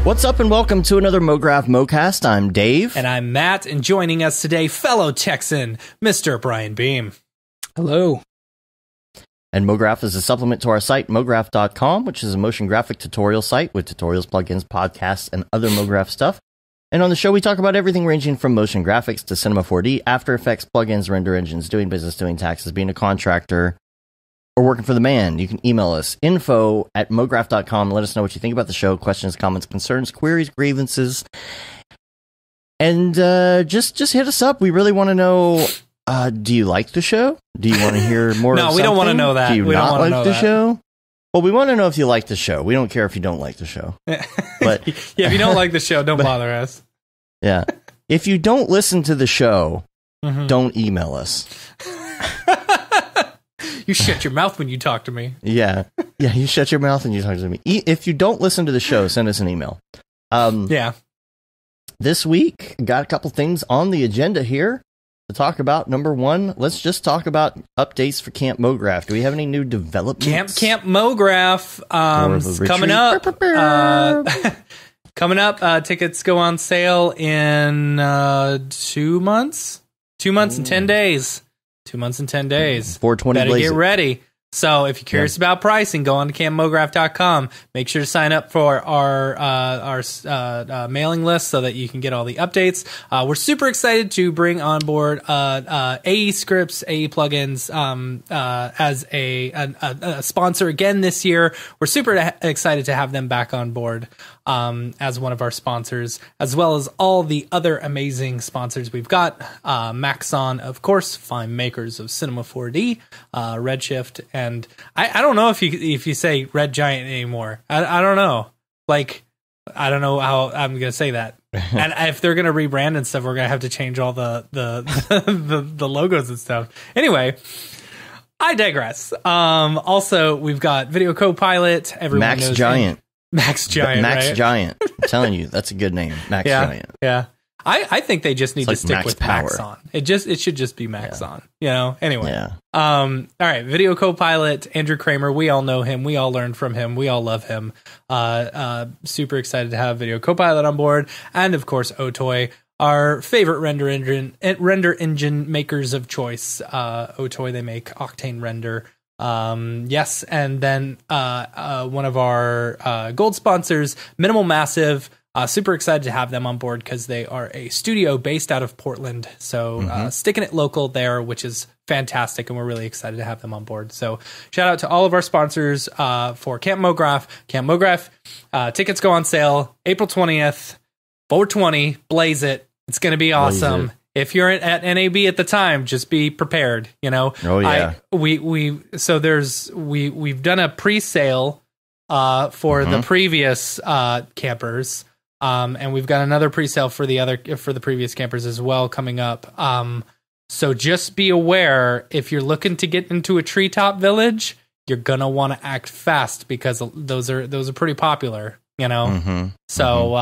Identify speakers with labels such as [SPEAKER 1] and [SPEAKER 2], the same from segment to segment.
[SPEAKER 1] What's up and welcome to another Mograph Mocast. I'm Dave.
[SPEAKER 2] And I'm Matt, and joining us today, fellow Texan, Mr. Brian Behm.
[SPEAKER 3] Hello.
[SPEAKER 1] And Mograph is a supplement to our site, Mograph.com, which is a motion graphic tutorial site with tutorials, plugins, podcasts, and other Mograph stuff. And on the show, we talk about everything ranging from motion graphics to Cinema 4D, After Effects, plugins, render engines, doing business, doing taxes, being a contractor, or working for the man. You can email us, info@mograph.com. Let us know what you think about the show, questions, comments, concerns, queries, grievances. And just hit us up. We really want to know, do you like the show? Do you want to hear more
[SPEAKER 2] No,
[SPEAKER 1] of
[SPEAKER 2] we don't want to know that.
[SPEAKER 1] Do you
[SPEAKER 2] we
[SPEAKER 1] not
[SPEAKER 2] don't
[SPEAKER 1] like the show? Well, we want to know if you like the show. We don't care if you don't like the show. But
[SPEAKER 2] yeah, if you don't like the show, don't bother us.
[SPEAKER 1] Yeah. If you don't listen to the show, don't email us.
[SPEAKER 2] You shut your mouth when you talk to me.
[SPEAKER 1] Yeah, you shut your mouth and you talk to me. If you don't listen to the show, send us an email.
[SPEAKER 2] Yeah.
[SPEAKER 1] This week, got a couple things on the agenda here to talk about. Number one, let's just talk about updates for Camp Mograph. Do we have any new developments?
[SPEAKER 2] Camp Mograph coming up. Coming up, tickets go on sale in 2 months. 2 months and 10 days. 2 months and 10 days.
[SPEAKER 1] 420
[SPEAKER 2] Better
[SPEAKER 1] Blaze
[SPEAKER 2] get
[SPEAKER 1] it.
[SPEAKER 2] ready. So if you're curious about pricing, go on to campmograph.com. Make sure to sign up for our mailing list so that you can get all the updates. We're super excited to bring on board AE scripts, AE plugins as a sponsor again this year. We're super excited to have them back on board as one of our sponsors, as well as all the other amazing sponsors we've got. Maxon, of course, fine makers of Cinema 4D, Redshift, and I don't know if you say Red Giant anymore. I don't know. Like, I don't know how I'm going to say that. And if they're going to rebrand and stuff, we're going to have to change all the logos and stuff. Anyway, I digress. Also, we've got Video Copilot. Everyone
[SPEAKER 1] Max
[SPEAKER 2] knows
[SPEAKER 1] Giant.
[SPEAKER 2] Max Giant,
[SPEAKER 1] Max
[SPEAKER 2] right?
[SPEAKER 1] Giant. I'm telling you, that's a good name. Max Giant.
[SPEAKER 2] Yeah. I think they just need to
[SPEAKER 1] like
[SPEAKER 2] stick
[SPEAKER 1] Max
[SPEAKER 2] with
[SPEAKER 1] Power.
[SPEAKER 2] Maxon. It should just be Maxon. You know. Anyway.
[SPEAKER 1] Yeah.
[SPEAKER 2] All right. Video Copilot, Andrew Kramer. We all know him. We all learned from him. We all love him. Super excited to have Video Copilot on board, and of course Otoy, our favorite render engine makers of choice. Otoy, they make Octane Render. Yes, and then one of our gold sponsors, Minimal Massive. Super excited to have them on board because they are a studio based out of Portland. So sticking it local there, which is fantastic, and we're really excited to have them on board. So shout out to all of our sponsors for Camp Mograph. Camp Mograph tickets go on sale April 20th, 420. Blaze it. It's going to be awesome. If you're at NAB at the time, just be prepared. You know.
[SPEAKER 1] Oh yeah.
[SPEAKER 2] We've done a pre-sale for the previous campers. And we've got another pre-sale for the previous campers as well coming up. So just be aware, if you're looking to get into a treetop village, you're gonna want to act fast because those are pretty popular, you know. So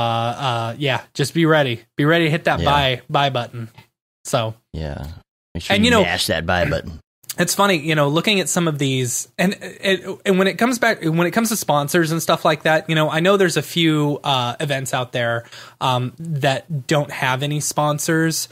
[SPEAKER 2] yeah, just be ready. Be ready to hit that buy button. So
[SPEAKER 1] yeah, make sure
[SPEAKER 2] and
[SPEAKER 1] you mash that buy button.
[SPEAKER 2] It's funny, you know, looking at some of these, and when it comes to sponsors and stuff like that, you know, I know there's a few events out there that don't have any sponsors,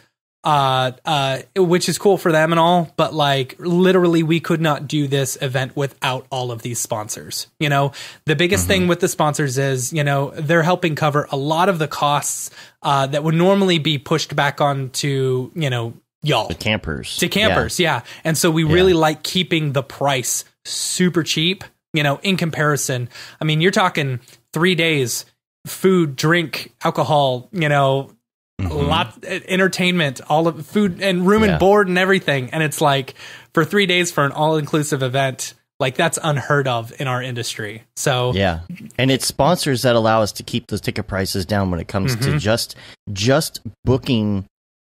[SPEAKER 2] which is cool for them and all, but like literally we could not do this event without all of these sponsors. You know, the biggest thing with the sponsors is, you know, they're helping cover a lot of the costs that would normally be pushed back onto, you know, y'all.
[SPEAKER 1] To campers.
[SPEAKER 2] Yeah. And so we really like keeping the price super cheap, you know, in comparison. I mean, you're talking 3 days, food, drink, alcohol, you know, entertainment, all of food and room and board and everything. And it's like for 3 days for an all-inclusive event, like that's unheard of in our industry. So
[SPEAKER 1] yeah. And it's sponsors that allow us to keep those ticket prices down when it comes to just booking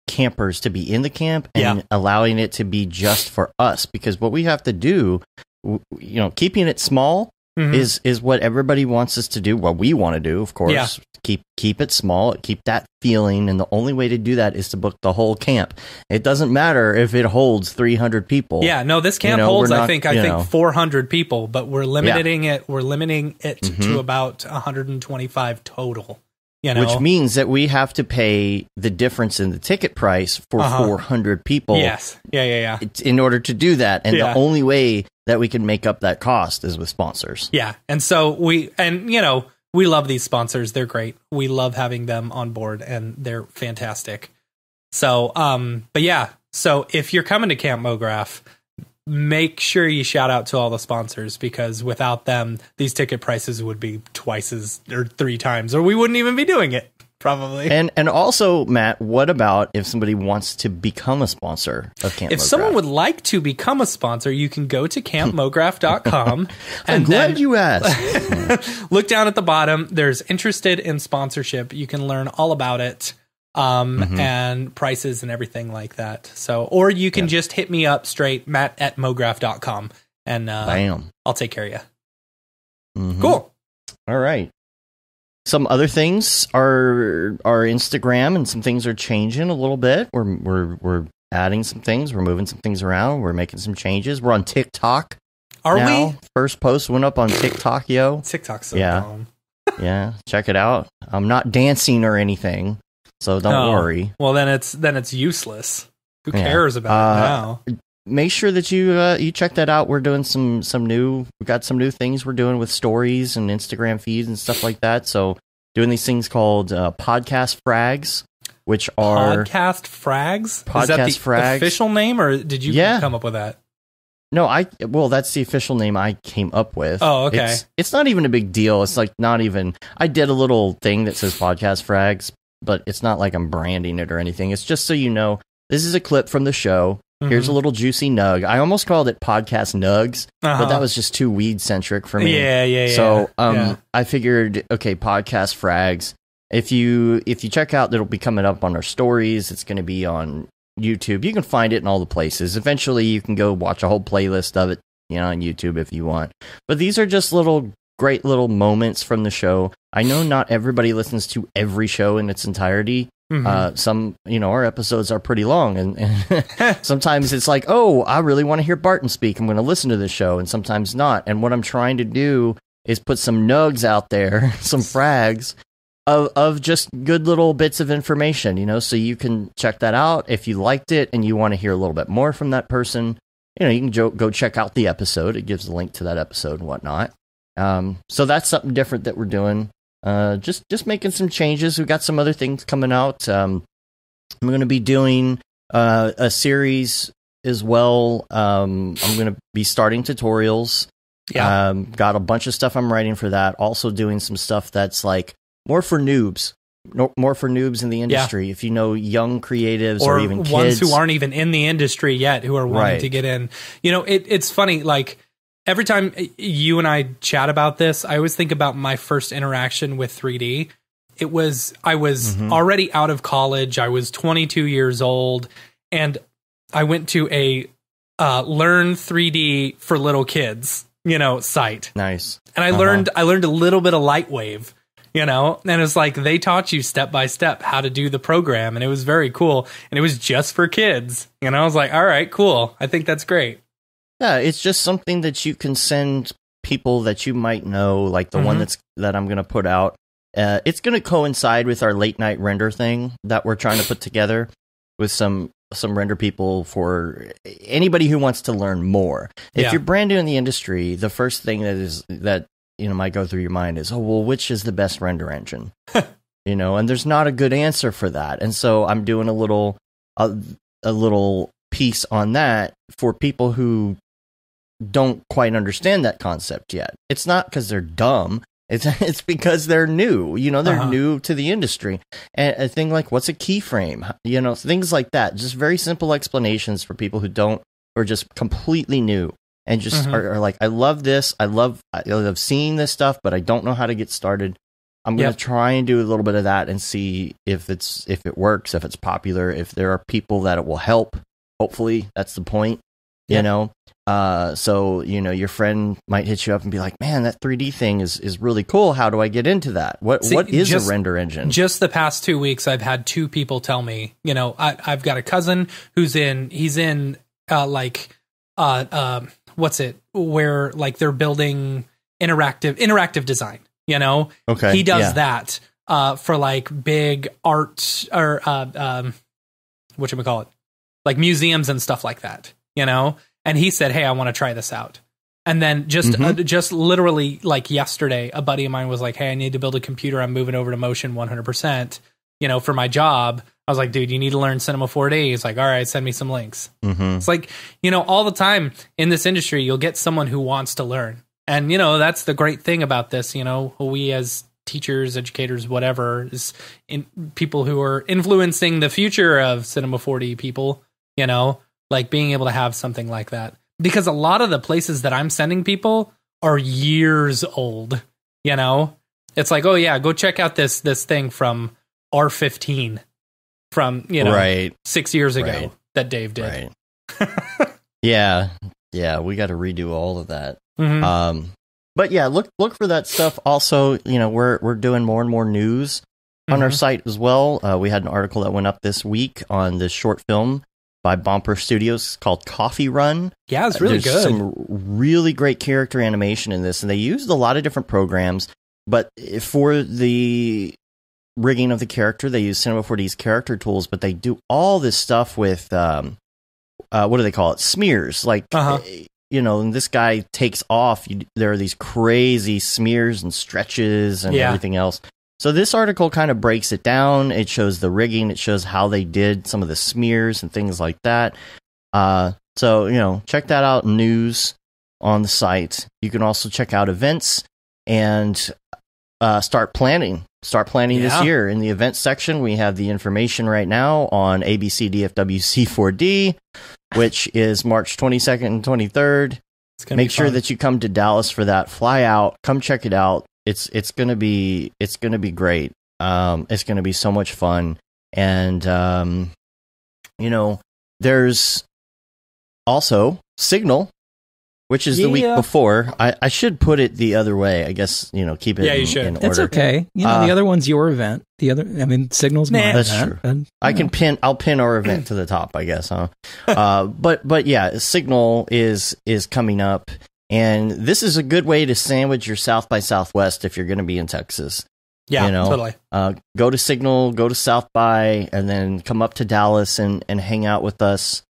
[SPEAKER 1] campers to be in the camp and allowing it to be just for us, because what we have to do, you know, keeping it small is what everybody wants us to do. What we want to do, of course.
[SPEAKER 2] Yeah.
[SPEAKER 1] Keep it small, keep that feeling, and the only way to do that is to book the whole camp. It doesn't matter if it holds 300 people.
[SPEAKER 2] Yeah, no, this camp holds I think 400 people, but we're limiting it to about 125 total.
[SPEAKER 1] Which means that we have to pay the difference in the ticket price for 400 people.
[SPEAKER 2] Yes. Yeah.
[SPEAKER 1] In order to do that. And the only way that we can make up that cost is with sponsors.
[SPEAKER 2] Yeah. And so we love these sponsors. They're great. We love having them on board, and they're fantastic. So, but yeah. So if you're coming to Camp Mograph, make sure you shout out to all the sponsors, because without them, these ticket prices would be twice as or 3 times, or we wouldn't even be doing it. Probably.
[SPEAKER 1] And also, Matt, what about if somebody wants to become a sponsor of Camp Mograph?
[SPEAKER 2] If someone would like to become a sponsor, you can go to campmograph.com.
[SPEAKER 1] I'm glad you asked.
[SPEAKER 2] Look down at the bottom. There's interested in sponsorship. You can learn all about it, and prices and everything like that. So, or you can just hit me up straight, matt@mograph.com, and
[SPEAKER 1] bam.
[SPEAKER 2] I'll take care of you. Cool.
[SPEAKER 1] All right. Some other things are Instagram, and some things are changing a little bit. We're adding some things. We're moving some things around. We're making some changes. We're on TikTok.
[SPEAKER 2] Are
[SPEAKER 1] now.
[SPEAKER 2] we?
[SPEAKER 1] First post went up on TikTok, yo.
[SPEAKER 2] TikTok's so dumb.
[SPEAKER 1] Yeah, check it out. I'm not dancing or anything, so don't worry.
[SPEAKER 2] Well, then it's useless. Who cares about it now?
[SPEAKER 1] Make sure that you check that out. We're doing we got some new things we're doing with stories and Instagram feeds and stuff like that. So doing these things called podcast frags, which are
[SPEAKER 2] podcast frags.
[SPEAKER 1] Podcast
[SPEAKER 2] Is that the
[SPEAKER 1] frags.
[SPEAKER 2] Official name, or did you come up with that?
[SPEAKER 1] No, that's the official name I came up with.
[SPEAKER 2] Oh, okay.
[SPEAKER 1] It's not even a big deal. It's like not even. I did a little thing that says podcast frags, but it's not like I'm branding it or anything. It's just so you know, this is a clip from the show. Here's a little juicy nug. I almost called it podcast nugs, but that was just too weed centric for me.
[SPEAKER 2] Yeah.
[SPEAKER 1] So I figured, okay, podcast frags. If you check out, it'll be coming up on our stories. It's going to be on YouTube. You can find it in all the places. Eventually, you can go watch a whole playlist of it, on YouTube if you want. But these are just great little moments from the show. I know not everybody listens to every show in its entirety. Some, our episodes are pretty long, and sometimes it's like, oh, I really want to hear Barton speak. I'm going to listen to this show, and sometimes not. And what I'm trying to do is put some nugs out there, some frags of just good little bits of information, so you can check that out. If you liked it and you want to hear a little bit more from that person, you can go check out the episode. It gives a link to that episode and whatnot. So that's something different that we're doing. Just making some changes. We've got some other things coming out. I'm going to be doing a series as well. I'm going to be starting tutorials. Yeah. Got a bunch of stuff I'm writing for that. Also doing some stuff that's like more for noobs. More for noobs in the industry. If you know young creatives or even kids.
[SPEAKER 2] Ones who aren't even in the industry yet, who are wanting to get in. It's funny, like, every time you and I chat about this, I always think about my first interaction with 3D. I was already out of college. I was 22 years old, and I went to a Learn 3D for little kids, site.
[SPEAKER 1] Nice.
[SPEAKER 2] And I learned a little bit of Lightwave, and it's like they taught you step by step how to do the program, and it was very cool. And it was just for kids. I was like, all right, cool. I think that's great.
[SPEAKER 1] Yeah, it's just something that you can send people that you might know, like the one that I'm going to put out. It's going to coincide with our late night render thing that we're trying to put together with some render people for anybody who wants to learn more. If you're brand new in the industry, the first thing that might go through your mind is, oh, well, which is the best render engine? And there's not a good answer for that. And so I'm doing a little piece on that for people who don't quite understand that concept yet. It's not because they're dumb. It's because they're new. They're new to the industry. And a thing like, what's a keyframe? Things like that. Just very simple explanations for people who are just completely new and just are like, I love this. I love seeing this stuff, but I don't know how to get started. I'm going to try and do a little bit of that and see if it works, if it's popular, if there are people that it will help. Hopefully, that's the point. you know? So, your friend might hit you up and be like, man, that 3D thing is really cool. How do I get into that? What is a render engine?
[SPEAKER 2] Just the past 2 weeks, I've had 2 people tell me, I've got a cousin he's in what's it, where like they're building interactive design,
[SPEAKER 1] Okay.
[SPEAKER 2] He does that, for like big art or, whatchamacallit, like museums and stuff like that, And he said, hey, I want to try this out. And then just literally like yesterday, a buddy of mine was like, hey, I need to build a computer. I'm moving over to Motion 100%, for my job. I was like, dude, you need to learn Cinema 4D. He's like, all right, send me some links. It's like, all the time in this industry, you'll get someone who wants to learn. And, that's the great thing about this, we as teachers, educators, whatever, is people who are influencing the future of Cinema 4D people, like being able to have something like that. Because a lot of the places that I'm sending people are years old, It's like, oh yeah, go check out this thing from R15 from, 6 years ago that Dave did.
[SPEAKER 1] Right. Yeah, we got to redo all of that. But yeah, look for that stuff. Also, we're doing more and more news on our site as well. We had an article that went up this week on this short film by Bomper Studios called Coffee Run.
[SPEAKER 2] Yeah, it's really good.
[SPEAKER 1] Some really great character animation in this, and they used a lot of different programs. But for the rigging of the character, they use Cinema 4D's character tools, but they do all this stuff with what do they call it? Smears. Like, and this guy takes off. There are these crazy smears and stretches and everything else. So this article kind of breaks it down. It shows the rigging. It shows how they did some of the smears and things like that. So, check that out. News on the site. You can also check out events and start planning. Start planning this year. In the events section, we have the information right now on ABC DFW C4D, which is March 22nd and 23rd. Make sure that you come to Dallas for that. Fly out. Come check it out. It's gonna be great. It's gonna be so much fun. And there's also Signal, which is the week before. I should put it the other way. I guess, keep it in order.
[SPEAKER 3] It's okay. The other one's your event. Signal's mine.
[SPEAKER 1] That's true. And, I'll pin our event to the top, I guess, huh? But yeah, Signal is coming up, and this is a good way to sandwich your South by Southwest if you're going to be in Texas.
[SPEAKER 2] Yeah, totally.
[SPEAKER 1] Go to Signal, go to South by, and then come up to Dallas and hang out with us.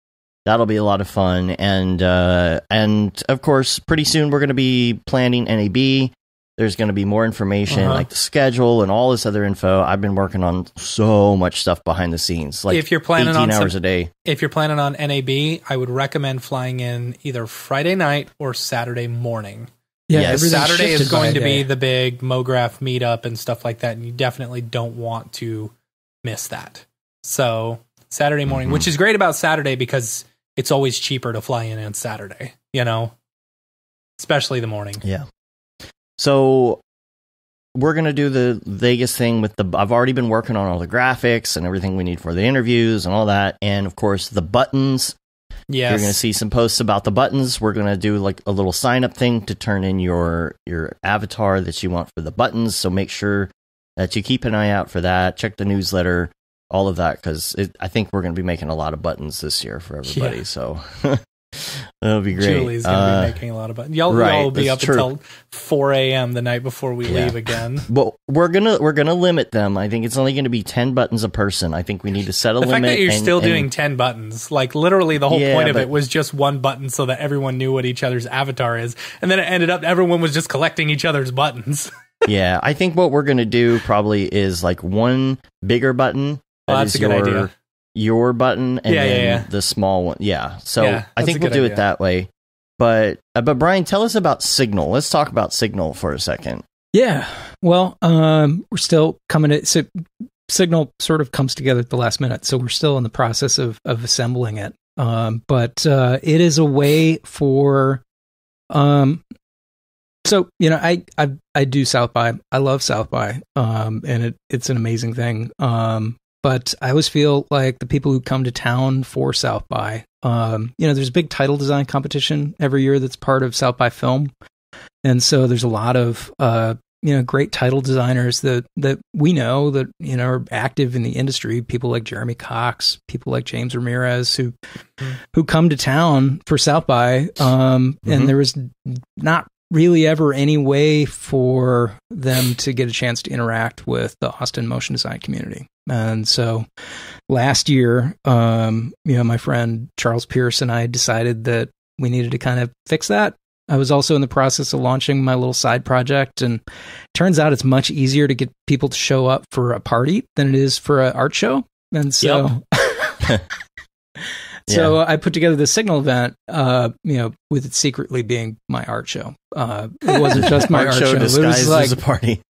[SPEAKER 1] That'll be a lot of fun. And of course, pretty soon we're going to be planning NAB. There's going to be more information, like the schedule and all this other info. I've been working on so much stuff behind the scenes, like
[SPEAKER 2] if you're planning
[SPEAKER 1] 18 hours a day.
[SPEAKER 2] If you're planning on NAB, I would recommend flying in either Friday night or Saturday morning.
[SPEAKER 3] Yeah,
[SPEAKER 2] Saturday is going to be the big Mograph meetup and stuff like that, and you definitely don't want to miss that. So Saturday morning, which is great about Saturday because it's always cheaper to fly in on Saturday, especially the morning.
[SPEAKER 1] Yeah. So we're going to do the Vegas thing with I've already been working on all the graphics and everything we need for the interviews and all that. And of course, the buttons.
[SPEAKER 2] Yes.
[SPEAKER 1] You're going to see some posts about the buttons. We're going to do like a little sign up thing to turn in your avatar that you want for the buttons. So make sure that you keep an eye out for that. Check the newsletter, all of that, because I think we're going to be making a lot of buttons this year for everybody. Yeah. So that'll be great.
[SPEAKER 2] Julie's going to be making a lot of buttons. Y'all will be up until 4 a.m. the night before we leave again.
[SPEAKER 1] But we're gonna limit them. I think it's only going to be 10 buttons a person. I think we need to set a limit.
[SPEAKER 2] The fact that you're still doing 10 buttons, like literally the whole point of it was just one button so that everyone knew what each other's avatar is, and then it ended up everyone was just collecting each other's buttons. Yeah,
[SPEAKER 1] I think what we're going to do probably is like one bigger button.
[SPEAKER 2] That's a good idea.
[SPEAKER 1] Your button and then the small one. Yeah. So I think we'll do it that way. But Brian, tell us about Signal. Let's talk about Signal for a second.
[SPEAKER 3] Yeah. Well, we're still coming to Signal sort of comes together at the last minute. So we're still in the process of assembling it. But it is a way for so, I do South by. I love South by. And it's an amazing thing. but I always feel like the people who come to town for South by, there's a big title design competition every year that's part of South by Film. And so there's a lot of, great title designers that we know that, are active in the industry. People like Jeremy Cox, people like James Ramirez who come to town for South by. And there was not really ever any way for them to get a chance to interact with the Austin motion design community. And so last year, my friend Charles Pierce and I decided that we needed to kind of fix that. I was also in the process of launching my little side project, and turns out it's much easier to get people to show up for a party than it is for an art show. And so, so I put together the Signal event, with it secretly being my art show. It wasn't just my art show.
[SPEAKER 1] Disguised as a party.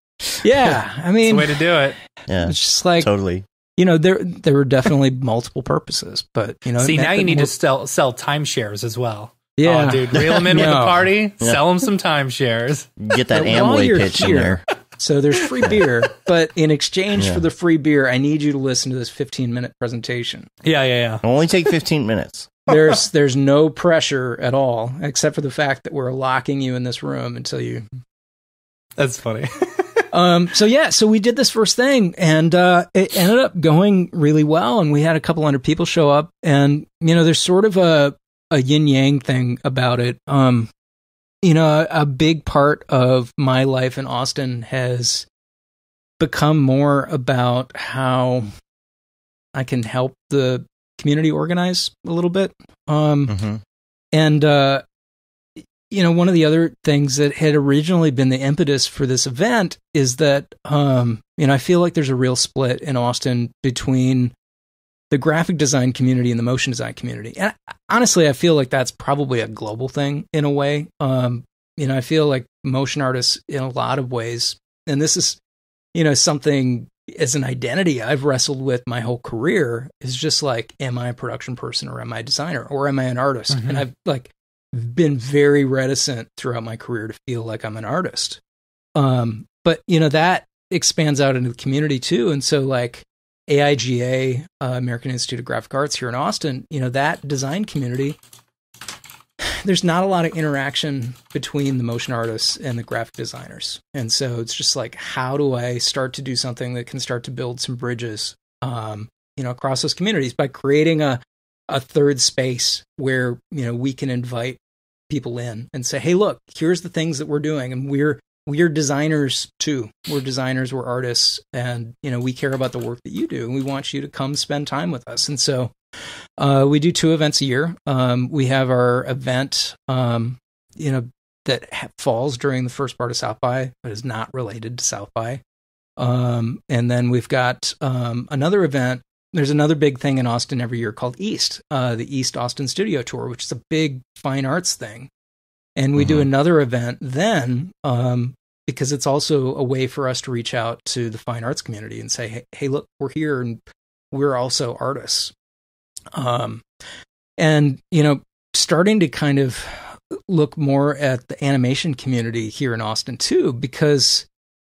[SPEAKER 3] Yeah, I mean,
[SPEAKER 2] it's the way to do it.
[SPEAKER 1] Yeah,
[SPEAKER 3] it's just like
[SPEAKER 1] totally.
[SPEAKER 3] There were definitely multiple purposes, but
[SPEAKER 2] see, now you need to sell timeshares as well.
[SPEAKER 3] Yeah,
[SPEAKER 2] oh, dude, reel them in with the party, sell them some timeshares.
[SPEAKER 1] Get that Amway pitch in there.
[SPEAKER 3] So there's free beer, but in exchange for the free beer, I need you to listen to this 15-minute presentation.
[SPEAKER 2] Yeah.
[SPEAKER 1] It'll only take 15 minutes.
[SPEAKER 3] There's no pressure at all, except for the fact that we're locking you in this room until you.
[SPEAKER 2] That's funny.
[SPEAKER 3] So we did this first thing, and it ended up going really well, and we had a couple hundred people show up, and there's sort of a yin yang thing about it. A big part of my life in Austin has become more about how I can help the community organize a little bit. And one of the other things that had originally been the impetus for this event is that, I feel like there's a real split in Austin between the graphic design community and the motion design community. And honestly, I feel like that's probably a global thing in a way. I feel like motion artists in a lot of ways, and this is, something as an identity I've wrestled with my whole career, is just like, am I a production person or am I a designer or am I an artist? And I've been very reticent throughout my career to feel like I'm an artist. But that expands out into the community too. And so AIGA, American Institute of Graphic Arts here in Austin, that design community, there's not a lot of interaction between the motion artists and the graphic designers. And so it's just how do I start to do something that can start to build some bridges, across those communities by creating a third space where, we can invite people in and say, hey, look, here's the things that we're doing. And we're designers too. We're designers, we're artists, and, we care about the work that you do. And we want you to come spend time with us. And so we do 2 events a year. We have our event, that falls during the first part of South by, but is not related to South by. And then we've got another event. There's another big thing in Austin every year called East, the East Austin Studio Tour, which is a big fine arts thing. And we do another event then, because it's also a way for us to reach out to the fine arts community and say, hey, look, we're here and we're also artists. And, starting to kind of look more at the animation community here in Austin too, because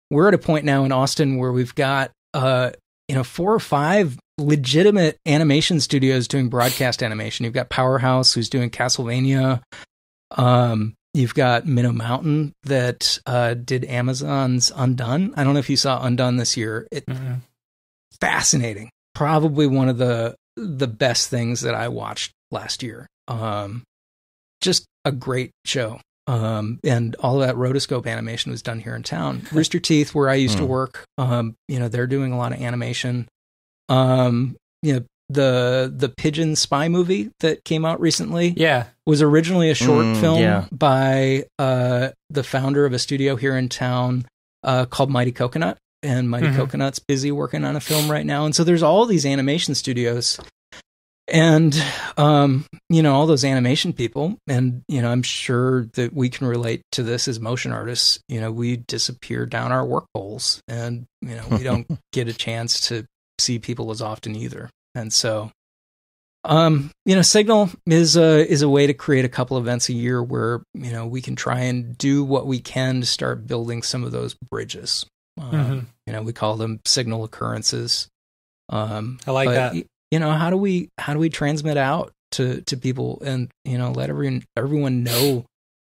[SPEAKER 3] we're at a point now in Austin where we've got, 4 or 5 legitimate animation studios doing broadcast animation. You've got Powerhouse, who's doing Castlevania. You've got Minnow Mountain that did Amazon's Undone. I don't know if you saw Undone this year. Fascinating. Probably one of the best things that I watched last year. Just a great show. And all of that rotoscope animation was done here in town. Rooster Teeth, where I used to work, they're doing a lot of animation. The Pigeon Spy movie that came out recently was originally a short film by the founder of a studio here in town called Mighty Coconut, and Mighty Coconut's busy working on a film right now. And so there's all these animation studios and all those animation people, and I'm sure that we can relate to this as motion artists. We disappear down our work holes, and we don't get a chance to see people as often either. And so, Signal is a way to create a couple events a year where, we can try and do what we can to start building some of those bridges. We call them signal occurrences.
[SPEAKER 2] I like that.
[SPEAKER 3] You know, how do we transmit out to people and, you know, let everyone know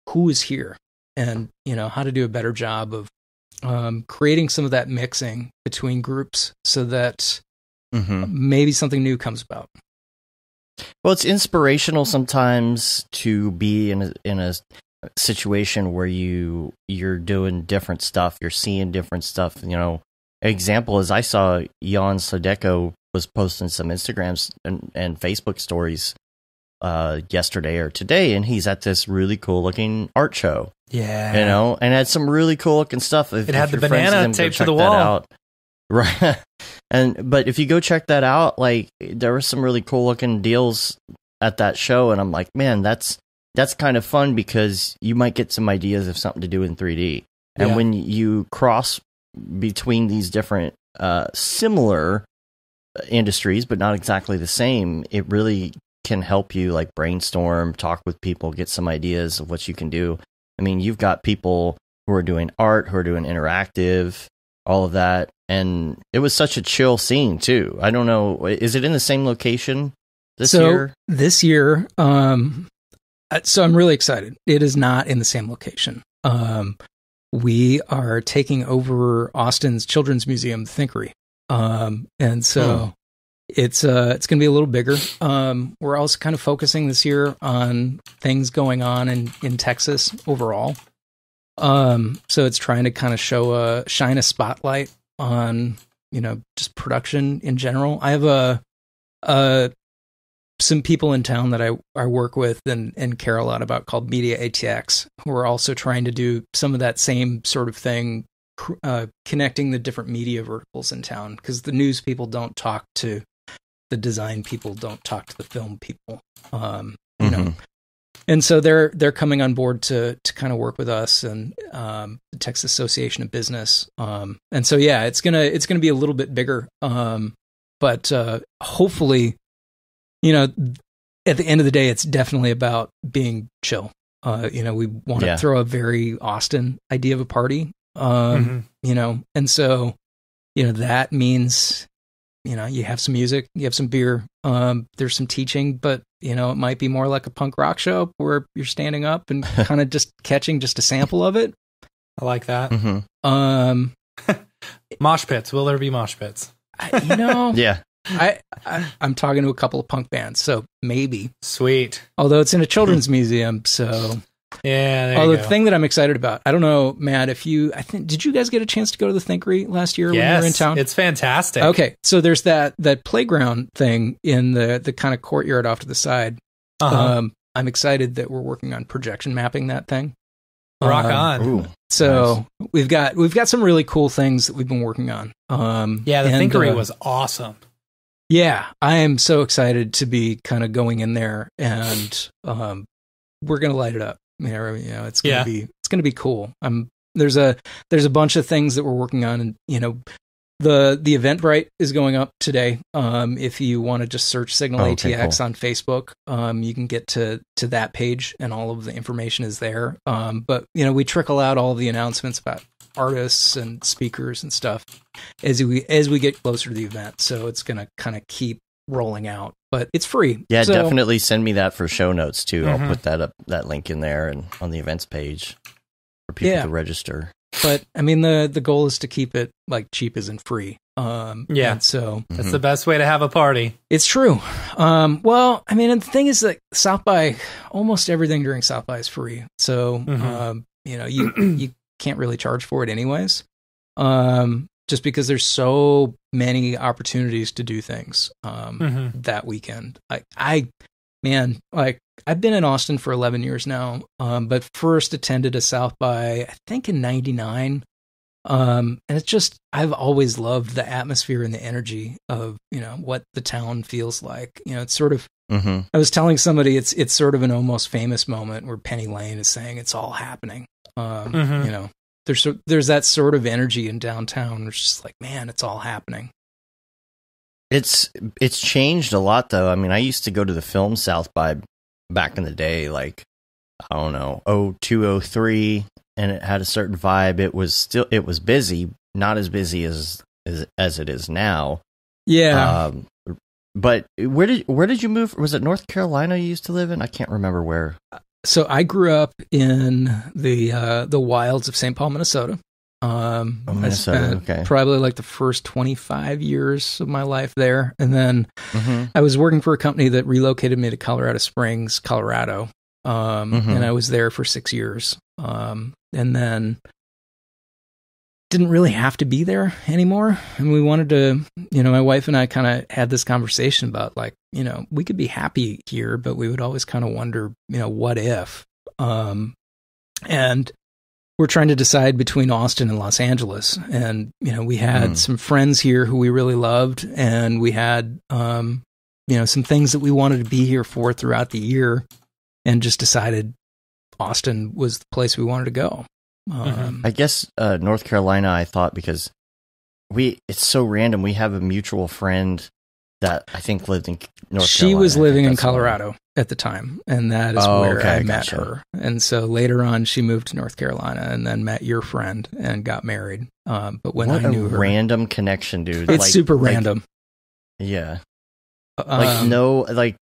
[SPEAKER 3] who is here and, you know, how to do a better job of creating some of that mixing between groups so that maybe something new comes about.
[SPEAKER 1] Well, it's inspirational sometimes to be in a situation where you're doing different stuff, you're seeing different stuff. You know, example is I saw Jan Sodeko was posting some Instagrams and Facebook stories yesterday or today, and he's at this really cool looking art show.
[SPEAKER 2] Yeah,
[SPEAKER 1] you know, and had some really cool looking stuff.
[SPEAKER 2] It had the banana taped to the wall.
[SPEAKER 1] Right. But if you go check that out, like there were some really cool looking deals at that show, and I'm like, man, that's kind of fun because you might get some ideas of something to do in 3D. And when you cross between these different similar industries, but not exactly the same, it really can help you like brainstorm, talk with people, get some ideas of what you can do. I mean, you've got people who are doing art, who are doing interactive, all of that. And it was such a chill scene too. I don't know. Is it in the same location this year?
[SPEAKER 3] This year, so I'm really excited. It is not in the same location. We are taking over Austin's Children's Museum, the Thinkery. And so it's going to be a little bigger. We're also kind of focusing this year on things going on in Texas overall. So it's trying to kind of shine a spotlight on, you know, just production in general. I have some people in town that I work with and care a lot about called Media ATX, who are also trying to do some of that same sort of thing, connecting the different media verticals in town, because the news people don't talk to the design people, don't talk to the film people, you know. And so they're coming on board to kind of work with us and the Texas Association of Business. And so yeah, it's gonna be a little bit bigger, but hopefully, you know, at the end of the day, it's definitely about being chill. You know, we want to throw a very Austin idea of a party, you know, and so, you know, that means, you know, you have some music, you have some beer, there's some teaching, but, you know, it might be more like a punk rock show where you're standing up and kind of just catching just a sample of it.
[SPEAKER 2] I like that. Mosh pits. Will there be mosh pits?
[SPEAKER 3] You know,
[SPEAKER 1] yeah.
[SPEAKER 3] I'm talking to a couple of punk bands, so maybe.
[SPEAKER 2] Sweet.
[SPEAKER 3] Although it's in a children's museum, so
[SPEAKER 2] yeah. There
[SPEAKER 3] the thing that I'm excited about, I don't know, Matt, did you guys get a chance to go to the Thinkery last year when you were in town?
[SPEAKER 2] It's fantastic.
[SPEAKER 3] Okay, so there's that playground thing in the kind of courtyard off to the side. I'm excited that we're working on projection mapping that thing.
[SPEAKER 2] Rock on.
[SPEAKER 3] Ooh, so nice. we've got some really cool things that we've been working on.
[SPEAKER 2] Yeah, the Thinkery was awesome.
[SPEAKER 3] Yeah, I am so excited to be kind of going in there, and we're gonna light it up. You know, it's gonna be cool. There's a bunch of things that we're working on, and you know, the Eventbrite is going up today. If you want to just search Signal ATX on Facebook, you can get to that page, and all of the information is there. But you know, we trickle out all of the announcements about artists and speakers and stuff as we get closer to the event. So it's gonna kind of keep rolling out, but it's free.
[SPEAKER 1] Yeah, definitely send me that for show notes too. I'll put that link in there and on the events page for people to register.
[SPEAKER 3] But I mean, the goal is to keep it like cheap as in free. And so
[SPEAKER 2] that's the best way to have a party.
[SPEAKER 3] It's true. Well, I mean, and the thing is that South by, almost everything during South by is free. So, you know, you can't really charge for it anyways. Just because there's so many opportunities to do things, that weekend. I've been in Austin for 11 years now, but first attended a South by, I think in 99. And it's just, I've always loved the atmosphere and the energy of, you know, what the town feels like. You know, it's sort of, I was telling somebody it's sort of an Almost Famous moment where Penny Lane is saying it's all happening. You know, there's that sort of energy in downtown. It's just like, man, it's all happening.
[SPEAKER 1] It's changed a lot though. I mean, I used to go to the film South by back in the day, like, I don't know, 02, 03, and it had a certain vibe. It was busy, not as busy as it is now,
[SPEAKER 3] Yeah.
[SPEAKER 1] But where did you move? Was it North Carolina you used to live in? I can't remember where.
[SPEAKER 3] So I grew up in the wilds of St. Paul, Minnesota.
[SPEAKER 1] Minnesota,
[SPEAKER 3] I spent probably like the first 25 years of my life there. And then I was working for a company that relocated me to Colorado Springs, Colorado. And I was there for 6 years. And then didn't really have to be there anymore. And we wanted to, my wife and I kind of had this conversation about like, we could be happy here, but we would always kind of wonder, what if? And we're trying to decide between Austin and Los Angeles. And, we had some friends here who we really loved. And we had, some things that we wanted to be here for throughout the year, and just decided Austin was the place we wanted to go.
[SPEAKER 1] I guess North Carolina, I thought, because it's so random. We have a mutual friend that I think lived in North Carolina.
[SPEAKER 3] She was living in Colorado at the time, and that is where I met her. And so later on, she moved to North Carolina and then met your friend and got married. But when I knew her,
[SPEAKER 1] random connection, dude.
[SPEAKER 3] It's super random.
[SPEAKER 1] Yeah.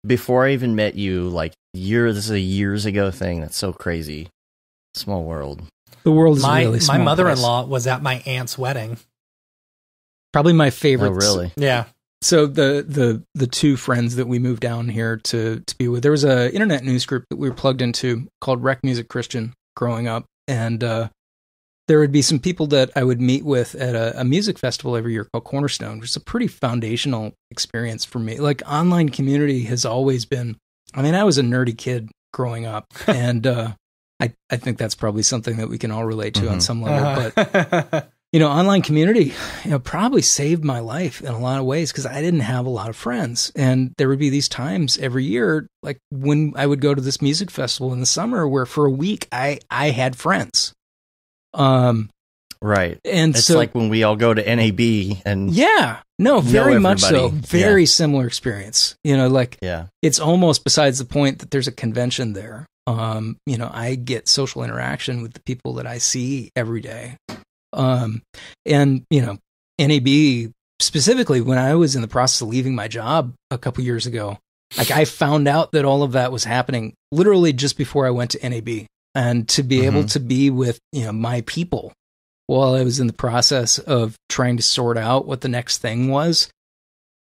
[SPEAKER 1] Before I even met you, this is a years ago thing. That's so crazy. Small world.
[SPEAKER 3] The world is really small.
[SPEAKER 2] My mother-in-law was at my aunt's wedding.
[SPEAKER 3] Probably my favorite.
[SPEAKER 1] Oh, really?
[SPEAKER 2] Yeah.
[SPEAKER 3] So the two friends that we moved down here to be with, there was a internet news group that we were plugged into called Rec Music Christian growing up. And there would be some people that I would meet with at a music festival every year called Cornerstone, which is a pretty foundational experience for me. Like, online community has always been, I was a nerdy kid growing up, and I think that's probably something that we can all relate to on some level. But, online community, probably saved my life in a lot of ways, because I didn't have a lot of friends. And there would be these times every year, like when I would go to this music festival in the summer, where for a week I had friends.
[SPEAKER 1] Right.
[SPEAKER 3] And
[SPEAKER 1] it's
[SPEAKER 3] so,
[SPEAKER 1] like when we all go to NAB and
[SPEAKER 3] very much so. Very similar experience. It's almost besides the point that there's a convention there. I get social interaction with the people that I see every day. And NAB specifically, when I was in the process of leaving my job a couple years ago, I found out that all of that was happening literally just before I went to NAB. And to be able to be with, my people while I was in the process of trying to sort out what the next thing was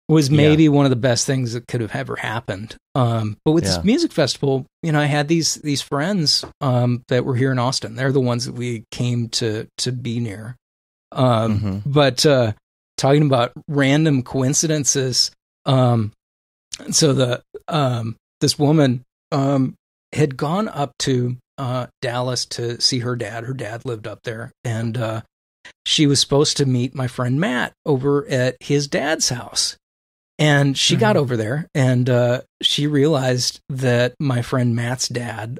[SPEAKER 3] maybe one of the best things that could have ever happened. But with this music festival, I had these friends that were here in Austin. They're the ones that we came to be near. But talking about random coincidences, so this woman had gone up to Dallas to see her dad. Her dad lived up there, and she was supposed to meet my friend Matt over at his dad's house. And she got over there, and she realized that my friend Matt's dad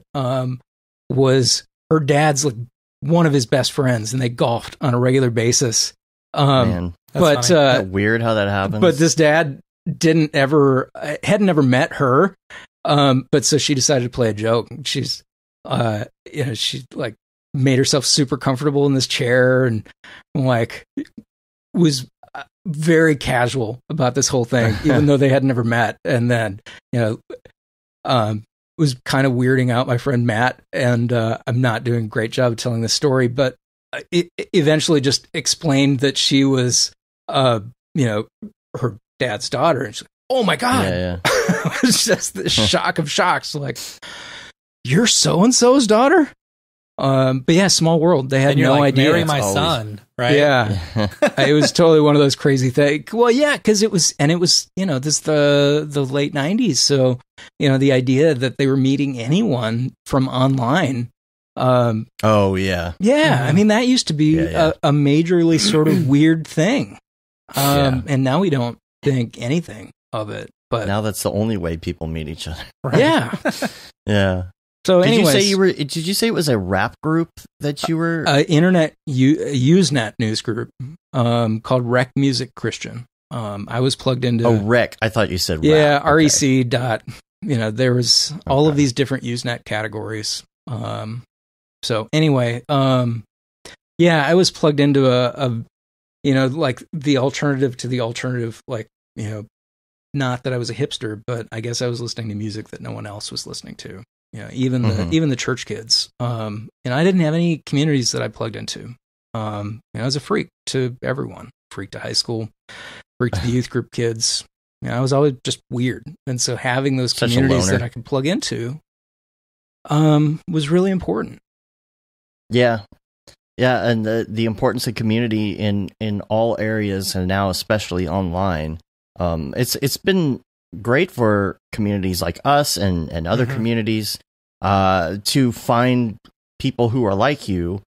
[SPEAKER 3] was her dad's like one of his best friends, and they golfed on a regular basis.
[SPEAKER 1] Man,
[SPEAKER 2] that's
[SPEAKER 1] funny. Weird how that happens.
[SPEAKER 3] But this dad hadn't ever met her. But so she decided to play a joke. She's, she like made herself super comfortable in this chair, and like was very casual about this whole thing, even though they had never met. And then, was kind of weirding out my friend Matt. And I'm not doing a great job of telling the story, but it eventually just explained that she was, her dad's daughter. And she's like, oh my God.
[SPEAKER 1] Yeah.
[SPEAKER 3] It was just the shock of shocks. Like, you're so-and-so's daughter? But yeah, small world. They had no idea.
[SPEAKER 2] Marry my son, right?
[SPEAKER 3] Yeah. It was totally one of those crazy things. Well, yeah, because it was this the late 90s. So, the idea that they were meeting anyone from online.
[SPEAKER 1] Oh, yeah.
[SPEAKER 3] Yeah. That used to be a majorly sort of weird thing. And now we don't think anything of it. But
[SPEAKER 1] now that's the only way people meet each other.
[SPEAKER 3] Right? Yeah.
[SPEAKER 1] Yeah.
[SPEAKER 3] So anyways,
[SPEAKER 1] did you say it was a rap group that you were?
[SPEAKER 3] Internet Usenet news group called Rec Music Christian. I was plugged into
[SPEAKER 1] Rec. I thought you said
[SPEAKER 3] rap.
[SPEAKER 1] Okay.
[SPEAKER 3] REC dot. There was all of these different Usenet categories. So anyway, I was plugged into a like the alternative to the alternative, like not that I was a hipster, but I guess I was listening to music that no one else was listening to. Even the church kids. And I didn't have any communities that I plugged into. I was a freak to everyone. Freak to high school, freak to the youth group kids. I was always just weird. And so having those communities that I could plug into was really important.
[SPEAKER 1] Yeah. Yeah, and the importance of community in all areas, and now especially online. It's been great for communities like us and other communities to find people who are like you.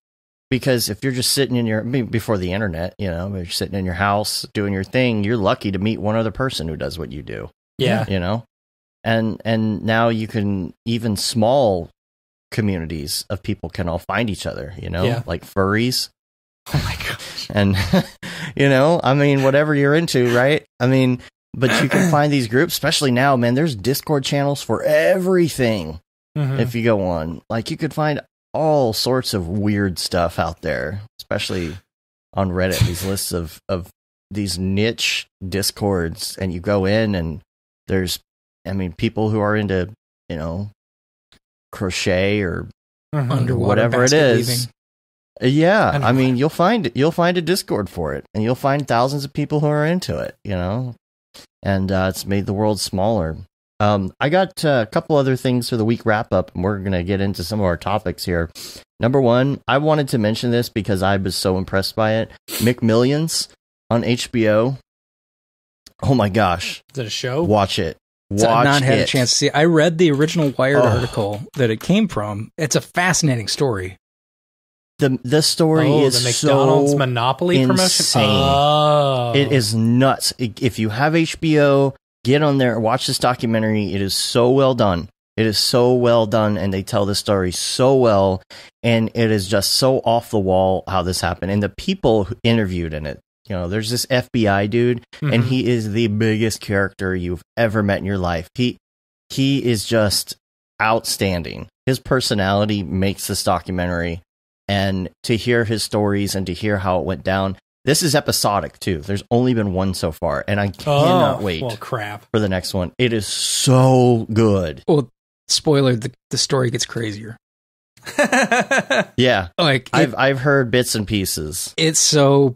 [SPEAKER 1] Because if you're just sitting before the internet, you're sitting in your house doing your thing, you're lucky to meet one other person who does what you do.
[SPEAKER 2] Yeah.
[SPEAKER 1] And now you can, even small communities of people can all find each other, like furries.
[SPEAKER 2] Oh my gosh.
[SPEAKER 1] And, whatever you're into, right? But you can find these groups, especially now, man, there's Discord channels for everything. If you go on, like, you could find all sorts of weird stuff out there, especially on Reddit, these lists of these niche Discords, and you go in and there's, people who are into, crochet or whatever it is. Yeah. You'll find a Discord for it, and you'll find thousands of people who are into it, and it's made the world smaller. I got a couple other things for the week wrap up, and we're going to get into some of our topics here. Number one, I wanted to mention this because I was so impressed by it. McMillions on HBO. Oh my gosh.
[SPEAKER 2] Is it a show?
[SPEAKER 1] Watch it.
[SPEAKER 3] I've not had a chance to see it. I read the original Wired article that it came from. It's a fascinating story.
[SPEAKER 1] The story is
[SPEAKER 2] the McDonald's
[SPEAKER 1] so
[SPEAKER 2] Monopoly
[SPEAKER 1] insane.
[SPEAKER 2] promotion.
[SPEAKER 1] It is nuts. If you have HBO, get on there, watch this documentary. It is so well done. It is so well done, and they tell the story so well, and it is just so off the wall how this happened. And the people who interviewed in it, there's this FBI dude, and he is the biggest character you've ever met in your life. He is just outstanding. His personality makes this documentary, and to hear his stories and to hear how it went down. This is episodic, too. There's only been one so far, and I cannot wait for the next one. It is so good.
[SPEAKER 3] Well, spoiler, the story gets crazier.
[SPEAKER 1] Yeah. I've heard bits and pieces.
[SPEAKER 3] It's so...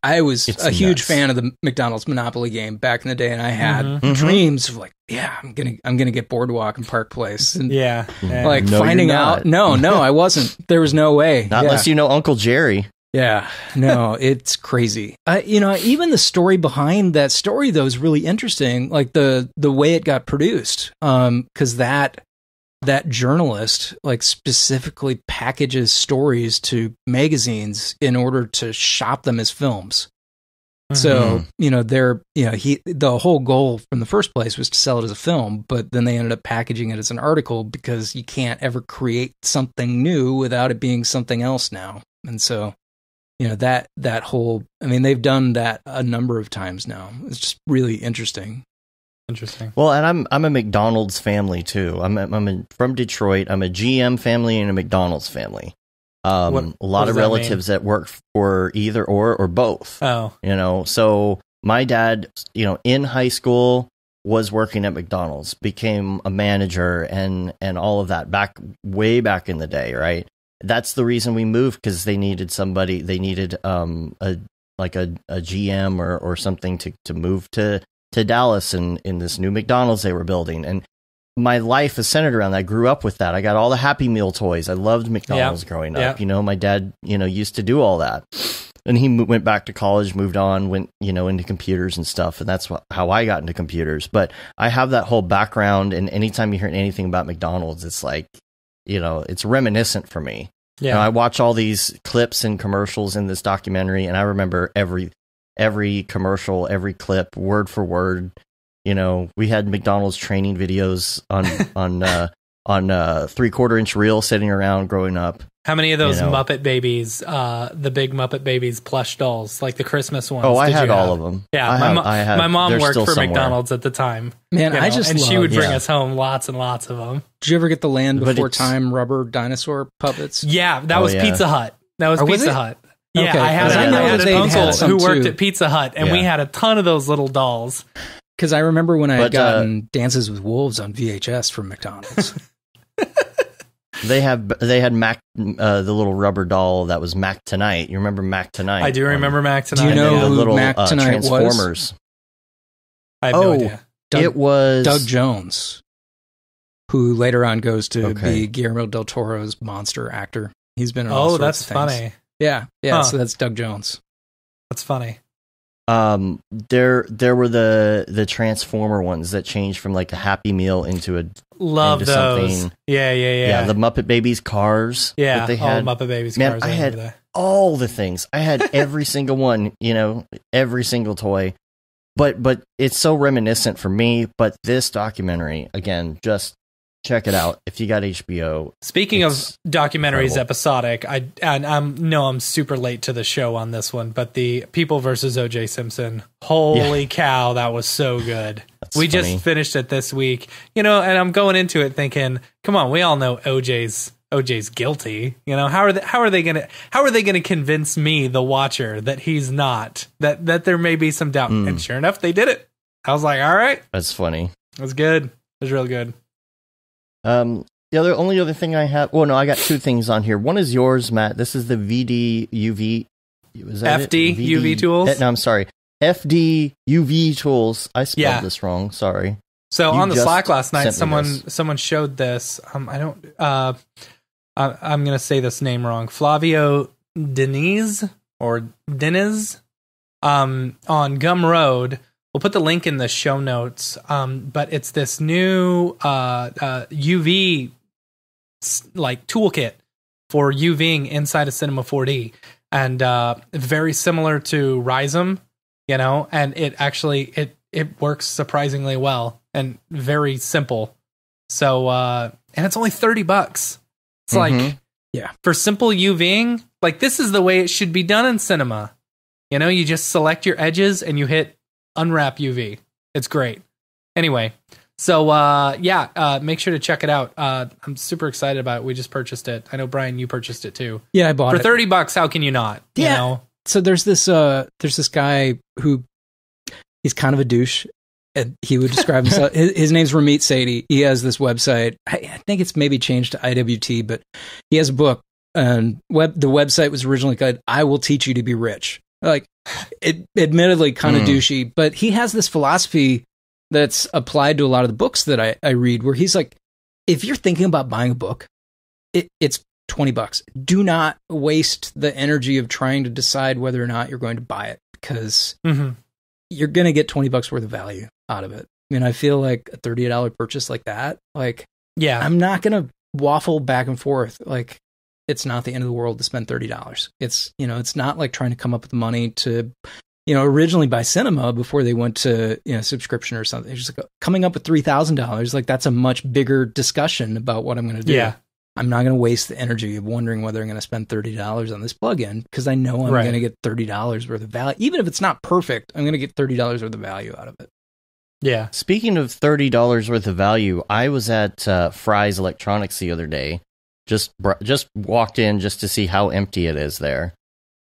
[SPEAKER 3] I was a huge fan of the McDonald's Monopoly game back in the day, and I had dreams of I'm gonna get Boardwalk and Park Place, and finding out. No, I wasn't. There was no way.
[SPEAKER 1] Not unless you know Uncle Jerry.
[SPEAKER 3] Yeah, no, it's crazy. Even the story behind that story though is really interesting. Like the way it got produced, because that journalist specifically packages stories to magazines in order to shop them as films. So, the whole goal from the first place was to sell it as a film, but then they ended up packaging it as an article because you can't ever create something new without it being something else now. And so, that whole, they've done that a number of times now. It's just really interesting.
[SPEAKER 1] Well, and I'm a McDonald's family too. I'm from Detroit. I'm a GM family and a McDonald's family. A lot of relatives that work for either or both. Oh, so my dad, in high school was working at McDonald's, became a manager and all of that way back in the day, right? That's the reason we moved, because they needed somebody. They needed a GM or something to move to Dallas and in this new McDonald's they were building. And my life is centered around that. I grew up with that. I got all the Happy Meal toys. I loved McDonald's growing up. My dad, used to do all that. And he went back to college, moved on, went, into computers and stuff. And that's how I got into computers. But I have that whole background. And anytime you hear anything about McDonald's, it's it's reminiscent for me. Yeah. I watch all these clips and commercials in this documentary, and I remember every commercial, every clip, word for word. We had McDonald's training videos on 3/4-inch reel sitting around growing up.
[SPEAKER 2] How many of those Muppet Babies, the big Muppet Babies plush dolls, like the Christmas ones?
[SPEAKER 1] Oh, I had all of them.
[SPEAKER 2] Yeah, my mom worked for McDonald's at the time.
[SPEAKER 3] Man,
[SPEAKER 2] she would bring us home lots and lots of them.
[SPEAKER 3] Did you ever get the Land Before Time rubber dinosaur puppets?
[SPEAKER 2] Yeah, that was Pizza Hut. That was Pizza Hut. Yeah,
[SPEAKER 3] Okay,
[SPEAKER 2] I had
[SPEAKER 3] 'cause I know
[SPEAKER 2] an
[SPEAKER 3] that they had
[SPEAKER 2] uncle
[SPEAKER 3] some
[SPEAKER 2] who worked
[SPEAKER 3] too.
[SPEAKER 2] at Pizza Hut, and we
[SPEAKER 1] Yeah.
[SPEAKER 2] had a ton of those little dolls.
[SPEAKER 3] Because I remember when I had
[SPEAKER 1] But,
[SPEAKER 3] gotten Dances with Wolves on VHS from McDonald's.
[SPEAKER 1] They had Mac, the little rubber doll that was Mac Tonight. You remember Mac Tonight?
[SPEAKER 2] I do remember Mac Tonight.
[SPEAKER 3] Do you know
[SPEAKER 1] the
[SPEAKER 3] who
[SPEAKER 1] little
[SPEAKER 3] Mac Tonight was?
[SPEAKER 1] Transformers.
[SPEAKER 2] I have no idea.
[SPEAKER 1] It was
[SPEAKER 3] Doug Jones, who later on goes to
[SPEAKER 1] Okay.
[SPEAKER 3] be Guillermo del Toro's monster actor. He's been in
[SPEAKER 2] Oh,
[SPEAKER 3] all sorts
[SPEAKER 2] that's
[SPEAKER 3] of things.
[SPEAKER 2] funny.
[SPEAKER 3] Yeah,
[SPEAKER 2] Huh.
[SPEAKER 3] so that's Doug Jones.
[SPEAKER 2] That's funny.
[SPEAKER 1] There were the Transformer ones that changed from like a Happy Meal into
[SPEAKER 2] Love
[SPEAKER 1] into
[SPEAKER 2] those.
[SPEAKER 1] something.
[SPEAKER 2] Yeah.
[SPEAKER 1] the Muppet Babies cars.
[SPEAKER 2] Yeah,
[SPEAKER 1] that they
[SPEAKER 2] all
[SPEAKER 1] had.
[SPEAKER 2] Muppet Babies
[SPEAKER 1] Man,
[SPEAKER 2] cars.
[SPEAKER 1] I
[SPEAKER 2] remember
[SPEAKER 1] had
[SPEAKER 2] that.
[SPEAKER 1] all the things. I had every single one. Every single toy. But it's so reminiscent for me. But this documentary again, just check it out if you got HBO.
[SPEAKER 2] Speaking of
[SPEAKER 1] It's
[SPEAKER 2] documentaries,
[SPEAKER 1] incredible.
[SPEAKER 2] episodic, I'm super late to the show on this one, but the People versus O.J. Simpson. Holy cow, that was so good.
[SPEAKER 1] That's
[SPEAKER 2] We
[SPEAKER 1] funny.
[SPEAKER 2] just finished it this week, and I'm going into it thinking, come on, we all know O.J.'s guilty. How are they gonna convince me, the watcher, that he's not, that there may be some doubt? And sure enough, they did it. I was like, all right,
[SPEAKER 1] That's funny.
[SPEAKER 2] it was good. It was real good.
[SPEAKER 1] The only other thing I have. Well, no, I got two things on here. One is yours, Matt. This is the VD UV. Was that
[SPEAKER 2] FD UV tools?
[SPEAKER 1] No, I'm sorry. FD UV tools. I spelled
[SPEAKER 2] Yeah.
[SPEAKER 1] this wrong. Sorry.
[SPEAKER 2] So
[SPEAKER 1] You
[SPEAKER 2] on the
[SPEAKER 1] just
[SPEAKER 2] Slack last night,
[SPEAKER 1] sent me
[SPEAKER 2] someone showed this. I'm gonna say this name wrong. Flavio Diniz on Gumroad. We'll put the link in the show notes. But it's this new UV like toolkit for UVing inside of Cinema 4D, and very similar to Rhizome, and it actually it works surprisingly well and very simple. So and it's only $30. It's like,
[SPEAKER 3] Yeah.
[SPEAKER 2] for simple UVing, like this is the way it should be done in cinema. You just select your edges and you hit unwrap UV. It's great. Anyway, so make sure to check it out. I'm super excited about it. We just purchased it. I know, Brian, you purchased it too.
[SPEAKER 3] Yeah, I bought
[SPEAKER 2] For
[SPEAKER 3] it.
[SPEAKER 2] $30, how can you not?
[SPEAKER 3] Yeah.
[SPEAKER 2] You know?
[SPEAKER 3] So there's this guy who he's kind of a douche, and he would describe himself. His name's Ramit Sethi. He has this website. I think it's maybe changed to IWT, but he has a book. And the website was originally called "I Will Teach You to Be Rich." Like, it admittedly kind of douchey, but he has this philosophy that's applied to a lot of the books that I read, where he's like, if you're thinking about buying a book, it's $20. Do not waste the energy of trying to decide whether or not you're going to buy it, because you're going to get $20 worth of value out of it. I mean, I feel like a $30 purchase like that, like,
[SPEAKER 2] Yeah.
[SPEAKER 3] I'm not going to waffle back and forth. Like, it's not the end of the world to spend $30. It's, it's not like trying to come up with the money to, originally buy cinema before they went to, subscription or something. It's just like coming up with $3,000. Like, that's a much bigger discussion about what I'm going to do.
[SPEAKER 2] Yeah.
[SPEAKER 3] I'm not going to waste the energy of wondering whether I'm going to spend $30 on this plugin, because I know I'm going to get $30 worth of value. Even if it's not perfect, I'm going to get $30 worth of value out of it.
[SPEAKER 2] Yeah.
[SPEAKER 1] Speaking of $30 worth of value, I was at Fry's Electronics the other day. Just walked in just to see how empty it is there.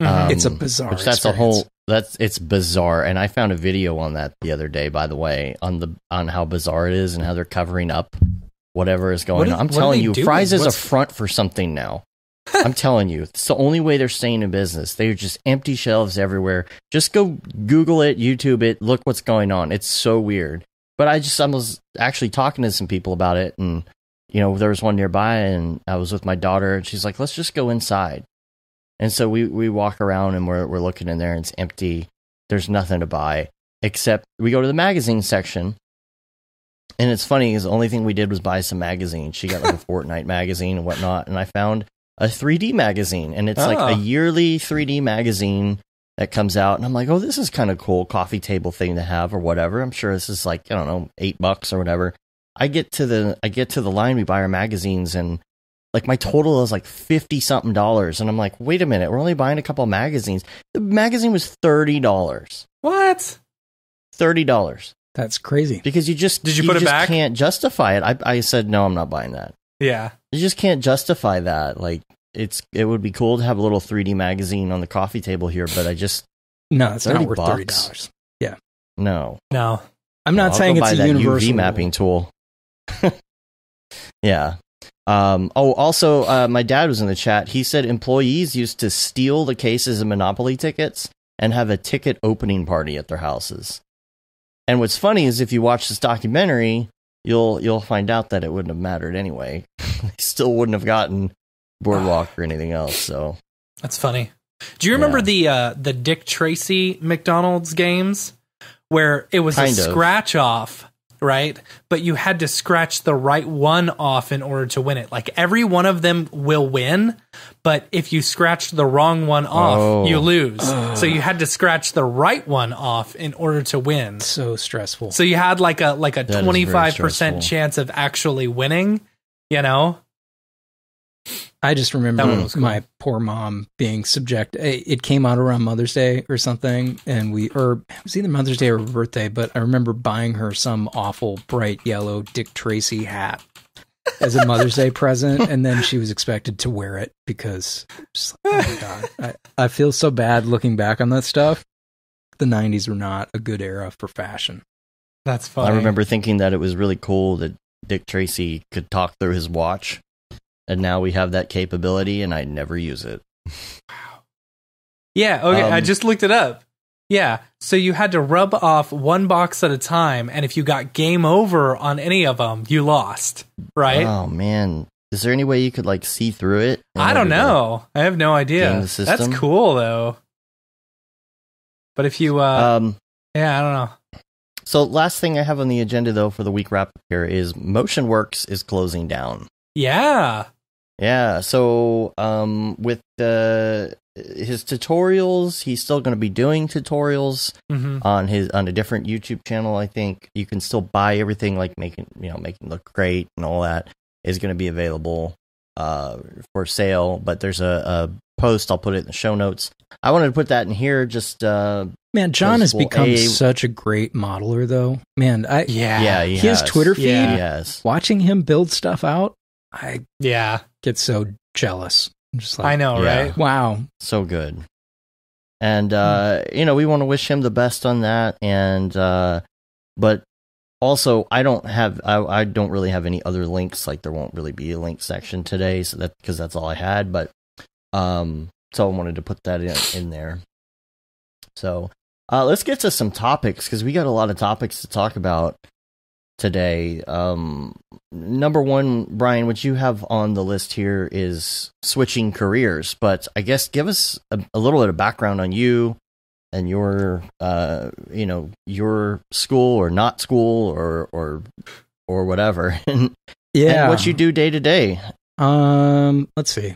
[SPEAKER 3] It's a bizarre experience.
[SPEAKER 1] It's bizarre, and I found a video on that the other day, by the way, on how bizarre it is and how they're covering up whatever is going on. I'm telling you, Fry's is a front for something now. I'm telling you, it's the only way they're staying in business. They're just empty shelves everywhere. Just go Google it, YouTube it, look what's going on. It's so weird. But I was actually talking to some people about it, and there was one nearby, and I was with my daughter, and she's like, let's just go inside. And so we walk around, and we're looking in there, and it's empty. There's nothing to buy, except we go to the magazine section. And it's funny, because the only thing we did was buy some magazines. She got like a Fortnite magazine and whatnot, and I found a 3D magazine, and it's like a yearly 3D magazine that comes out, and I'm like, oh, this is kind of cool, coffee table thing to have or whatever. I'm sure this is like, I don't know, $8 or whatever. I get to the line, we buy our magazines, and like my total is like $50 something, and I'm like, wait a minute, we're only buying a couple magazines. The magazine was $30.
[SPEAKER 2] What?
[SPEAKER 1] $30.
[SPEAKER 3] That's crazy.
[SPEAKER 1] Because
[SPEAKER 2] Did you put it back?
[SPEAKER 1] Can't justify it. I said, no, I'm not buying that.
[SPEAKER 2] Yeah.
[SPEAKER 1] You just can't justify that. Like, it would be cool to have a little 3D magazine on the coffee table here, but I just
[SPEAKER 3] No, it's not
[SPEAKER 1] $30.
[SPEAKER 3] worth $30. Yeah.
[SPEAKER 1] No.
[SPEAKER 3] I'm not saying it's a universal
[SPEAKER 1] UV mapping tool. Yeah. Also, my dad was in the chat. He said employees used to steal the cases of Monopoly tickets and have a ticket opening party at their houses. And what's funny is if you watch this documentary, you'll find out that it wouldn't have mattered anyway. They still wouldn't have gotten Boardwalk or anything else. So
[SPEAKER 2] that's funny. Do you remember the Dick Tracy McDonald's games where it was a scratch off, right? But you had to scratch the right one off in order to win it. Like every one of them will win, but if you scratched the wrong one off, you lose. So you had to scratch the right one off in order to win.
[SPEAKER 3] So stressful.
[SPEAKER 2] So you had like a 25% chance of actually winning, you know?
[SPEAKER 3] I just remember my poor mom being subject. It came out around Mother's Day or something, and it was either Mother's Day or her birthday, but I remember buying her some awful bright yellow Dick Tracy hat as a Mother's Day present, and then she was expected to wear it because, just like, oh my God, I feel so bad looking back on that stuff. The 90s were not a good era for fashion.
[SPEAKER 2] That's funny.
[SPEAKER 1] I remember thinking that it was really cool that Dick Tracy could talk through his watch. And now we have that capability, and I never use it.
[SPEAKER 2] Wow. Yeah, okay, I just looked it up. Yeah, so you had to rub off one box at a time, and if you got game over on any of them, you lost, right?
[SPEAKER 1] Oh, man. Is there any way you could, like, see through it?
[SPEAKER 2] I don't know. I have no idea. That's cool, though. But if you, yeah, I don't know.
[SPEAKER 1] So last thing I have on the agenda, though, for the week wrap here is MotionWorks is closing down.
[SPEAKER 2] Yeah.
[SPEAKER 1] So with his tutorials, he's still going to be doing tutorials on a different YouTube channel. I think you can still buy everything, like making it look great and all that is going to be available for sale. But there's a post. I'll put it in the show notes. I wanted to put that in here. Just
[SPEAKER 3] man, John has become such a great modeler, though. Man, his Twitter feed. Watching him build stuff out. I get so jealous. I'm just like,
[SPEAKER 2] I know, right?
[SPEAKER 3] Wow.
[SPEAKER 1] So good. And, we want to wish him the best on that. And, but also I don't really have any other links. Like there won't really be a link section today. So because that's all I had. But, so I wanted to put that in there. So, let's get to some topics because we got a lot of topics to talk about today. Number one, Brian, what you have on the list here is switching careers, but I guess give us a little bit of background on you and your, your school or not school or whatever, and what you do day to day.
[SPEAKER 3] Let's see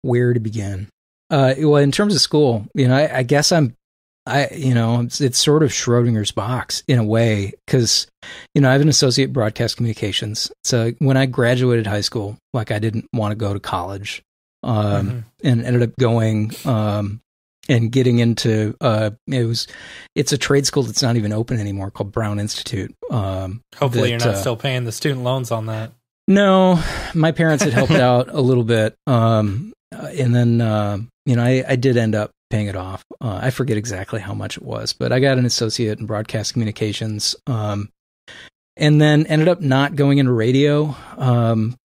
[SPEAKER 3] where to begin. Well, in terms of school, I guess it's sort of Schrodinger's box in a way, because, I have an associate broadcast communications. So when I graduated high school, like I didn't want to go to college, and ended up going, and getting into, it's a trade school that's not even open anymore called Brown Institute.
[SPEAKER 2] Hopefully you're not still paying the student loans on that.
[SPEAKER 3] No, my parents had helped out a little bit. And then, I did end up paying it off. I forget exactly how much it was, but I got an associate in broadcast communications, and then ended up not going into radio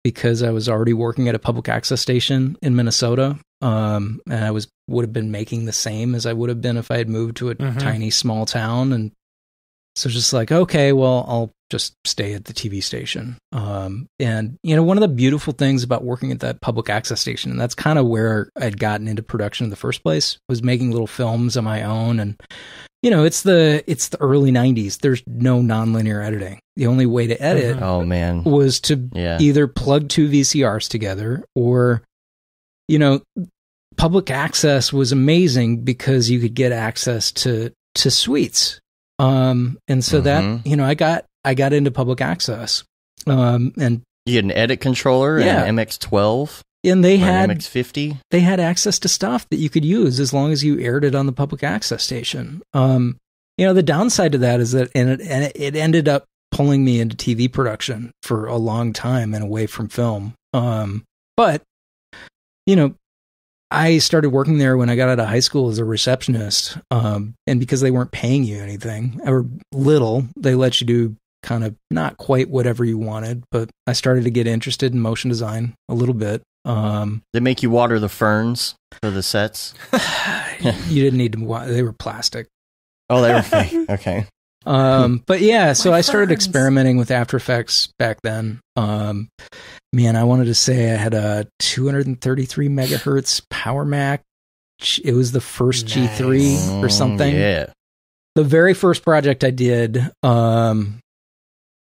[SPEAKER 3] because I was already working at a public access station in Minnesota, and I would have been making the same as I would have been if I had moved to a tiny small town. And so just like, okay, well, I'll just stay at the TV station. And, one of the beautiful things about working at that public access station, and that's kind of where I'd gotten into production in the first place, was making little films on my own. And, it's the early 90s. There's no nonlinear editing. The only way to edit was to either plug two VCRs together or, public access was amazing because you could get access to suites. And so that, I got into public access. And
[SPEAKER 1] you had an edit controller and an MX12
[SPEAKER 3] and they had
[SPEAKER 1] MX50.
[SPEAKER 3] They had access to stuff that you could use as long as you aired it on the public access station. The downside to that is that it ended up pulling me into TV production for a long time and away from film. But I started working there when I got out of high school as a receptionist. And because they weren't paying you anything or little, they let you do kind of not quite whatever you wanted, but I started to get interested in motion design a little bit.
[SPEAKER 1] They make you water the ferns for the sets.
[SPEAKER 3] You didn't need to. They were plastic.
[SPEAKER 1] Oh, they were fake. Okay.
[SPEAKER 3] But yeah, so I started experimenting with After Effects back then. Man, I wanted to say I had a 233 megahertz Power Mac. It was the first G3 or something.
[SPEAKER 1] Yeah.
[SPEAKER 3] The very first project I did,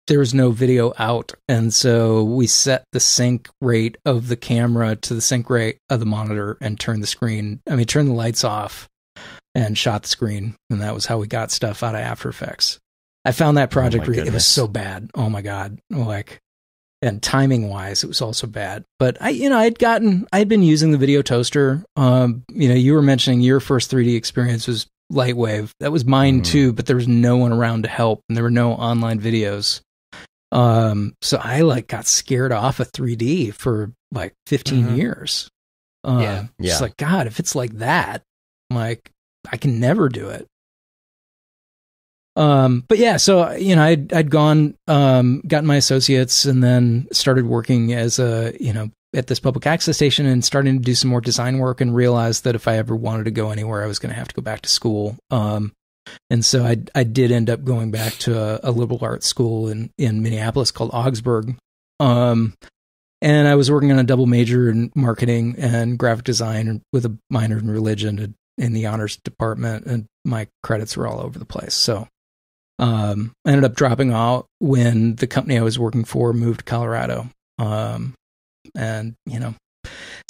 [SPEAKER 3] there was no video out. And so we set the sync rate of the camera to the sync rate of the monitor and turned the lights off and shot the screen. And that was how we got stuff out of After Effects. I found that project, it was so bad. Oh my God. And timing wise, it was also bad. But I'd been using the video toaster. You were mentioning your first 3D experience was Lightwave. That was mine too, but there was no one around to help and there were no online videos. So I got scared off of 3D for 15 years. Just like, God, if it's like that, I can never do it. But yeah, so, I'd gone, gotten my associates and then started working as at this public access station and starting to do some more design work and realized that if I ever wanted to go anywhere, I was going to have to go back to school. And so I did end up going back to a liberal arts school in Minneapolis called Augsburg. And I was working on a double major in marketing and graphic design with a minor in religion in the honors department. And my credits were all over the place. So I ended up dropping out when the company I was working for moved to Colorado. So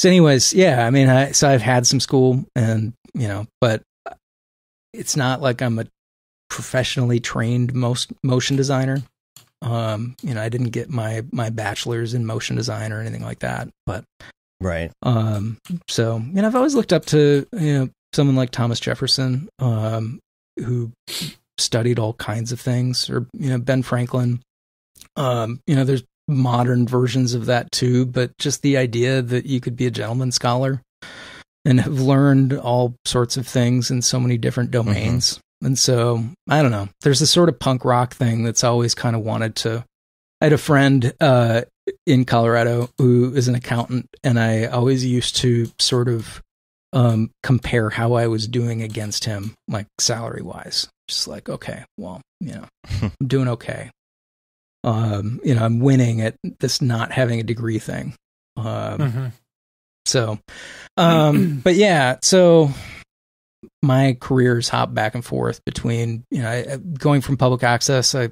[SPEAKER 3] anyways, yeah, so I've had some school and, but it's not like I'm a professionally trained motion designer. I didn't get my bachelor's in motion design or anything like that, but
[SPEAKER 1] right.
[SPEAKER 3] So, I've always looked up to, someone like Thomas Jefferson, who studied all kinds of things, or, Ben Franklin. There's modern versions of that too, but just the idea that you could be a gentleman scholar and have learned all sorts of things in so many different domains. And so, I don't know, there's this sort of punk rock thing that's always kind of wanted to. I had a friend in Colorado who is an accountant, and I always used to sort of compare how I was doing against him, salary wise. Just okay, well, I'm doing okay. I'm winning at this not having a degree thing. So, but yeah, so my careers hop back and forth between, going from public access. I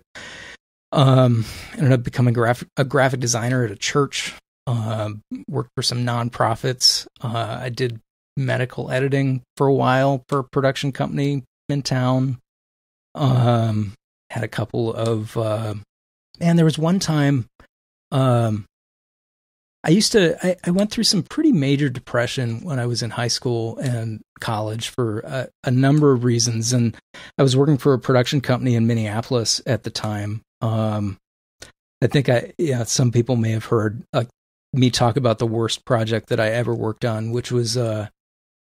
[SPEAKER 3] ended up becoming a graphic designer at a church, worked for some nonprofits. I did medical editing for a while for a production company in town. Had a couple of, there was one time, I went through some pretty major depression when I was in high school and college for a number of reasons. And I was working for a production company in Minneapolis at the time. I think some people may have heard me talk about the worst project that I ever worked on, which was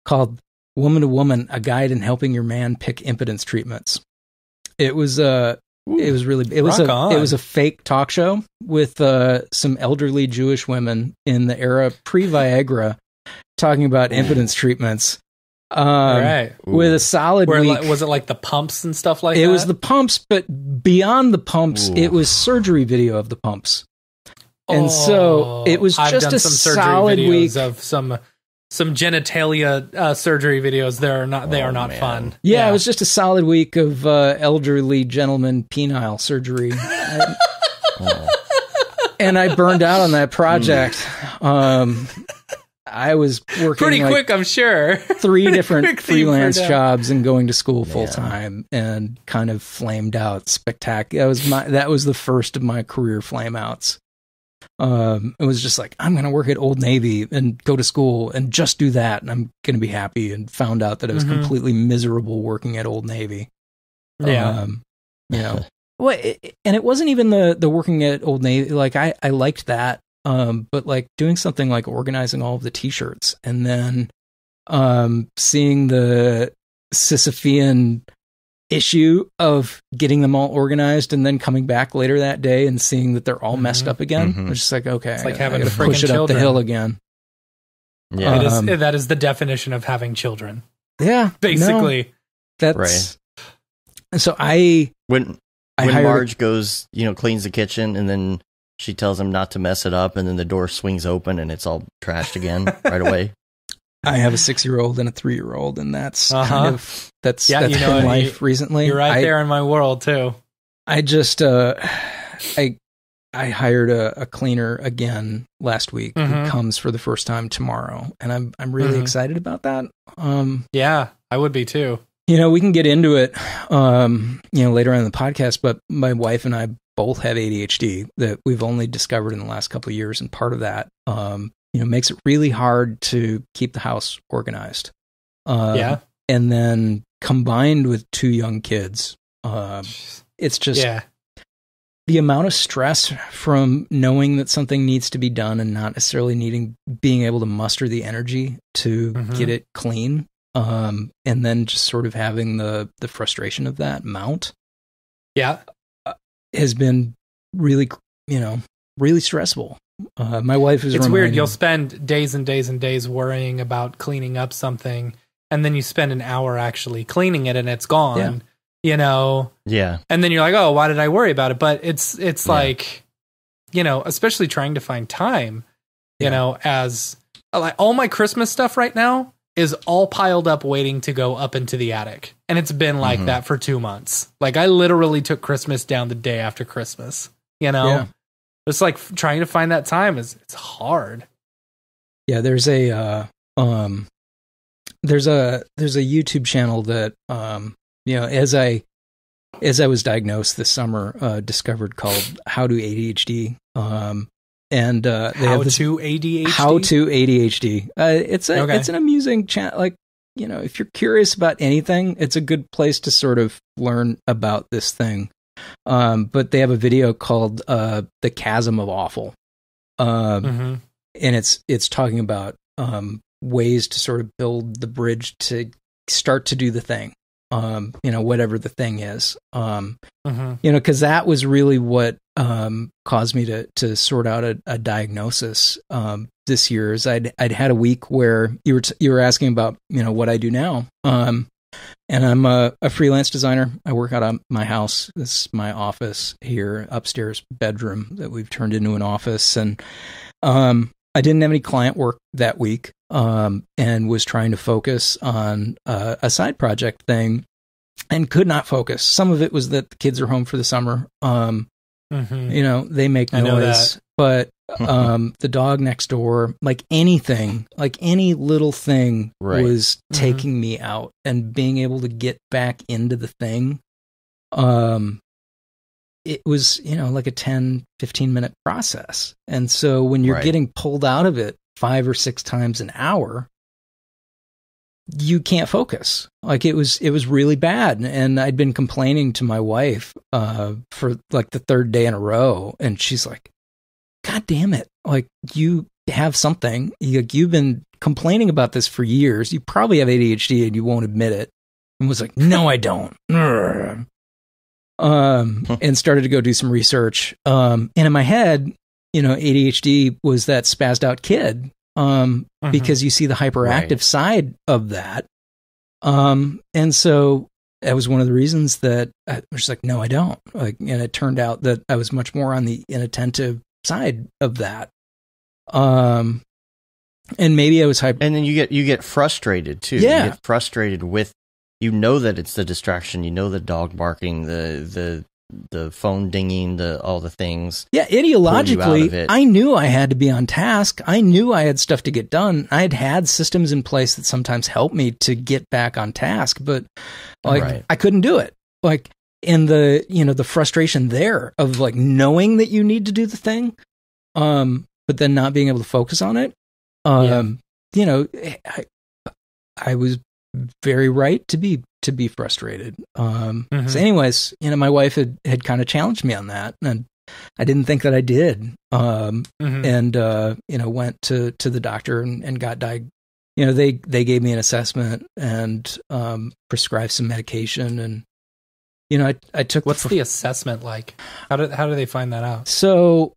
[SPEAKER 3] called Woman to Woman, A Guide in Helping Your Man Pick Impotence Treatments. It was a fake talk show with some elderly Jewish women in the era pre-Viagra talking about impotence treatments.
[SPEAKER 2] Right.
[SPEAKER 3] With a solid week.
[SPEAKER 2] Was it like the pumps and stuff like that?
[SPEAKER 3] It was the pumps, but beyond the pumps, it was surgery video of the pumps. And so it was just a solid week
[SPEAKER 2] of some genitalia surgery videos. They are not fun.
[SPEAKER 3] Yeah, it was just a solid week of elderly gentleman penile surgery. And I burned out on that project. I was working
[SPEAKER 2] pretty quick, I'm sure.
[SPEAKER 3] 3 different freelance jobs and going to school full time, and kind of flamed out spectacular. That was the first of my career flame outs. It was just I'm going to work at Old Navy and go to school and just do that, and I'm going to be happy. And found out that I was completely miserable working at Old Navy.
[SPEAKER 2] Yeah,
[SPEAKER 3] and it wasn't even the working at Old Navy. I liked that. But like doing something like organizing all of the t-shirts and then seeing the Sisyphean issue of getting them all organized and then coming back later that day and seeing that they're all messed up again. It's just like, okay,
[SPEAKER 2] it's like
[SPEAKER 3] I
[SPEAKER 2] having
[SPEAKER 3] gotta
[SPEAKER 2] freaking
[SPEAKER 3] push it
[SPEAKER 2] children.
[SPEAKER 3] up the hill again.
[SPEAKER 1] Yeah,
[SPEAKER 2] that is the definition of having children.
[SPEAKER 3] Yeah,
[SPEAKER 2] Basically.
[SPEAKER 3] no, that's
[SPEAKER 1] right.
[SPEAKER 3] So
[SPEAKER 1] when Marge goes, cleans the kitchen, and then she tells him not to mess it up, and then the door swings open and it's all trashed again right away.
[SPEAKER 3] I have a 6-year-old and a 3-year-old, and that's kind of that's been life recently.
[SPEAKER 2] You're right there in my world too.
[SPEAKER 3] I just I hired a cleaner again last week who comes for the first time tomorrow, and I'm really excited about that.
[SPEAKER 2] Yeah, I would be too.
[SPEAKER 3] We can get into it later on in the podcast, but my wife and I both have ADHD that we've only discovered in the last couple of years, and part of that makes it really hard to keep the house organized. And then combined with 2 young kids, it's just the amount of stress from knowing that something needs to be done and not necessarily being able to muster the energy to get it clean. And then just sort of having the frustration of that mount. Has been really, really stressful. My wife is.
[SPEAKER 2] It's weird. You'll spend days and days and days worrying about cleaning up something, and then you spend an hour actually cleaning it, and it's gone.
[SPEAKER 1] Yeah.
[SPEAKER 2] And then you're like, oh, why did I worry about it? But it's like, especially trying to find time. As like all my Christmas stuff right now is all piled up waiting to go up into the attic, and it's been like that for 2 months. Like I literally took Christmas down the day after Christmas. It's like trying to find that time it's hard.
[SPEAKER 3] Yeah, there's a YouTube channel that as I was diagnosed this summer, discovered called How to ADHD. And they have this
[SPEAKER 2] ADHD.
[SPEAKER 3] How to ADHD. It's an amusing chat. Like if you're curious about anything, it's a good place to sort of learn about this thing. But they have a video called "The Chasm of Awful," and it's talking about ways to sort of build the bridge to start to do the thing. Whatever the thing is. Because that was really what caused me to sort out a diagnosis this year. Is I'd had a week where you were asking about what I do now. And I'm a freelance designer. I work out of my house. This is my office here, upstairs bedroom that we've turned into an office. And I didn't have any client work that week, and was trying to focus on a side project thing and could not focus. Some of it was that the kids are home for the summer. They make noise, but the dog next door, like any little thing was taking me out, and being able to get back into the thing. It was, like a 10, 15 minute process. And so when you're getting pulled out of it 5 or 6 times an hour, you can't focus. Like it was really bad. And I'd been complaining to my wife, for like the 3rd day in a row. And she's like, God damn it. Like you have something, you've been complaining about this for years. You probably have ADHD and you won't admit it. And was like, no, I don't. And started to go do some research. And in my head, ADHD was that spazzed out kid. Because you see the hyperactive side of that. And so that was one of the reasons that I was just like, no, I don't. And it turned out that I was much more on the inattentive side of that. And maybe I was hyper.
[SPEAKER 1] And then you get frustrated too.
[SPEAKER 3] Yeah.
[SPEAKER 1] You get frustrated with, that it's the distraction, the dog barking, the phone dinging, all the things.
[SPEAKER 3] Yeah, ideologically, I knew I had to be on task. I knew I had stuff to get done. I had systems in place that sometimes helped me to get back on task, but I couldn't do it. And the frustration there of knowing that you need to do the thing, but then not being able to focus on it. I was very right to be frustrated. So anyways, my wife had kind of challenged me on that, and I didn't think that I did. And, went to the doctor and got they gave me an assessment and, prescribed some medication. And, I took,
[SPEAKER 2] what's the assessment like? How do they find that out?
[SPEAKER 3] So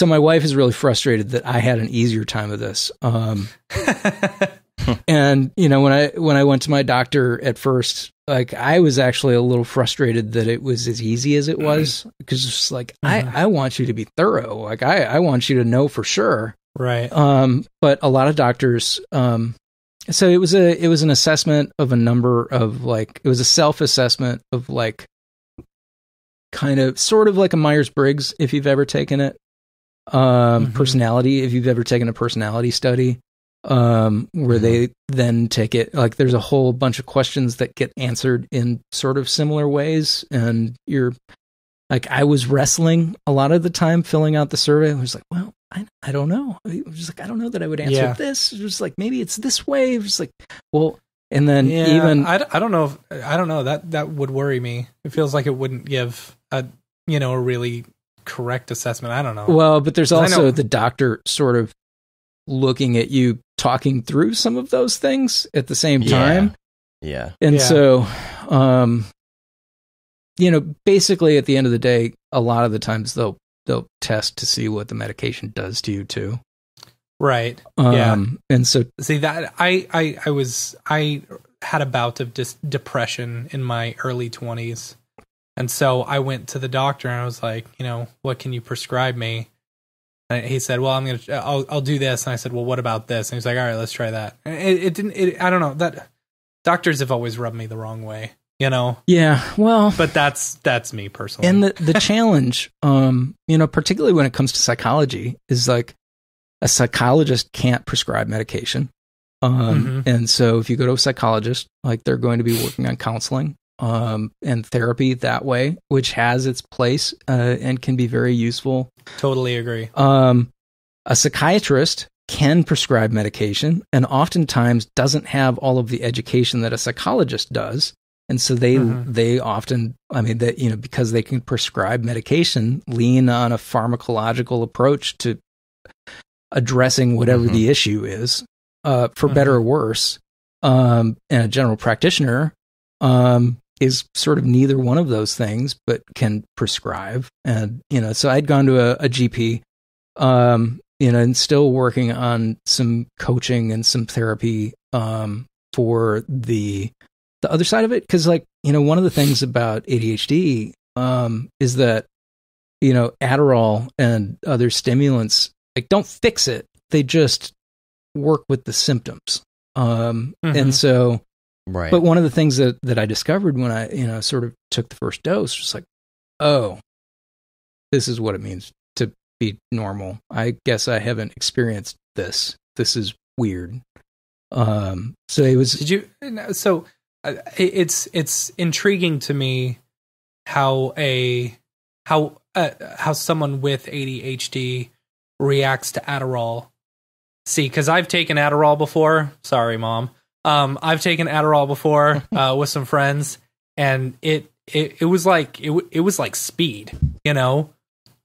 [SPEAKER 3] my wife is really frustrated that I had an easier time of this. And, when I went to my doctor at first, like, I was actually a little frustrated that it was as easy as it was, because it's like, I want you to be thorough. Like, I want you to know for sure.
[SPEAKER 2] Right.
[SPEAKER 3] But a lot of doctors, so it was an assessment of a number of, like, it was a self-assessment of, like, kind of sort of like a Myers-Briggs, if you've ever taken it. Personality, if you've ever taken a personality study, where they then take it, like, there's a whole bunch of questions that get answered in sort of similar ways. And you're like, I was wrestling a lot of the time filling out the survey. I was like, well, I don't know. I was just like, I don't know that I would answer this. It was like, maybe it's this way. It was like, well, and then even,
[SPEAKER 2] I don't know. I don't know, that would worry me. It feels like it wouldn't give a really correct assessment. I don't know.
[SPEAKER 3] Well, but there's also the doctor sort of looking at you talking through some of those things at the same time.
[SPEAKER 1] Yeah.
[SPEAKER 3] And so, basically at the end of the day, a lot of the times they'll test to see what the medication does to you too.
[SPEAKER 2] Right.
[SPEAKER 3] And so
[SPEAKER 2] see that I had a bout of depression in my early 20s. And so I went to the doctor and I was like, what can you prescribe me? And he said, well, I'll do this. And I said, well, what about this? And he's like, all right, let's try that. And I don't know, that doctors have always rubbed me the wrong way,
[SPEAKER 3] Yeah. Well,
[SPEAKER 2] but that's me personally.
[SPEAKER 3] And the challenge, particularly when it comes to psychology, is like, a psychologist can't prescribe medication. And so if you go to a psychologist, like, they're going to be working on counseling, and therapy that way, which has its place, and can be very useful.
[SPEAKER 2] Totally agree.
[SPEAKER 3] A psychiatrist can prescribe medication and oftentimes doesn't have all of the education that a psychologist does. And so they often, because they can prescribe medication, lean on a pharmacological approach to addressing whatever the issue is, for better or worse. And a general practitioner, is sort of neither one of those things, but can prescribe. And, so I'd gone to a GP, and still working on some coaching and some therapy, for the other side of it. Cause, like, one of the things about ADHD, is that, Adderall and other stimulants, like, don't fix it. They just work with the symptoms. And so,
[SPEAKER 1] right.
[SPEAKER 3] But one of the things that I discovered when I, sort of took the first dose, was like, oh, this is what it means to be normal. I guess I haven't experienced this. This is weird. So it was.
[SPEAKER 2] Did you? So it's intriguing to me how someone with ADHD reacts to Adderall. See, because I've taken Adderall before. Sorry, Mom. I've taken Adderall before with some friends, and it was like speed,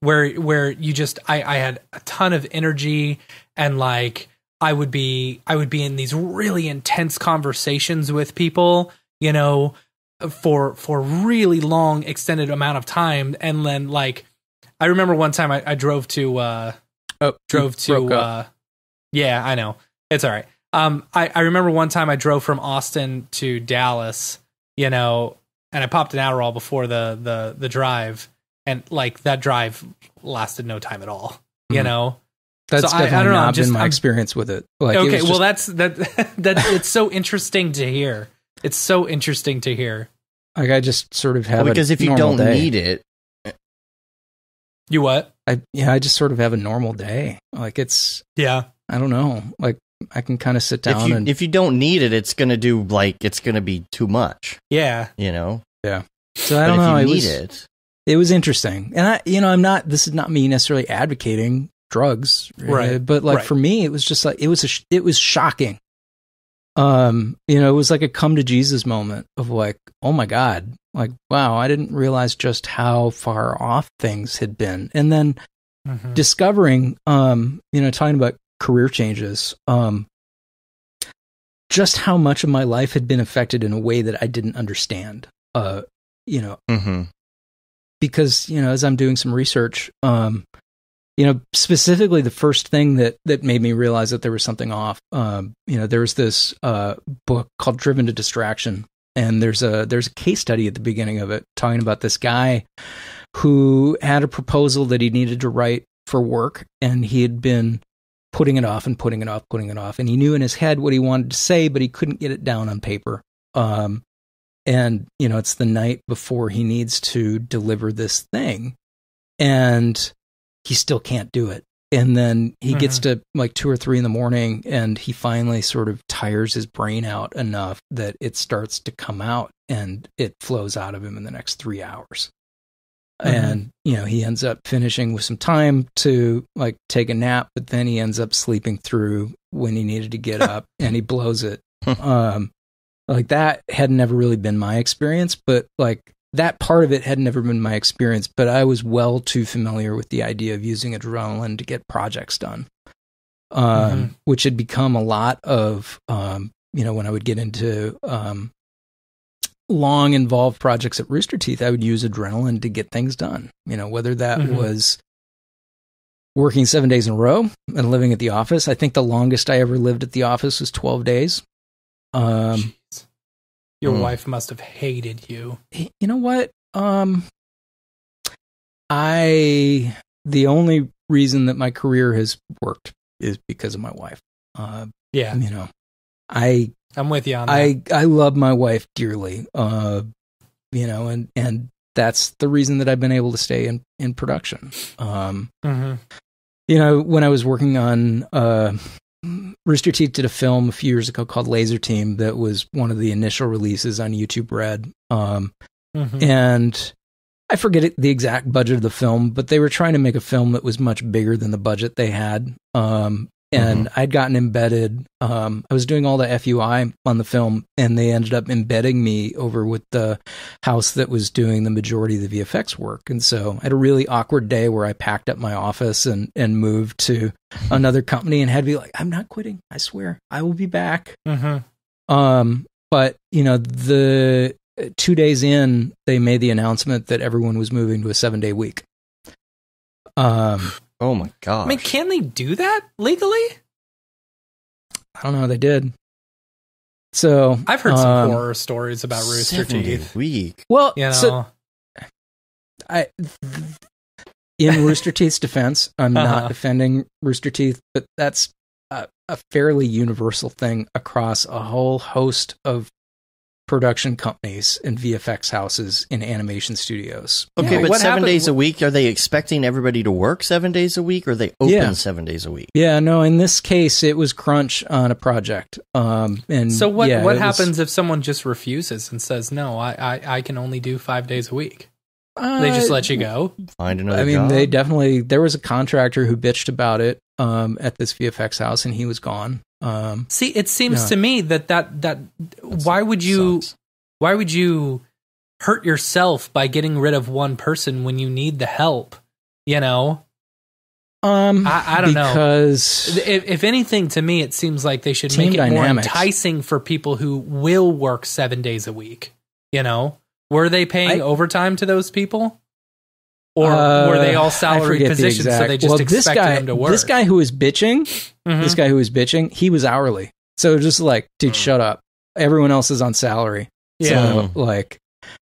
[SPEAKER 2] where you just I had a ton of energy, and like I would be in these really intense conversations with people, for really long extended amount of time, and then like I remember one time I drove to yeah, I know, it's all right. I remember one time I drove from Austin to Dallas, and I popped an Adderall before the drive, and like that drive lasted no time at all,
[SPEAKER 3] That's
[SPEAKER 2] so
[SPEAKER 3] definitely
[SPEAKER 2] I don't know,
[SPEAKER 3] not been my experience with it. Like,
[SPEAKER 2] okay,
[SPEAKER 3] it was
[SPEAKER 2] well that it's so interesting to hear. It's so interesting to hear.
[SPEAKER 3] Like, I just sort of have
[SPEAKER 1] because if you don't need it,
[SPEAKER 2] you what?
[SPEAKER 3] I just sort of have a normal day. Like, it's I don't know. Like, I can kind of sit down
[SPEAKER 1] if you don't need it, it's going to be too much.
[SPEAKER 2] Yeah.
[SPEAKER 3] Yeah. So I don't know.
[SPEAKER 1] If you need it.
[SPEAKER 3] It was interesting. And this is not me necessarily advocating drugs.
[SPEAKER 2] Right.
[SPEAKER 3] But like, for me, it was just like, it was shocking It was like a come to Jesus moment of like, oh my God, like, wow, I didn't realize just how far off things had been. And then discovering, talking about career changes, just how much of my life had been affected in a way that I didn't understand, because, as I'm doing some research, specifically the first thing that made me realize that there was something off, there was this book called Driven to Distraction, and there's a case study at the beginning of it talking about this guy who had a proposal that he needed to write for work, and he had been putting it off and putting it off, and he knew in his head what he wanted to say, but he couldn't get it down on paper. And it's the night before he needs to deliver this thing, and he still can't do it. And then he gets to like 2 or 3 in the morning, and he finally sort of tires his brain out enough that it starts to come out, and it flows out of him in the next 3 hours. And, he ends up finishing with some time to like take a nap, but then he ends up sleeping through when he needed to get up, and he blows it. Like that had never really been my experience, but like that part of it had never been my experience, but I was well too familiar with the idea of using adrenaline to get projects done, which had become a lot of, when I would get into long involved projects at Rooster Teeth, I would use adrenaline to get things done, whether that was working 7 days in a row and living at the office. I think the longest I ever lived at the office was 12 days.
[SPEAKER 2] Your wife must have hated you.
[SPEAKER 3] You know what? The only reason that my career has worked is because of my wife. I'm
[SPEAKER 2] with you on that.
[SPEAKER 3] I love my wife dearly. And that's the reason that I've been able to stay in production. When I was working on, Rooster Teeth did a film a few years ago called Laser Team that was one of the initial releases on YouTube Red. And I forget the exact budget of the film, but they were trying to make a film that was much bigger than the budget they had. And I'd gotten embedded. I was doing all the FUI on the film, and they ended up embedding me over with the house that was doing the majority of the VFX work. And so I had a really awkward day where I packed up my office and moved to another company and had to be like, I'm not quitting. I swear I will be back. But the 2 days in, they made the announcement that everyone was moving to a 7-day week.
[SPEAKER 1] Oh my god!
[SPEAKER 2] I mean, can they do that legally?
[SPEAKER 3] I don't know. They did. So
[SPEAKER 2] I've heard some horror stories about Rooster
[SPEAKER 1] 7 day
[SPEAKER 2] Teeth.
[SPEAKER 1] week.
[SPEAKER 3] Well, in Rooster Teeth's defense, I'm not defending Rooster Teeth, but that's a fairly universal thing across a whole host of production companies and VFX houses in animation studios.
[SPEAKER 1] Okay, but 7 days a week, are they expecting everybody to work 7 days a week, or are they open 7 days a week?
[SPEAKER 3] Yeah, no, in this case, it was crunch on a project. And
[SPEAKER 2] so what happens if someone just refuses and says, no, I can only do 5 days a week? They just let you go?
[SPEAKER 1] Find another job?
[SPEAKER 3] They definitely, there was a contractor who bitched about it at this VFX house, and he was gone.
[SPEAKER 2] See, it seems to me that why would you hurt yourself by getting rid of one person when you need the help? I don't know. Because if anything, to me, it seems like they should make it more enticing for people who will work 7 days a week. Were they paying overtime to those people? Or were they all salary positions, so they just expected them to work?
[SPEAKER 3] This guy who was bitching, he was hourly. So just like, dude, shut up. Everyone else is on salary.
[SPEAKER 2] Yeah.
[SPEAKER 3] So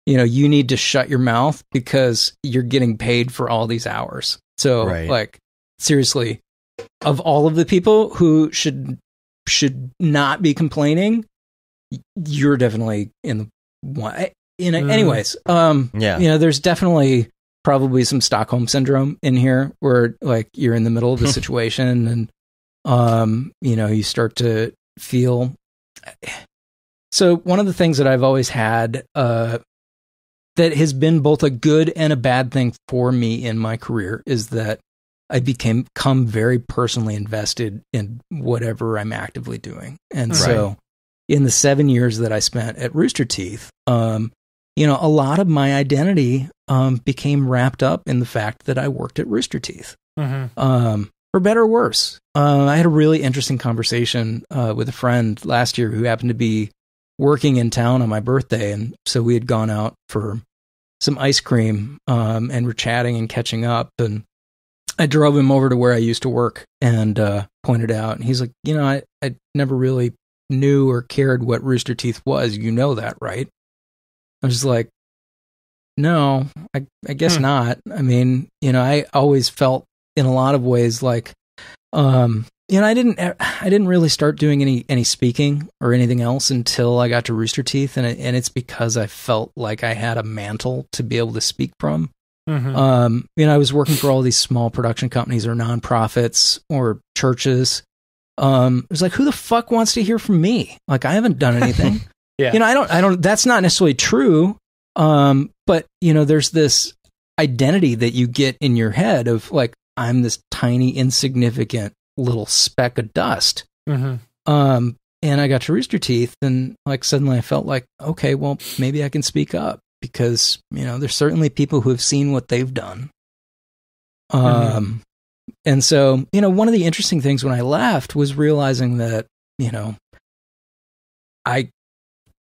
[SPEAKER 3] you need to shut your mouth because you're getting paid for all these hours. So like, seriously, of all of the people who should not be complaining, you're definitely in the one. Anyways, there's definitely probably some Stockholm syndrome in here where like you're in the middle of a situation and you start to feel. So one of the things that I've always had that has been both a good and a bad thing for me in my career is that I become very personally invested in whatever I'm actively doing. And so in the 7 years that I spent at Rooster Teeth, you know, a lot of my identity became wrapped up in the fact that I worked at Rooster Teeth. For better or worse. I had a really interesting conversation with a friend last year who happened to be working in town on my birthday, and so we had gone out for some ice cream and were chatting and catching up, and I drove him over to where I used to work and pointed out, and he's like, you know, I never really knew or cared what Rooster Teeth was. You know that, right? I was like, no, I guess not. I mean, you know, I always felt in a lot of ways like, you know, I didn't really start doing any speaking or anything else until I got to Rooster Teeth, and it's because I felt like I had a mantle to be able to speak from. You know, I was working for all these small production companies or nonprofits or churches. It was like, who the fuck wants to hear from me? Like, I haven't done anything. You know, I don't, that's not necessarily true. But you know, there's this identity that you get in your head of like, I'm this tiny, insignificant little speck of dust. And I got to Rooster Teeth, and like suddenly I felt like, okay, well, maybe I can speak up, because you know, there's certainly people who have seen what they've done. And so, you know, one of the interesting things when I left was realizing that, you know,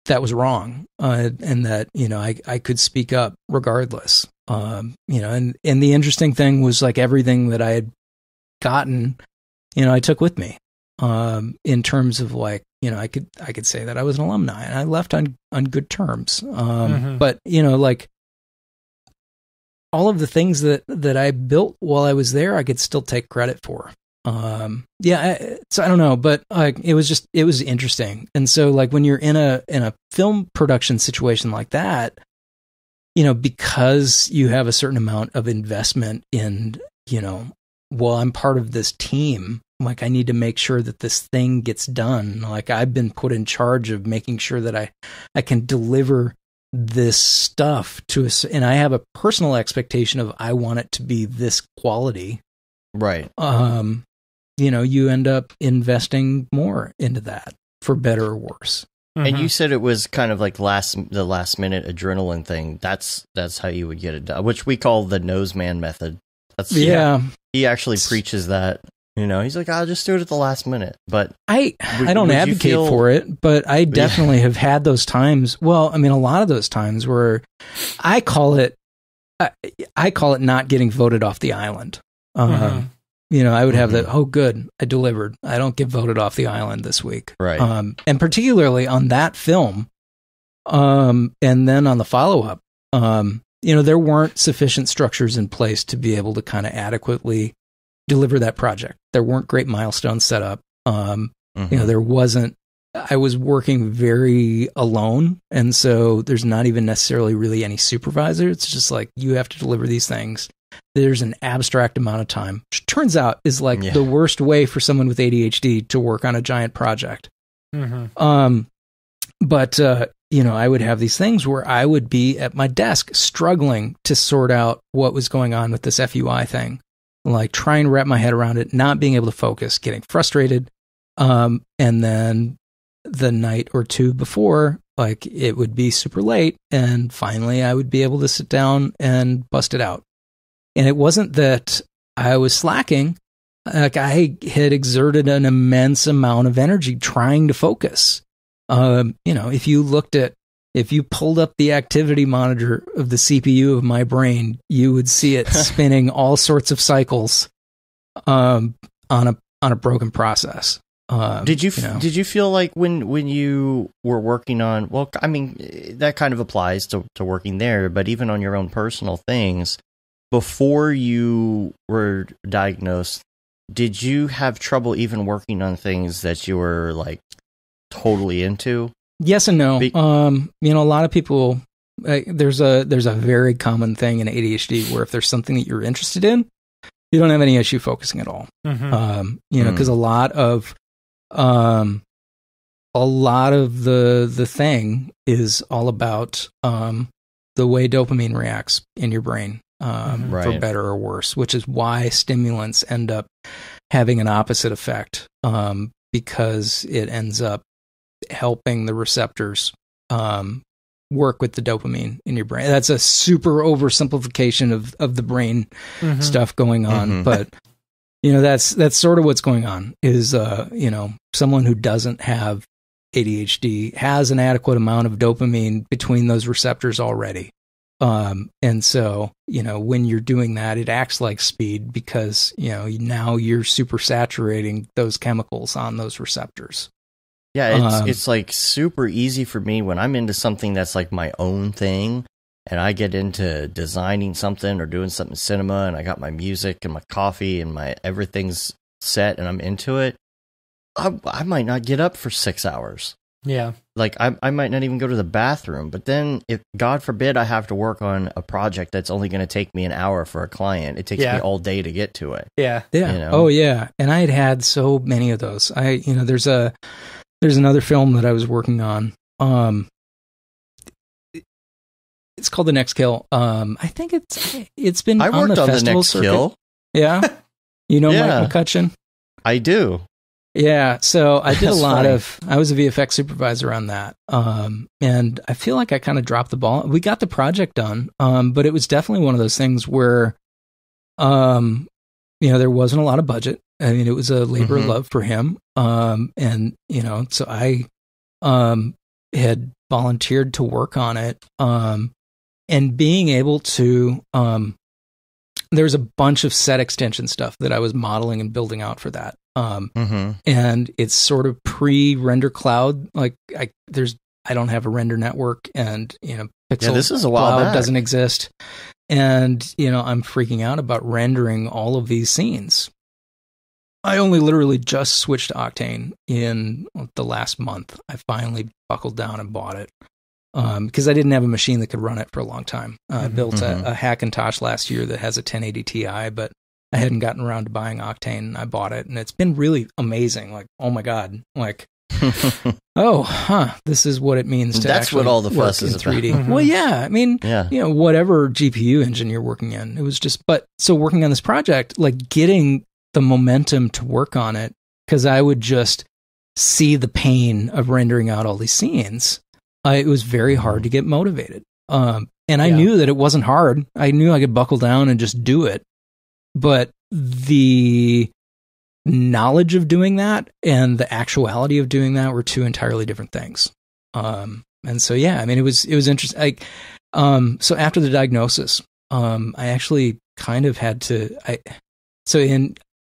[SPEAKER 3] that was wrong, and that, you know, I could speak up regardless. You know, and the interesting thing was like everything that I had gotten, you know, I took with me, in terms of like, you know, I could say that I was an alumni and I left on good terms. But you know, like all of the things that I built while I was there, I could still take credit for. So I don't know, but like it was interesting. And so like when you're in a film production situation like that, you know, because you have a certain amount of investment in, you know, well, I'm part of this team, like I need to make sure that this thing gets done. Like I've been put in charge of making sure that I can deliver this stuff to us, and I have a personal expectation of I want it to be this quality. Right. You know, you end up investing more into that, for better or worse.
[SPEAKER 1] And you said it was kind of like the last minute adrenaline thing. That's how you would get it done, which we call the nose man method. He actually preaches that. You know, he's like, I'll just do it at the last minute. But
[SPEAKER 3] I don't advocate for it, but I definitely have had those times. Well, I mean, a lot of those times where I call it not getting voted off the island. You know, I would have that, oh, good, I delivered. I don't get voted off the island this week.
[SPEAKER 1] Right.
[SPEAKER 3] And particularly on that film, and then on the follow-up, you know, there weren't sufficient structures in place to be able to kind of adequately deliver that project. There weren't great milestones set up. You know, I was working very alone, and so there's not even necessarily really any supervisor. It's just like, you have to deliver these things. There's an abstract amount of time, which turns out is like the worst way for someone with ADHD to work on a giant project. But you know, I would have these things where I would be at my desk struggling to sort out what was going on with this FUI thing, like trying to wrap my head around it, not being able to focus, getting frustrated. And then the night or two before, like it would be super late, and finally I would be able to sit down and bust it out. And it wasn't that I was slacking. Like I had exerted an immense amount of energy trying to focus. You know, if you pulled up the activity monitor of the CPU of my brain, you would see it spinning all sorts of cycles, on a broken process.
[SPEAKER 1] Did you feel like when you were working on, well, I mean, that kind of applies to working there, but even on your own personal things, before you were diagnosed, did you have trouble even working on things that you were like totally into?
[SPEAKER 3] Yes and no. You know, a lot of people, there's a very common thing in ADHD where if there's something that you're interested in, you don't have any issue focusing at all. You know, because a lot of the thing is all about the way dopamine reacts in your brain, for better or worse, which is why stimulants end up having an opposite effect, because it ends up helping the receptors work with the dopamine in your brain. That's a super oversimplification of the brain stuff going on, but that's sort of what's going on. Is someone who doesn't have ADHD has an adequate amount of dopamine between those receptors already. And so, when you're doing that, it acts like speed because, now you're super saturating those chemicals on those receptors.
[SPEAKER 1] Yeah, it's like super easy for me when I'm into something that's like my own thing and I get into designing something or doing something in cinema and I got my music and my coffee and my everything's set and I'm into it. I might not get up for 6 hours.
[SPEAKER 2] Yeah.
[SPEAKER 1] Like I might not even go to the bathroom, but then if God forbid I have to work on a project that's only going to take me an hour for a client, it takes me all day to get to it.
[SPEAKER 2] Yeah.
[SPEAKER 3] Yeah. Oh yeah. And I had so many of those. There's another film that I was working on. It's called The Next Kill. I think it's been
[SPEAKER 1] I
[SPEAKER 3] on
[SPEAKER 1] worked
[SPEAKER 3] the
[SPEAKER 1] on
[SPEAKER 3] festival
[SPEAKER 1] The Next
[SPEAKER 3] circuit.
[SPEAKER 1] Kill.
[SPEAKER 3] Yeah.
[SPEAKER 1] Yeah.
[SPEAKER 3] Mike McCutcheon?
[SPEAKER 1] I do.
[SPEAKER 3] Yeah, so I did
[SPEAKER 1] That's
[SPEAKER 3] a lot
[SPEAKER 1] funny.
[SPEAKER 3] I was a VFX supervisor on that. And I feel like I kind of dropped the ball. We got the project done, but it was definitely one of those things where, there wasn't a lot of budget. I mean, it was a labor of love for him. And, so I had volunteered to work on it. And being able to, there's a bunch of set extension stuff that I was modeling and building out for that. And it's sort of pre-render cloud. Like I don't have a render network, and Pixel
[SPEAKER 1] this is a while
[SPEAKER 3] Cloud
[SPEAKER 1] back.
[SPEAKER 3] doesn't exist. And I'm freaking out about rendering all of these scenes. I only literally just switched to Octane in the last month. I finally buckled down and bought it because I didn't have a machine that could run it for a long time. I built a Hackintosh last year that has a 1080 Ti, but I hadn't gotten around to buying Octane, and I bought it, and it's been really amazing. Like, oh my God, like, this is what it means to
[SPEAKER 1] That's
[SPEAKER 3] actually
[SPEAKER 1] what all the
[SPEAKER 3] work
[SPEAKER 1] fuss
[SPEAKER 3] in
[SPEAKER 1] is
[SPEAKER 3] 3D.
[SPEAKER 1] about.
[SPEAKER 3] Well, yeah, I mean, whatever GPU engine you're working in, it was just, but so working on this project, like getting the momentum to work on it, because I would just see the pain of rendering out all these scenes. It was very hard to get motivated. And I knew that it wasn't hard. I knew I could buckle down and just do it. But the knowledge of doing that and the actuality of doing that were two entirely different things. And so, I mean, it was interesting. So after the diagnosis, I actually kind of had to,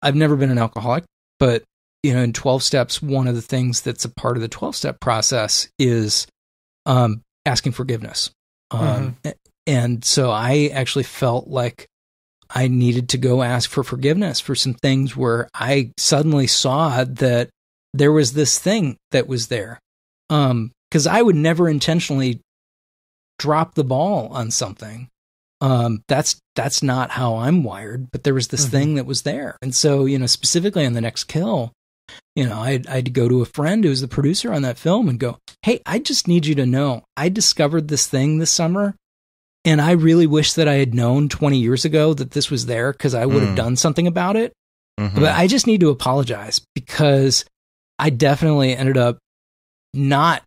[SPEAKER 3] I've never been an alcoholic, but in 12 steps, one of the things that's a part of the 12-step process is asking forgiveness. And so I actually felt like I needed to go ask for forgiveness for some things where I suddenly saw that there was this thing that was there. Because I would never intentionally drop the ball on something. That's not how I'm wired, but there was this thing that was there. And so, specifically on The Next Kill, I had to go to a friend who was the producer on that film and go, hey, I just need you to know, I discovered this thing this summer, and I really wish that I had known 20 years ago that this was there, because I would have done something about it. But I just need to apologize, because I definitely ended up not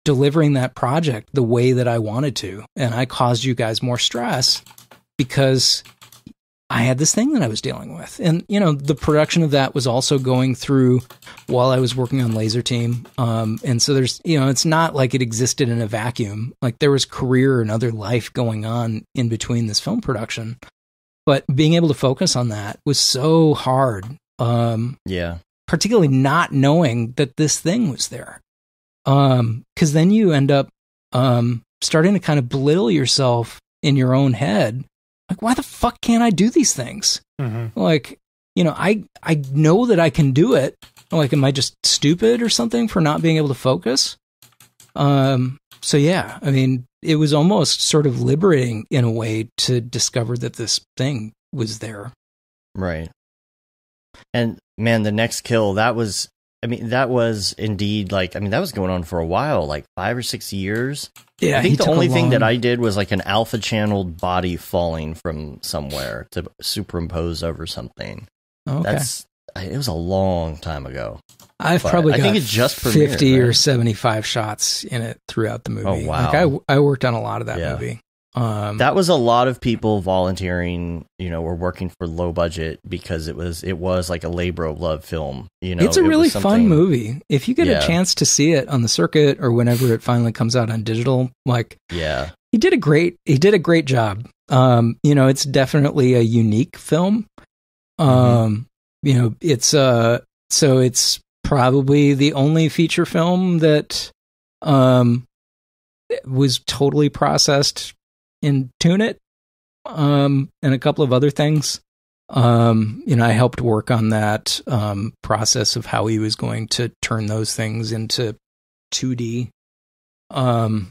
[SPEAKER 3] delivering that project the way that I wanted to. And I caused you guys more stress because I had this thing that I was dealing with. And, the production of that was also going through while I was working on Laser Team. And so there's, it's not like it existed in a vacuum. Like there was career and other life going on in between this film production. But being able to focus on that was so hard. Particularly not knowing that this thing was there. Because then you end up starting to kind of belittle yourself in your own head. Like, why the fuck can't I do these things? Like, I know that I can do it. Like, am I just stupid or something for not being able to focus? So yeah, I mean, it was almost sort of liberating in a way to discover that this thing was there.
[SPEAKER 1] Right. And man, The Next Kill, that was indeed that was going on for a while, like 5 or 6 years.
[SPEAKER 3] Yeah,
[SPEAKER 1] I think the only thing that I did was like an alpha channeled body falling from somewhere to superimpose over something.
[SPEAKER 3] Okay.
[SPEAKER 1] it was a long time ago.
[SPEAKER 3] I've probably got
[SPEAKER 1] I think it just
[SPEAKER 3] 50
[SPEAKER 1] premiered,
[SPEAKER 3] or
[SPEAKER 1] right?
[SPEAKER 3] 75 shots in it throughout the movie.
[SPEAKER 1] Oh, wow.
[SPEAKER 3] Like I worked on a lot of that
[SPEAKER 1] Yeah.
[SPEAKER 3] movie.
[SPEAKER 1] That was a lot of people volunteering, or working for low budget because it was like a labor of love film.
[SPEAKER 3] It's a
[SPEAKER 1] it was
[SPEAKER 3] really fun
[SPEAKER 1] something-
[SPEAKER 3] movie. If you get
[SPEAKER 1] Yeah.
[SPEAKER 3] a chance to see it on the circuit or whenever it finally comes out on digital, like
[SPEAKER 1] Yeah.
[SPEAKER 3] he did a great job. It's definitely a unique film. It's probably the only feature film that was totally processed in TuneIt, and a couple of other things. I helped work on that process of how he was going to turn those things into 2D. And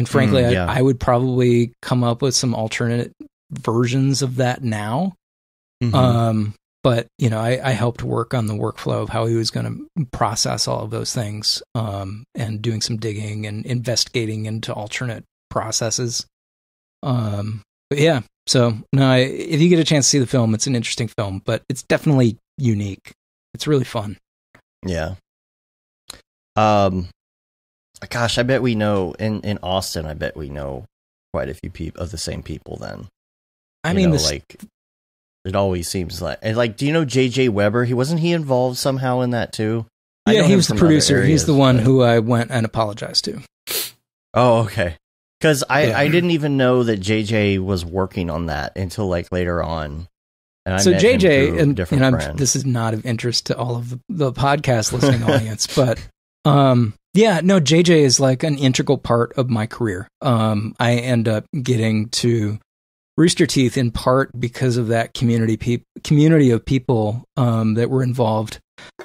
[SPEAKER 3] frankly,
[SPEAKER 1] yeah.
[SPEAKER 3] I would probably come up with some alternate versions of that now. But I helped work on the workflow of how he was going to process all of those things, and doing some digging and investigating into alternate processes. But yeah, so no, if you get a chance to see the film, it's an interesting film, but it's definitely unique. It's really fun.
[SPEAKER 1] Yeah. Gosh, I bet we know in Austin. I bet we know quite a few people of the same people. Then, it always seems like. Do you know J.J. Weber? Wasn't he involved somehow in that too?
[SPEAKER 3] Yeah, he was the producer. He's the one who I went and apologized to.
[SPEAKER 1] Oh, okay. Because I didn't even know that JJ was working on that until like later on. And I met him through a different friend.
[SPEAKER 3] This is not of interest to all of the podcast listening audience, but JJ is like an integral part of my career. I end up getting to Rooster Teeth in part because of that community of people that were involved.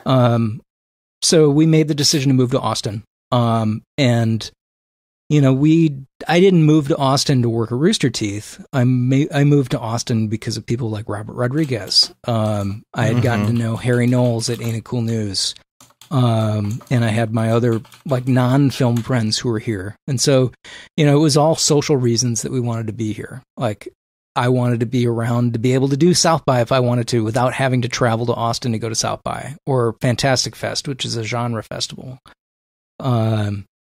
[SPEAKER 3] So we made the decision to move to Austin, and I didn't move to Austin to work at Rooster Teeth. I moved to Austin because of people like Robert Rodriguez. I had gotten to know Harry Knowles at Ain't It Cool News. And I had my other like non-film friends who were here. And so, it was all social reasons that we wanted to be here. Like I wanted to be around to be able to do South by if I wanted to without having to travel to Austin to go to South by, or Fantastic Fest, which is a genre festival.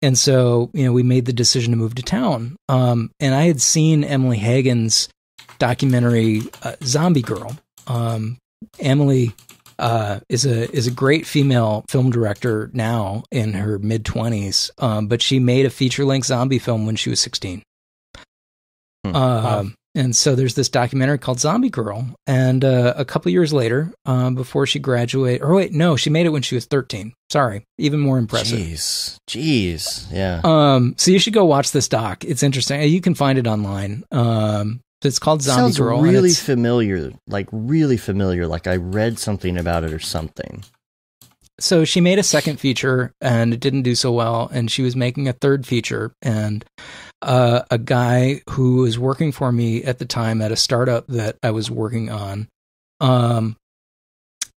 [SPEAKER 3] And so, we made the decision to move to town. And I had seen Emily Hagen's documentary, Zombie Girl. Emily is a great female film director now in her mid-20s, but she made a feature-length zombie film when she was 16.
[SPEAKER 2] Wow.
[SPEAKER 3] And so there's this documentary called Zombie Girl, and a couple years later, before she graduated, or wait, no, she made it when she was 13. Sorry, even more impressive.
[SPEAKER 1] Jeez, yeah.
[SPEAKER 3] So you should go watch this doc. It's interesting. You can find it online. It's called Zombie Girl.
[SPEAKER 1] Sounds really familiar. Like I read something about it or something.
[SPEAKER 3] So she made a second feature and it didn't do so well, and she was making a third feature, and a guy who was working for me at the time at a startup that I was working on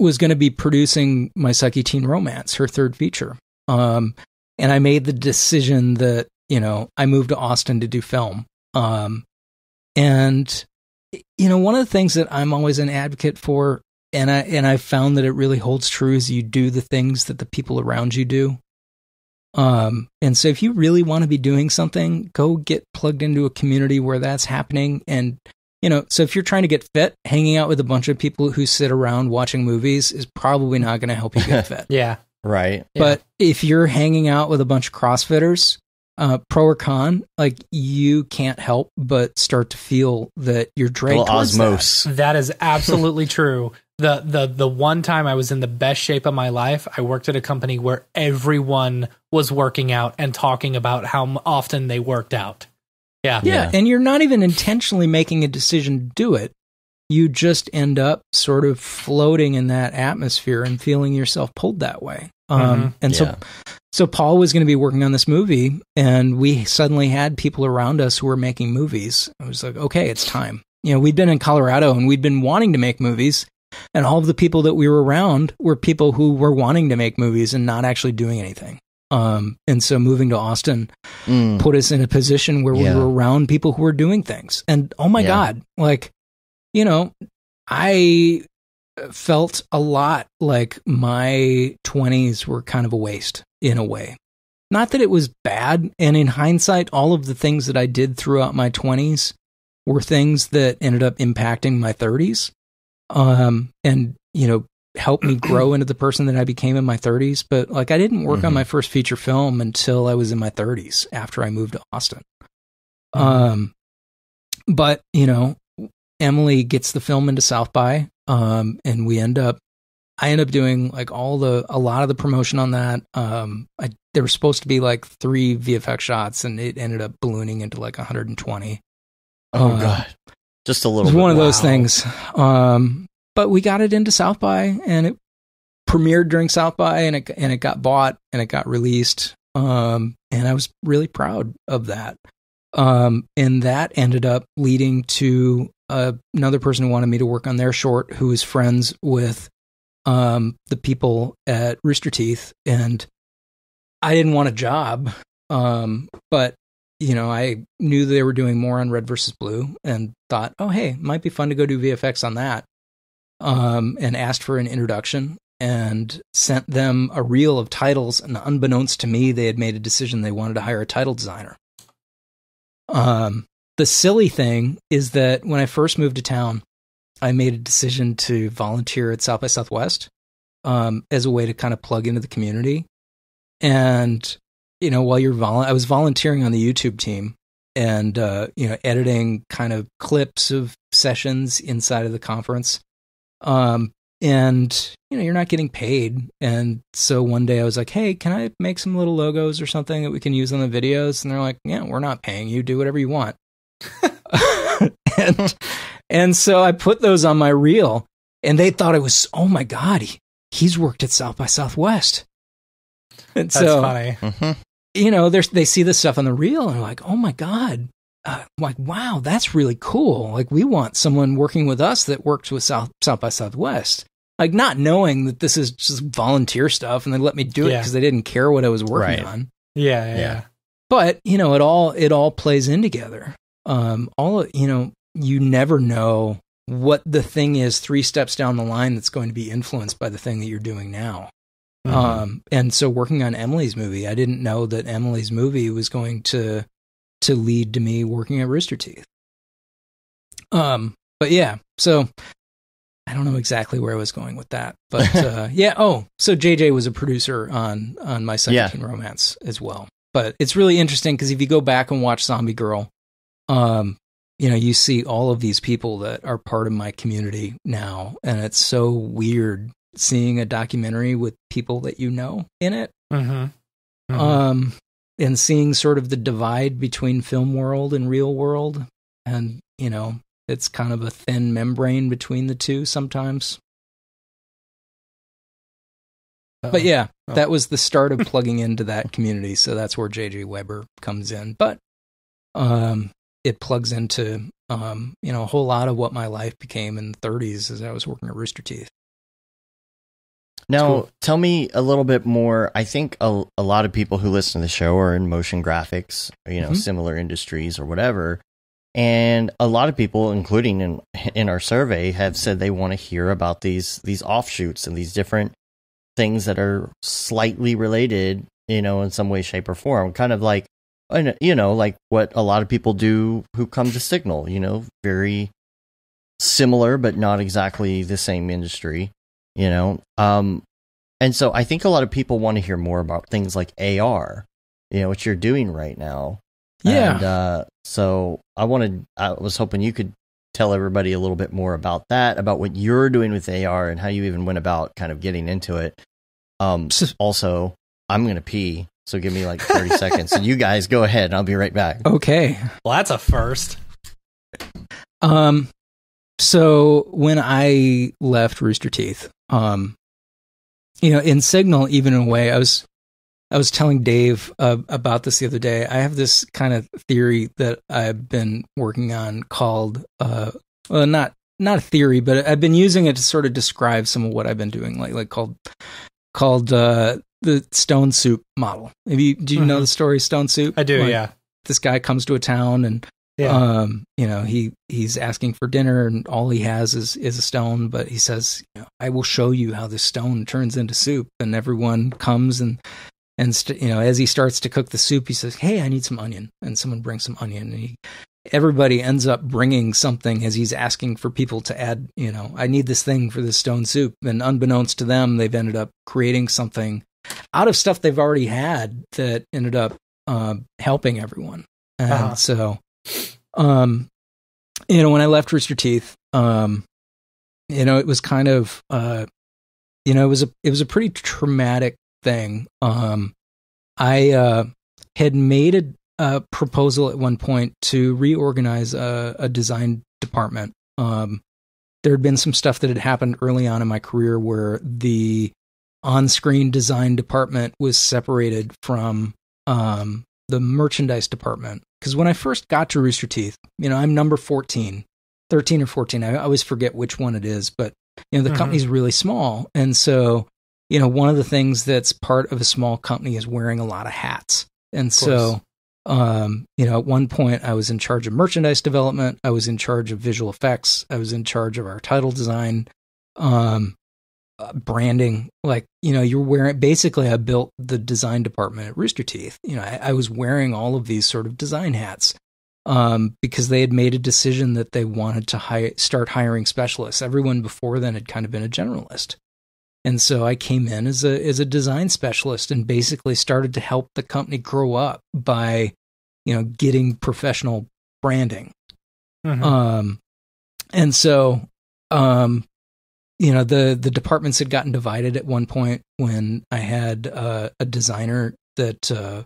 [SPEAKER 3] was going to be producing My Psyche Teen Romance, her third feature. And I made the decision that, I moved to Austin to do film. And one of the things that I'm always an advocate for, and I found that it really holds true, is you do the things that the people around you do. And so if you really want to be doing something, go get plugged into a community where that's happening. And, so if you're trying to get fit, hanging out with a bunch of people who sit around watching movies is probably not going to help you get fit.
[SPEAKER 2] Yeah.
[SPEAKER 1] Right.
[SPEAKER 3] But if you're hanging out with a bunch of CrossFitters, pro or con, like you can't help but start to feel that you're dragged towards
[SPEAKER 1] osmosis.
[SPEAKER 2] That is absolutely true. The one time I was in the best shape of my life, I worked at a company where everyone was working out and talking about how often they worked out. Yeah.
[SPEAKER 3] And you're not even intentionally making a decision to do it. You just end up sort of floating in that atmosphere and feeling yourself pulled that way. So Paul was going to be working on this movie, and we suddenly had people around us who were making movies. I was like, okay, it's time. We'd been in Colorado and we'd been wanting to make movies, and all of the people that we were around were people who were wanting to make movies and not actually doing anything. And so moving to Austin put us in a position where we were around people who were doing things. And oh my God, like, felt a lot like my 20s were kind of a waste in a way. Not that it was bad, and in hindsight, all of the things that I did throughout my 20s were things that ended up impacting my 30s, and, helped me grow into the person that I became in my 30s. But like, I didn't work on my first feature film until I was in my 30s after I moved to Austin. But, Emily gets the film into South by, and I end up doing like a lot of the promotion on that. There were supposed to be like 3 VFX shots, and it ended up ballooning into like 120.
[SPEAKER 1] Oh God. Just a little
[SPEAKER 3] bit.
[SPEAKER 1] It was
[SPEAKER 3] one of those things. But we got it into South by, and it premiered during South by, and it got bought, and it got released. And I was really proud of that. And that ended up leading to another person who wanted me to work on their short, who was friends with the people at Rooster Teeth, and I didn't want a job, but I knew they were doing more on Red versus Blue, and thought, oh hey, it might be fun to go do VFX on that, and asked for an introduction and sent them a reel of titles, and unbeknownst to me, they had made a decision they wanted to hire a title designer. The silly thing is that when I first moved to town, I made a decision to volunteer at South by Southwest, as a way to kind of plug into the community. And, while I was volunteering on the YouTube team and, editing kind of clips of sessions inside of the conference. And, you're not getting paid. And so one day I was like, hey, can I make some little logos or something that we can use on the videos? And they're like, yeah, we're not paying you. Do whatever you want. And so I put those on my reel, and they thought it was, oh my God, he's worked at South by Southwest. And
[SPEAKER 2] That's
[SPEAKER 3] so,
[SPEAKER 2] funny.
[SPEAKER 3] They see this stuff on the reel, and they're like, oh my God. Like, wow, that's really cool. Like, we want someone working with us that works with South by Southwest. Like, not knowing that this is just volunteer stuff, and they let me do it because they didn't care what I was working on.
[SPEAKER 2] Yeah.
[SPEAKER 3] But, it all plays in together. You never know what the thing is 3 steps down the line that's going to be influenced by the thing that you're doing now. And so working on Emily's movie, I didn't know that Emily's movie was going to lead to me working at Rooster Teeth. But yeah, so I don't know exactly where I was going with that, but yeah. Oh, so JJ was a producer on my second teen romance as well. But it's really interesting because if you go back and watch Zombie Girl, you see all of these people that are part of my community now, and it's so weird seeing a documentary with people that in it. And seeing sort of the divide between film world and real world, and it's kind of a thin membrane between the two sometimes. But yeah, that was the start of plugging into that community. So that's where JJ Weber comes in. But it plugs into a whole lot of what my life became in the 30s as I was working at Rooster Teeth.
[SPEAKER 1] Now, tell me a little bit more. I think a lot of people who listen to the show are in motion graphics, similar industries or whatever. And a lot of people, including in our survey, have said they want to hear about these offshoots and these different things that are slightly related, in some way, shape, or form. Kind of like, like what a lot of people do who come to Signal, very similar, but not exactly the same industry. And so I think a lot of people want to hear more about things like AR, what you're doing right now.
[SPEAKER 3] Yeah.
[SPEAKER 1] And, so I was hoping you could tell everybody a little bit more about that, about what you're doing with AR and how you even went about kind of getting into it. Also, I'm going to pee, so give me like 30 seconds. So you guys go ahead and I'll be right back.
[SPEAKER 3] Okay.
[SPEAKER 2] Well, that's a first.
[SPEAKER 3] So when I left Rooster Teeth, in Signal, even in a way, I was telling Dave about this the other day. I have this kind of theory that I've been working on called, not a theory, but I've been using it to sort of describe some of what I've been doing, like called the Stone Soup model. Do you know the story Stone Soup?
[SPEAKER 2] I do, yeah.
[SPEAKER 3] This guy comes to a town and
[SPEAKER 2] Yeah.
[SPEAKER 3] He's asking for dinner and all he has is a stone, but he says, I will show you how this stone turns into soup. And everyone comes and as he starts to cook the soup, he says, hey, I need some onion. And someone brings some onion, and everybody ends up bringing something as he's asking for people to add, I need this thing for this stone soup. And unbeknownst to them, they've ended up creating something out of stuff they've already had that ended up helping everyone. And so, when I left Rooster Teeth, it was kind of, it was a pretty traumatic thing. I had made a proposal at one point to reorganize a design department. There had been some stuff that had happened early on in my career where the on-screen design department was separated from the merchandise department. Because when I first got to Rooster Teeth, I'm number 13 or 14. I always forget which one it is, but the company's really small. And so, one of the things that's part of a small company is wearing a lot of hats. And so, at one point I was in charge of merchandise development. I was in charge of visual effects. I was in charge of our title design, branding. You're wearing, basically I built the design department at Rooster Teeth. I was wearing all of these sort of design hats. Because they had made a decision that they wanted to start hiring specialists. Everyone before then had kind of been a generalist. And so I came in as a design specialist and basically started to help the company grow up by, getting professional branding. And so, the departments had gotten divided at one point when I had a designer that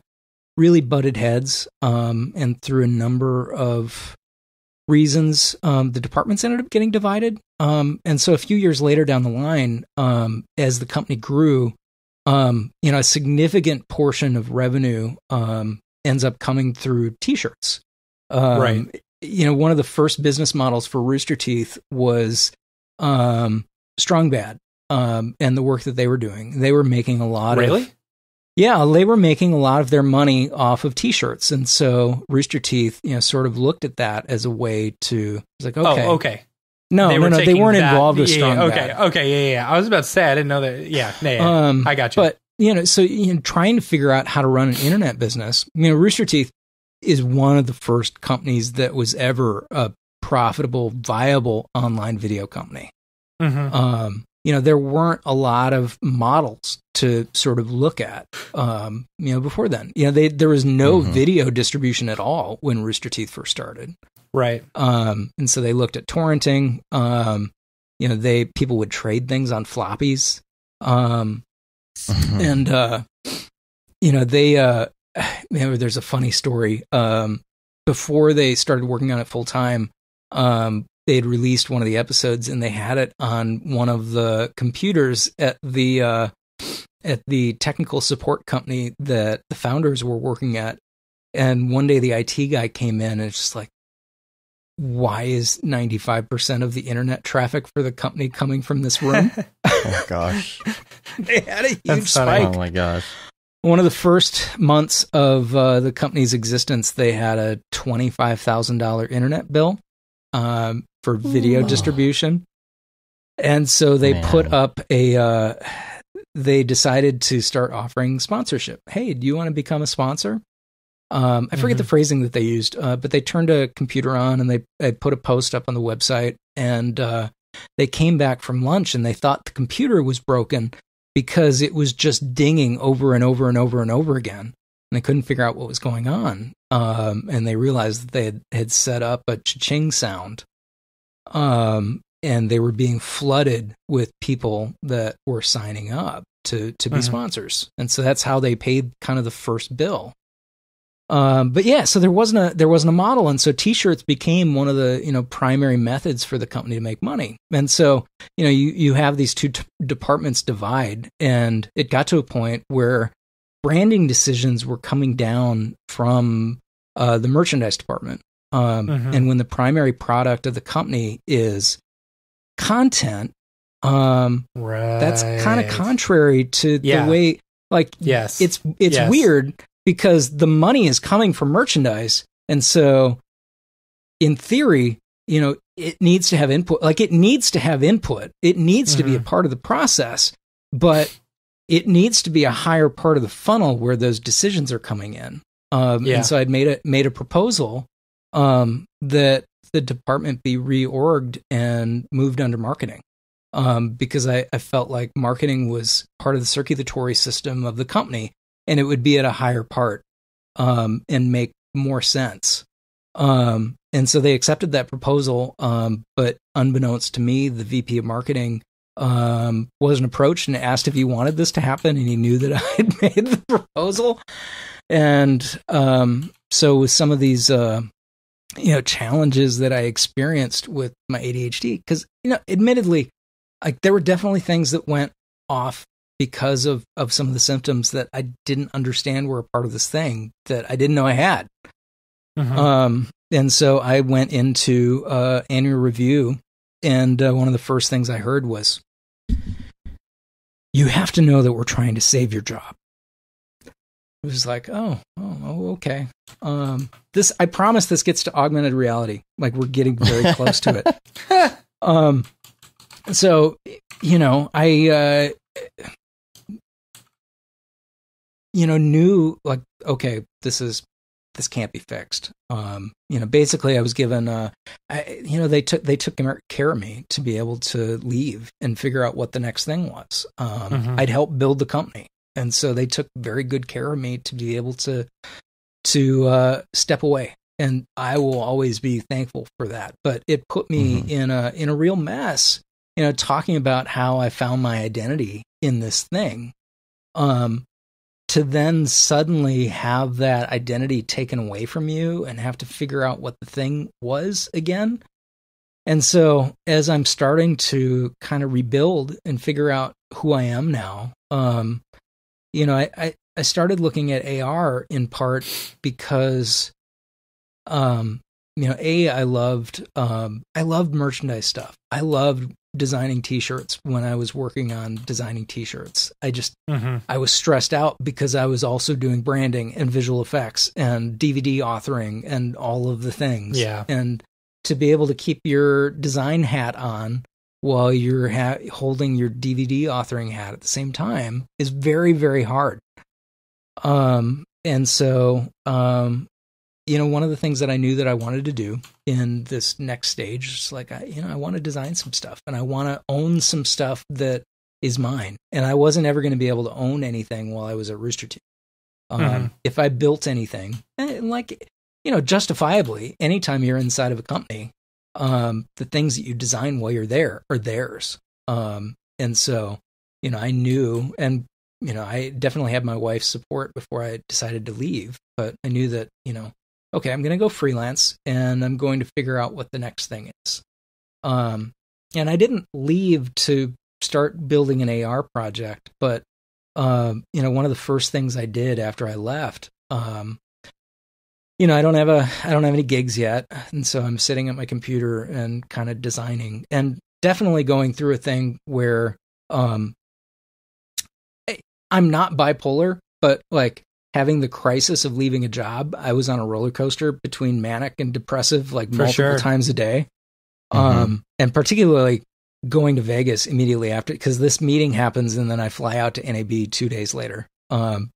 [SPEAKER 3] really butted heads, and through a number of reasons, the departments ended up getting divided. And so a few years later down the line, as the company grew, a significant portion of revenue ends up coming through T-shirts. Right. One of the first business models for Rooster Teeth was Strong Bad, and the work that they were doing. They were making a lot
[SPEAKER 2] Really?
[SPEAKER 3] Yeah, they were making a lot of their money off of T-shirts, and so Rooster Teeth, sort of looked at that as a way to. It's like, okay,
[SPEAKER 2] okay,
[SPEAKER 3] no, they weren't involved with Strong
[SPEAKER 2] Bad. Okay, yeah. I was about to say I didn't know that. Yeah, I got you.
[SPEAKER 3] But so trying to figure out how to run an internet business. Rooster Teeth is one of the first companies that was ever a profitable, viable online video company. There weren't a lot of models to sort of look at, before then. There was no video distribution at all when Rooster Teeth first started.
[SPEAKER 2] Right.
[SPEAKER 3] And so they looked at torrenting. People would trade things on floppies. There's a funny story. Before they started working on it full time, they had released one of the episodes and they had it on one of the computers at the technical support company that the founders were working at. And one day the IT guy came in and it's just like, why is 95% of the internet traffic for the company coming from this room?
[SPEAKER 1] Oh gosh.
[SPEAKER 3] They had a huge spike.
[SPEAKER 1] Oh my gosh.
[SPEAKER 3] One of the first months of the company's existence, they had a $25,000 internet bill for video distribution. And so they put up they decided to start offering sponsorship. Hey, do you want to become a sponsor? I forget the phrasing that they used, but they turned a computer on and they put a post up on the website, and they came back from lunch and they thought the computer was broken because it was just dinging over and over and over and over again. And they couldn't figure out what was going on. And they realized that they had set up a cha-ching sound. And they were being flooded with people that were signing up to be sponsors. And so that's how they paid kind of the first bill. But yeah, so there wasn't a model. And so T-shirts became one of the, primary methods for the company to make money. And so, you have these two departments divide, and it got to a point where branding decisions were coming down from, the merchandise department. And when the primary product of the company is content, that's kind of contrary to the way, it's weird because the money is coming from merchandise. And so in theory, it needs to have input. Like, it needs to have input. It needs to be a part of the process, but it needs to be a higher part of the funnel where those decisions are coming in. And so I'd made a proposal that the department be reorged and moved under marketing, because I felt like marketing was part of the circulatory system of the company, and it would be at a higher part and make more sense. And so they accepted that proposal, but unbeknownst to me, the VP of marketing wasn't approached and asked if he wanted this to happen, and he knew that I had made the proposal. And so with some of these challenges that I experienced with my ADHD, because admittedly, like, there were definitely things that went off because of some of the symptoms that I didn't understand were a part of this thing that I didn't know I had. And so I went into annual review, and one of the first things I heard was, "You have to know that we're trying to save your job." It was like, oh, okay. I promise this gets to augmented reality. Like, we're getting very close to it. So, I, knew, like, okay, this can't be fixed. Basically I was given, they took care of me to be able to leave and figure out what the next thing was. I'd helped build the company. And so they took very good care of me to be able to step away. And I will always be thankful for that. But it put me in a real mess, talking about how I found my identity in this thing. To then suddenly have that identity taken away from you and have to figure out what the thing was again. And so as I'm starting to kind of rebuild and figure out who I am now, I started looking at AR in part because, I loved merchandise stuff. I loved designing t-shirts when I was working on designing t-shirts. I was stressed out because I was also doing branding and visual effects and DVD authoring and all of the things.
[SPEAKER 2] Yeah.
[SPEAKER 3] And to be able to keep your design hat on while you're holding your DVD authoring hat at the same time is very, very hard. And so, one of the things that I knew that I wanted to do in this next stage is like, I want to design some stuff and I want to own some stuff that is mine. And I wasn't ever going to be able to own anything while I was at Rooster Teeth. If I built anything, justifiably, anytime you're inside of a company, the things that you design while you're there are theirs. And so, I knew, and, I definitely had my wife's support before I decided to leave, but I knew that, okay, I'm going to go freelance and I'm going to figure out what the next thing is. And I didn't leave to start building an AR project, but, one of the first things I did after I left, I don't have any gigs yet. And so I'm sitting at my computer and kind of designing and definitely going through a thing where, I'm not bipolar, but like having the crisis of leaving a job, I was on a roller coaster between manic and depressive, like multiple times a day. And particularly going to Vegas immediately after, because this meeting happens and then I fly out to NAB 2 days later. I've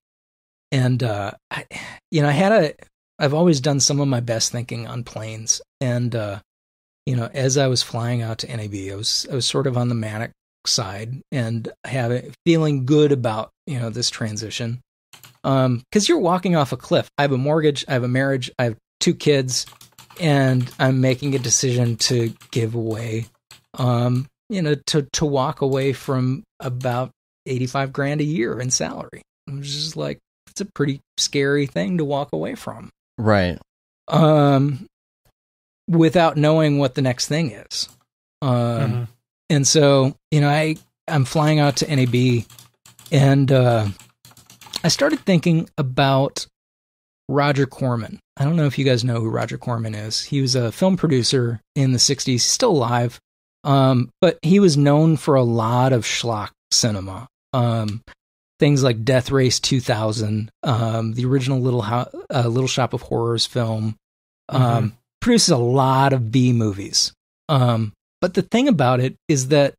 [SPEAKER 3] always done some of my best thinking on planes. And, as I was flying out to NAB, I was sort of on the manic side and feeling good about, this transition. Cause you're walking off a cliff. I have a mortgage, I have a marriage, I have 2 kids, and I'm making a decision to give away, to walk away from about 85 grand a year in salary. I'm just like, it's a pretty scary thing to walk away from.
[SPEAKER 1] Right.
[SPEAKER 3] Without knowing what the next thing is. And so, I'm flying out to NAB and, I started thinking about Roger Corman. I don't know if you guys know who Roger Corman is. He was a film producer in the 60s. He's still alive. But he was known for a lot of schlock cinema. Things like Death Race 2000, the original Little Shop of Horrors film, produces a lot of B movies. But the thing about it is that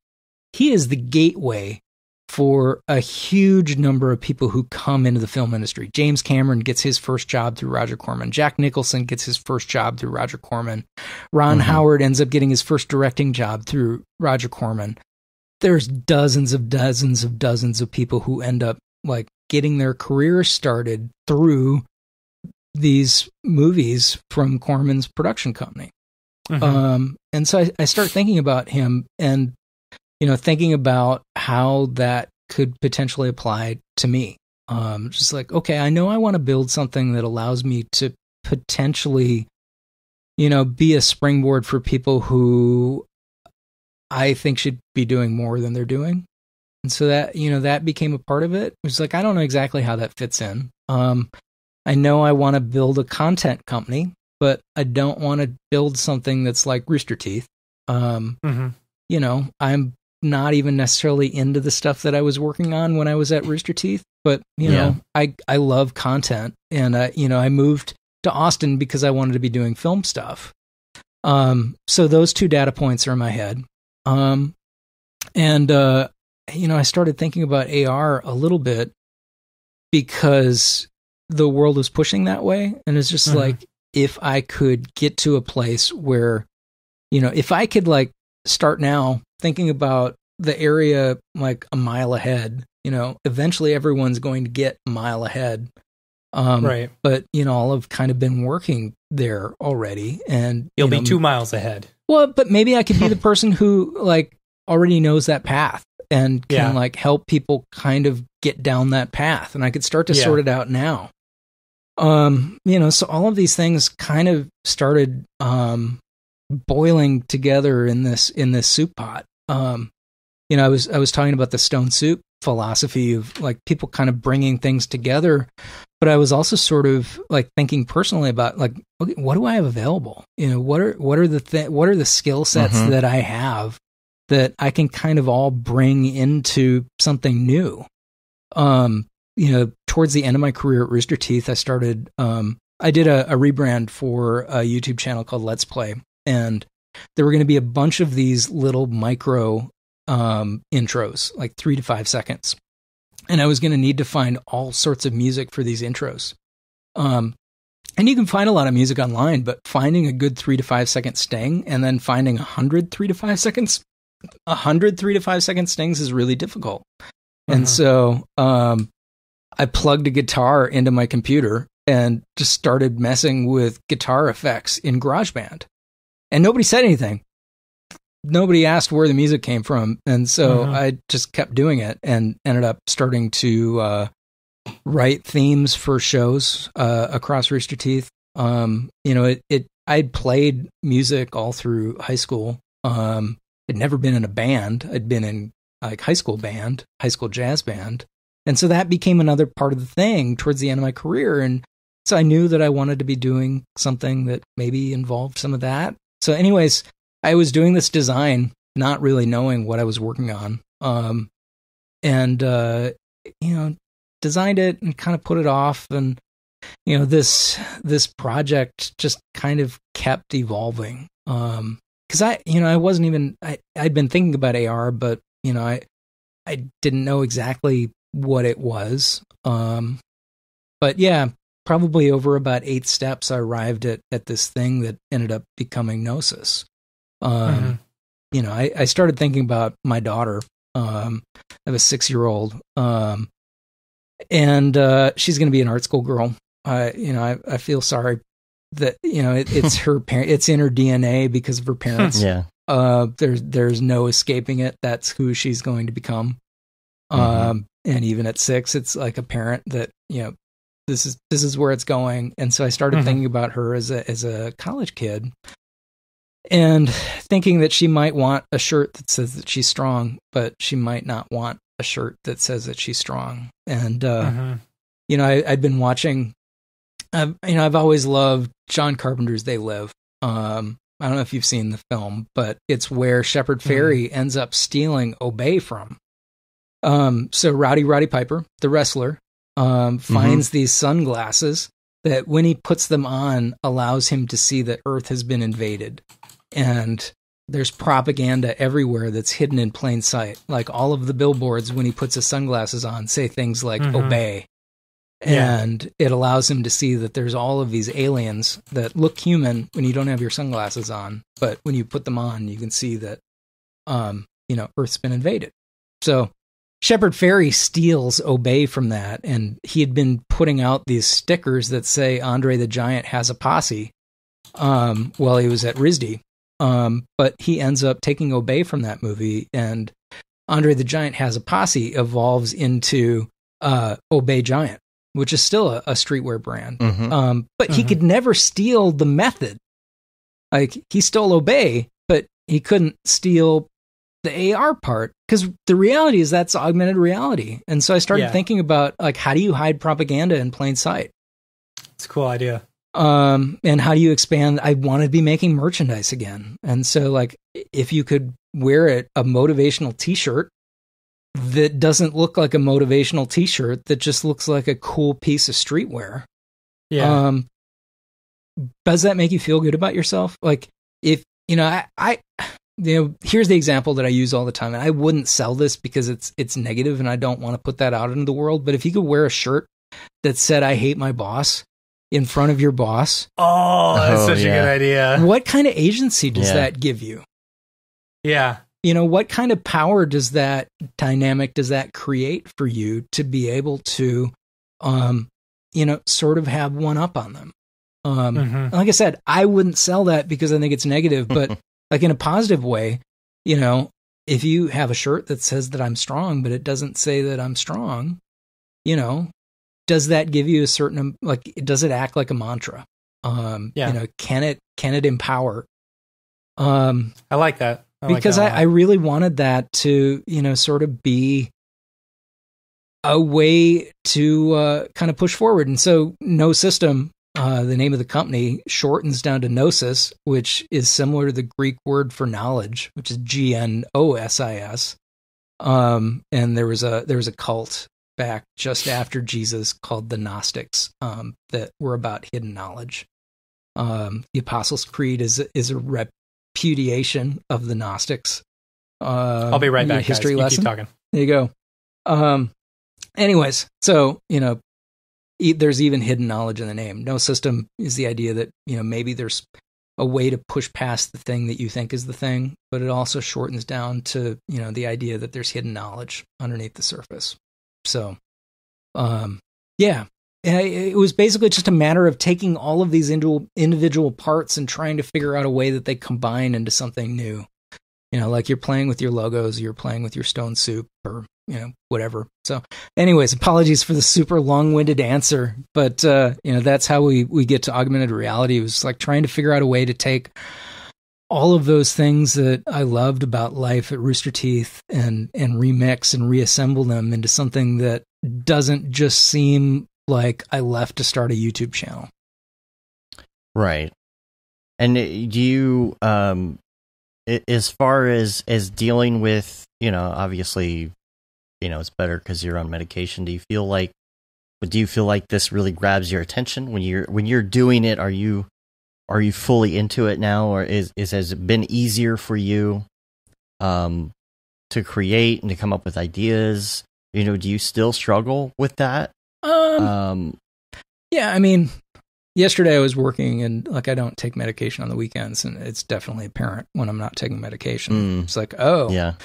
[SPEAKER 3] he is the gateway for a huge number of people who come into the film industry. James Cameron gets his first job through Roger Corman. Jack Nicholson gets his first job through Roger Corman. Ron Howard ends up getting his first directing job through Roger Corman. There's dozens of people who end up like getting their career started through these movies from Corman's production company. And so I start thinking about him and, thinking about how that could potentially apply to me. Just like, okay, I know I want to build something that allows me to potentially, be a springboard for people who I think should be doing more than they're doing. And so that, that became a part of it. It was like, I don't know exactly how that fits in. I know I want to build a content company, but I don't want to build something that's like Rooster Teeth. I'm not even necessarily into the stuff that I was working on when I was at Rooster Teeth, but I love content, and I moved to Austin because I wanted to be doing film stuff. So those two data points are in my head. I started thinking about AR a little bit because the world was pushing that way, and it's just like, if I could get to a place where, if I could like start now thinking about the area like a mile ahead, eventually everyone's going to get a mile ahead.
[SPEAKER 2] Right.
[SPEAKER 3] But, I'll have kind of been working there already, and
[SPEAKER 2] you'll be 2 miles ahead.
[SPEAKER 3] Well, but maybe I could be the person who like already knows that path and can like help people kind of get down that path, and I could start to sort it out now. So all of these things kind of started boiling together in this soup pot. I was talking about the stone soup philosophy of like people kind of bringing things together, but I was also sort of like thinking personally about like, okay, what do I have available? What are the skill sets that I have that I can kind of all bring into something new? Towards the end of my career at Rooster Teeth, I started, I did a rebrand for a YouTube channel called Let's Play, and there were going to be a bunch of these little micro intros, like 3 to 5 seconds. And I was going to need to find all sorts of music for these intros. And you can find a lot of music online, but finding a good 3 to 5 second sting and then finding 100 3 to 5 seconds, 100 3 to 5 second stings is really difficult. And so, I plugged a guitar into my computer and just started messing with guitar effects in GarageBand. And nobody said anything. Nobody asked where the music came from. And so I just kept doing it and ended up starting to write themes for shows across Rooster Teeth. I'd played music all through high school. I'd never been in a band. I'd been in like high school band, high school jazz band. And so that became another part of the thing towards the end of my career. And so I knew that I wanted to be doing something that maybe involved some of that. So anyways, I was doing this design, not really knowing what I was working on. Designed it and kind of put it off. And, this project just kind of kept evolving. Cause I wasn't even, I'd been thinking about AR, but, I didn't know exactly what it was. But yeah, probably over about 8 steps, I arrived at this thing that ended up becoming Gnosis. I started thinking about my daughter. I have a 6-year-old, and she's going to be an art school girl. I feel sorry that, it's her parent, it's in her DNA because of her parents.
[SPEAKER 1] Yeah.
[SPEAKER 3] There's no escaping it. That's who she's going to become. And even at 6, it's like apparent that, this is where it's going. And so I started thinking about her as a college kid and thinking that she might want a shirt that says that she's strong, but she might not want a shirt that says that she's strong. And, I'd been watching, I've always loved John Carpenter's They Live. I don't know if you've seen the film, but it's where Shepard Fairey ends up stealing Obey from. So Roddy Piper, the wrestler, finds these sunglasses that when he puts them on allows him to see that Earth has been invaded. And there's propaganda everywhere that's hidden in plain sight. Like all of the billboards, when he puts his sunglasses on, say things like obey. And it allows him to see that there's all of these aliens that look human when you don't have your sunglasses on. But when you put them on, you can see that, Earth's been invaded. So Shepard Fairey steals obey from that. And he had been putting out these stickers that say Andre the Giant has a posse while he was at RISD. But he ends up taking obey from that movie, and Andre the Giant has a posse evolves into Obey Giant, which is still a streetwear brand. But he could never steal the method. Like, he stole obey, but he couldn't steal the AR part, because the reality is that's augmented reality. And so I started thinking about, like, how do you hide propaganda in plain sight?
[SPEAKER 2] It's a cool idea.
[SPEAKER 3] And how do you expand? I want to be making merchandise again. And so, like, if you could wear a motivational t-shirt that doesn't look like a motivational t-shirt, that just looks like a cool piece of streetwear. Yeah. Does that make you feel good about yourself? Like, if, here's the example that I use all the time, and I wouldn't sell this because it's negative and I don't want to put that out into the world. But if you could wear a shirt that said, "I hate my boss," in front of your boss.
[SPEAKER 2] Oh, that's such a good idea.
[SPEAKER 3] What kind of agency does that give you?
[SPEAKER 2] Yeah.
[SPEAKER 3] What kind of power does that dynamic, does that create for you to be able to, sort of have one up on them? Like I said, I wouldn't sell that because I think it's negative, but like in a positive way, if you have a shirt that says that I'm strong, but it doesn't say that I'm strong, does that give you a certain, like, does it act like a mantra? Can it empower?
[SPEAKER 2] I like that.
[SPEAKER 3] Because I really wanted that to, sort of be a way to kind of push forward. And so No System, the name of the company, shortens down to Gnosis, which is similar to the Greek word for knowledge, which is Gnosis. And there was a cult back just after Jesus called the Gnostics, that were about hidden knowledge. The Apostles' Creed is a repudiation of the Gnostics.
[SPEAKER 2] I'll be right back,
[SPEAKER 3] history
[SPEAKER 2] guys.
[SPEAKER 3] lesson.
[SPEAKER 2] Keep talking.
[SPEAKER 3] There you go. Anyways, so, there's even hidden knowledge in the name. No System is the idea that, maybe there's a way to push past the thing that you think is the thing, but it also shortens down to, the idea that there's hidden knowledge underneath the surface. So, it was basically just a matter of taking all of these individual parts and trying to figure out a way that they combine into something new. Like you're playing with your logos, you're playing with your stone soup, or, whatever. So anyways, apologies for the super long-winded answer, but, that's how we get to augmented reality. It was like trying to figure out a way to take all of those things that I loved about life at Rooster Teeth and remix and reassemble them into something that doesn't just seem like I left to start a YouTube channel. Right.
[SPEAKER 1] And do you, as far as dealing with, obviously, it's better because you're on medication. Do you feel like this really grabs your attention when you're doing it? Are you fully into it now, or has it been easier for you to create and to come up with ideas? Do you still struggle with that?
[SPEAKER 3] Yeah, I mean, yesterday I was working, and like I don't take medication on the weekends, and it's definitely apparent when I'm not taking medication. It's like, okay,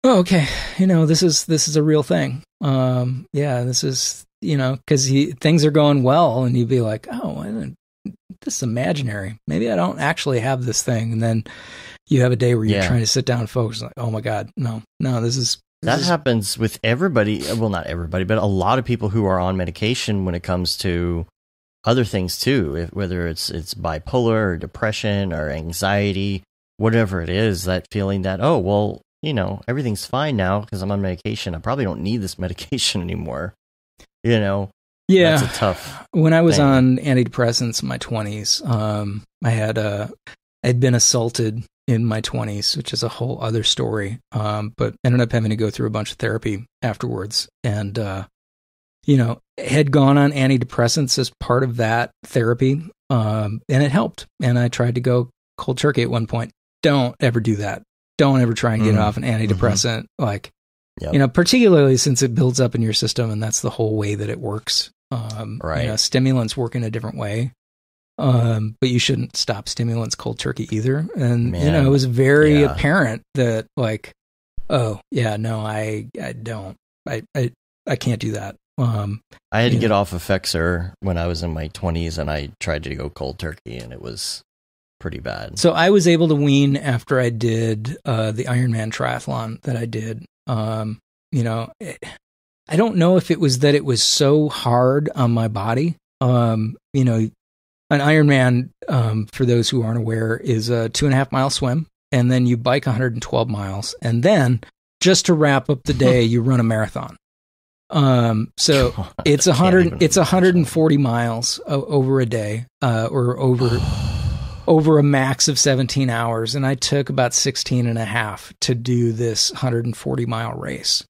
[SPEAKER 3] this is a real thing. This is, because things are going well, and you'd be like, this is imaginary. Maybe I don't actually have this thing. And then you have a day where you're trying to sit down and focus, like, oh my God, no, That
[SPEAKER 1] happens with everybody. Well, not everybody, but a lot of people who are on medication when it comes to other things too, whether it's bipolar or depression or anxiety, whatever it is, that feeling that, everything's fine now because I'm on medication. I probably don't need this medication anymore. Yeah,
[SPEAKER 3] that's
[SPEAKER 1] a tough.
[SPEAKER 3] When I was on antidepressants in my 20s, I'd been assaulted in my 20s, which is a whole other story. But ended up having to go through a bunch of therapy afterwards. And, had gone on antidepressants as part of that therapy. And it helped. And I tried to go cold turkey at one point. Don't ever do that. Don't ever try and get off an antidepressant. Like, particularly since it builds up in your system and that's the whole way that it works. Right. Stimulants work in a different way. But you shouldn't stop stimulants cold turkey either. And, it was very apparent that like, oh yeah, no, I don't, I can't do that.
[SPEAKER 1] I had to get off Effexor when I was in my 20s and I tried to go cold turkey and it was pretty bad.
[SPEAKER 3] So I was able to wean after I did, the Ironman triathlon that I did. I don't know if it was that it was so hard on my body. An Ironman, for those who aren't aware, is a 2.5 mile swim, and then you bike 112 miles, and then just to wrap up the day, you run a marathon. So God, it's 140 miles over a day, or over a max of 17 hours, and I took about 16 and a half to do this 140 mile race.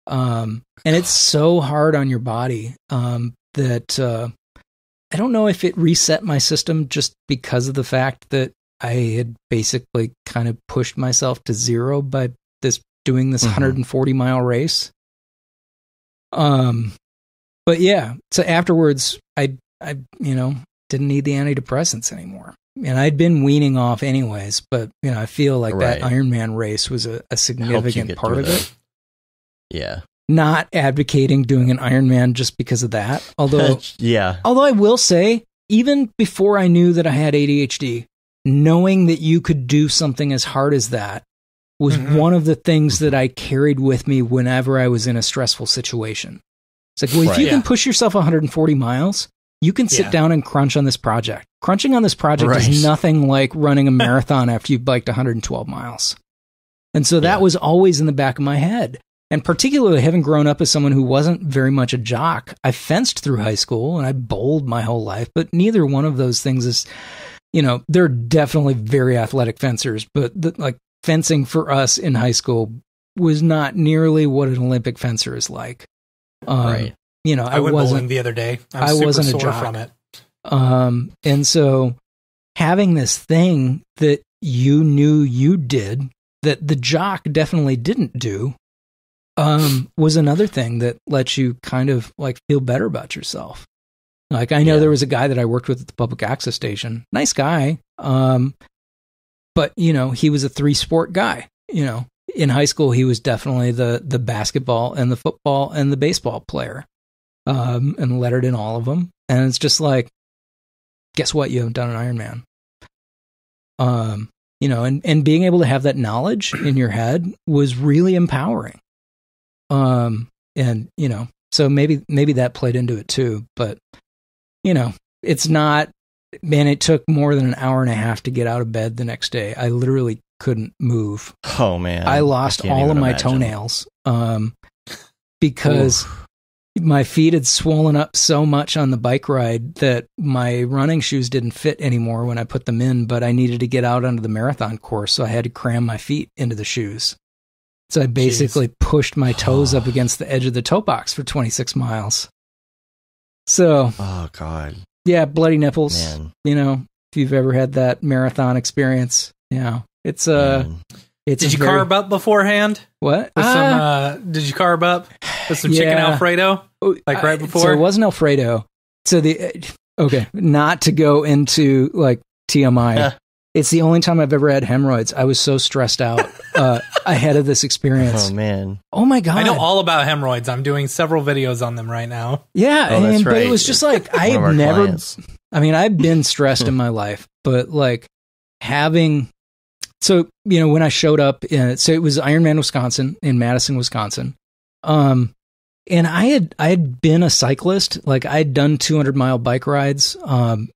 [SPEAKER 3] And it's so hard on your body that I don't know if it reset my system just because of the fact that I had basically kind of pushed myself to zero by doing this 140 mile race. But yeah, so afterwards I didn't need the antidepressants anymore. And I'd been weaning off anyways, but I feel like that Ironman race was a significant part of it.
[SPEAKER 1] Yeah.
[SPEAKER 3] Not advocating doing an Ironman just because of that. Although I will say, even before I knew that I had ADHD, knowing that you could do something as hard as that was one of the things that I carried with me whenever I was in a stressful situation. It's like, well, if you can push yourself 140 miles, you can sit down and crunch on this project. Crunching on this project is nothing like running a marathon after you've biked 112 miles. And so that was always in the back of my head. And particularly having grown up as someone who wasn't very much a jock, I fenced through high school and I bowled my whole life, but neither one of those things is, they're definitely very athletic fencers, but fencing for us in high school was not nearly what an Olympic fencer is like.
[SPEAKER 2] I went bowling the other day. I wasn't a jock from it.
[SPEAKER 3] And so having this thing that you knew you did that the jock definitely didn't do, was another thing that lets you kind of feel better about yourself. Like I know there was a guy that I worked with at the public access station, nice guy. But he was a 3-sport guy, in high school, he was definitely the basketball and the football and the baseball player, and lettered in all of them. And it's just like, guess what? You haven't done an Ironman. And being able to have that knowledge in your head was really empowering. So maybe that played into it too, but it's not, man, it took more than an hour and a half to get out of bed the next day. I literally couldn't move.
[SPEAKER 1] Oh man.
[SPEAKER 3] I lost all of my toenails, because my feet had swollen up so much on the bike ride that my running shoes didn't fit anymore when I put them in, but I needed to get out onto the marathon course. So I had to cram my feet into the shoes. So I basically pushed my toes up against the edge of the toe box for 26 miles. So,
[SPEAKER 1] oh God.
[SPEAKER 3] Yeah. Bloody nipples, man. If you've ever had that marathon experience, it's
[SPEAKER 2] did you carb up beforehand?
[SPEAKER 3] What?
[SPEAKER 2] Did you carb up with some chicken Alfredo? Right before?
[SPEAKER 3] So it wasn't Alfredo. So not to go into TMI. It's the only time I've ever had hemorrhoids. I was so stressed out ahead of this experience.
[SPEAKER 1] Oh man.
[SPEAKER 3] Oh my God.
[SPEAKER 2] I know all about hemorrhoids. I'm doing several videos on them right now.
[SPEAKER 3] Yeah. But it was just like, I've never, I've been stressed in my life, but so, when I showed up, so it was Ironman, Wisconsin, in Madison, Wisconsin. And I had been a cyclist, I'd done 200-mile bike rides.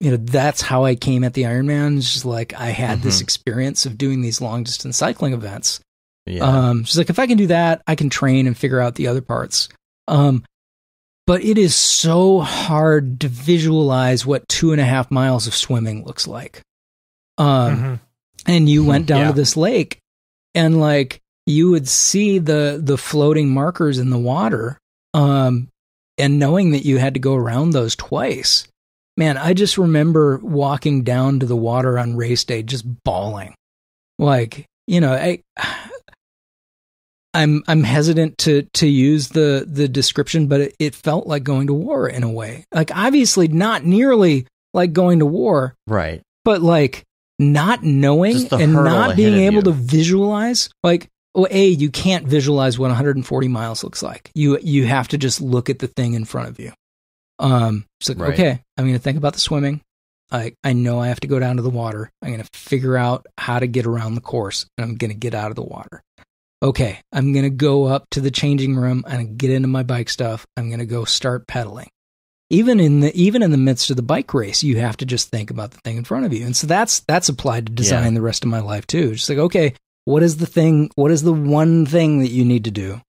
[SPEAKER 3] That's how I came at the Ironman. It's just I had this experience of doing these long distance cycling events. Yeah. Just if I can do that, I can train and figure out the other parts. But it is so hard to visualize what 2.5 miles of swimming looks like. And you went down to this lake and you would see the floating markers in the water. and knowing that you had to go around those twice, man, I just remember walking down to the water on race day, just bawling. Like, you know, I'm hesitant to use the description, but it felt like going to war in a way. Like, obviously not nearly like going to war.
[SPEAKER 1] Right.
[SPEAKER 3] But like not knowing and not being able to visualize, like, well, you can't visualize what 140 miles looks like. You have to just look at the thing in front of you. It's like, okay, I'm going to think about the swimming. I know I have to go down to the water. I'm going to figure out how to get around the course, and I'm going to get out of the water. Okay, I'm going to go up to the changing room and get into my bike stuff. I'm going to go start pedaling. Even in the midst of the bike race, you have to just think about the thing in front of you. And so that's applied to design the rest of my life too. Just like, okay, what is the one thing that you need to do?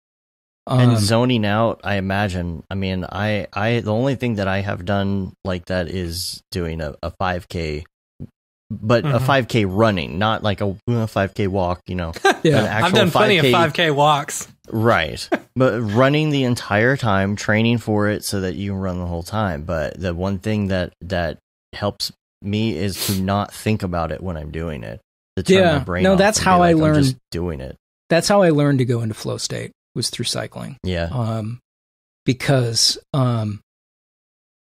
[SPEAKER 1] And zoning out, I imagine. I mean, I the only thing that I have done like that is doing a 5K, but a 5K running, not like a 5K walk, you know.
[SPEAKER 2] Yeah, I've done plenty of 5K walks.
[SPEAKER 1] Right. But running the entire time, training for it so that you can run the whole time. But the one thing that helps me is to not think about it when I'm doing it. To turn my brain off
[SPEAKER 3] that's how I learned.
[SPEAKER 1] I'm just doing it.
[SPEAKER 3] That's how I learned to go into flow state, was through cycling.
[SPEAKER 1] Yeah.
[SPEAKER 3] Because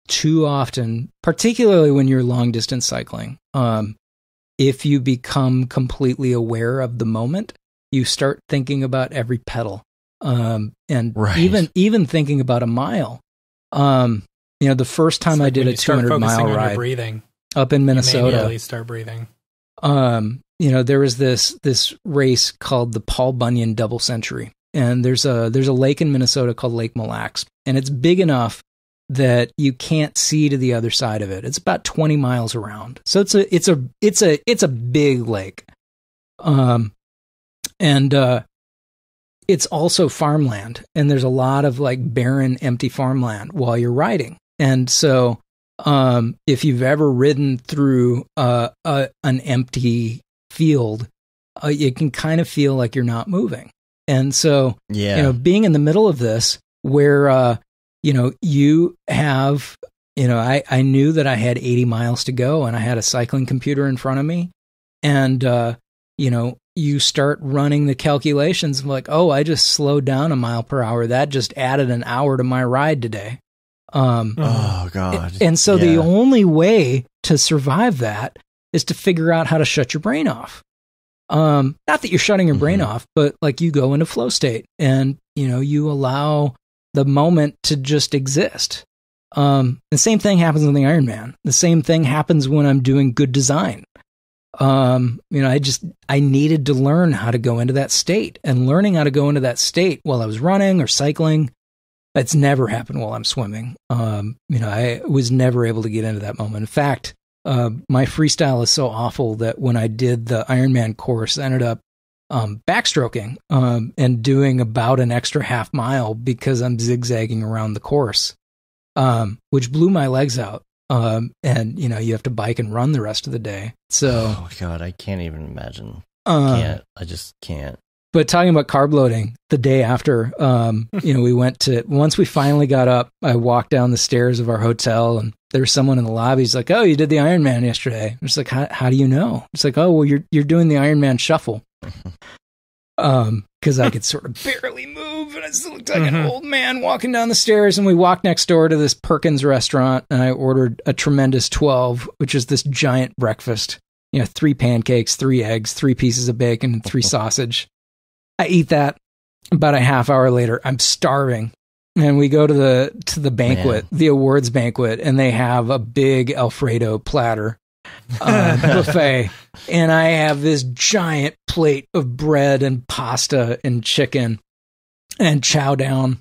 [SPEAKER 3] too often, particularly when you're long distance cycling, if you become completely aware of the moment, you start thinking about every pedal. And even thinking about a mile. You know, the first time I did a 200-mile ride
[SPEAKER 2] breathing,
[SPEAKER 3] up in Minnesota,
[SPEAKER 2] you immediately start breathing.
[SPEAKER 3] You know, there was this race called the Paul Bunyan Double Century, and there's a lake in Minnesota called Lake Mille Lacs, and it's big enough that you can't see to the other side of it. It's about 20 miles around, so it's a big lake, and it's also farmland, and there's a lot of like barren, empty farmland while you're riding, and so if you've ever ridden through an empty field, you can kind of feel like you're not moving. And so, you know, being in the middle of this where, you know, you have, you know, I knew that I had 80 miles to go and I had a cycling computer in front of me. And, you know, you start running the calculations of like, oh, I just slowed down a mile per hour. That just added an hour to my ride today.
[SPEAKER 1] Oh God.
[SPEAKER 3] And so the only way to survive that is to figure out how to shut your brain off. Not that you're shutting your brain off, but like you go into flow state and, you know, you allow the moment to just exist. The same thing happens with the Ironman. The same thing happens when I'm doing good design. You know, I needed to learn how to go into that state, and learning how to go into that state while I was running or cycling, it's never happened while I'm swimming. You know, I was never able to get into that moment. In fact, my freestyle is so awful that when I did the Ironman course, I ended up backstroking and doing about an extra half mile because I'm zigzagging around the course, which blew my legs out. And, you know, you have to bike and run the rest of the day. So,
[SPEAKER 1] oh God, I can't even imagine. I just can't.
[SPEAKER 3] But talking about carb loading, the day after, you know, once we finally got up, I walked down the stairs of our hotel and there was someone in the lobby. He's like, oh, you did the Ironman yesterday. I'm just like, how do you know? It's like, oh, well, you're doing the Ironman shuffle. Cause I could sort of barely move and I just looked like an old man walking down the stairs. And we walked next door to this Perkins restaurant and I ordered a tremendous 12, which is this giant breakfast, you know, 3 pancakes, 3 eggs, 3 pieces of bacon, and 3 sausage. I eat that. About a half hour later, I'm starving. And we go to the banquet, the awards banquet, and they have a big Alfredo platter buffet. And I have this giant plate of bread and pasta and chicken and chow down.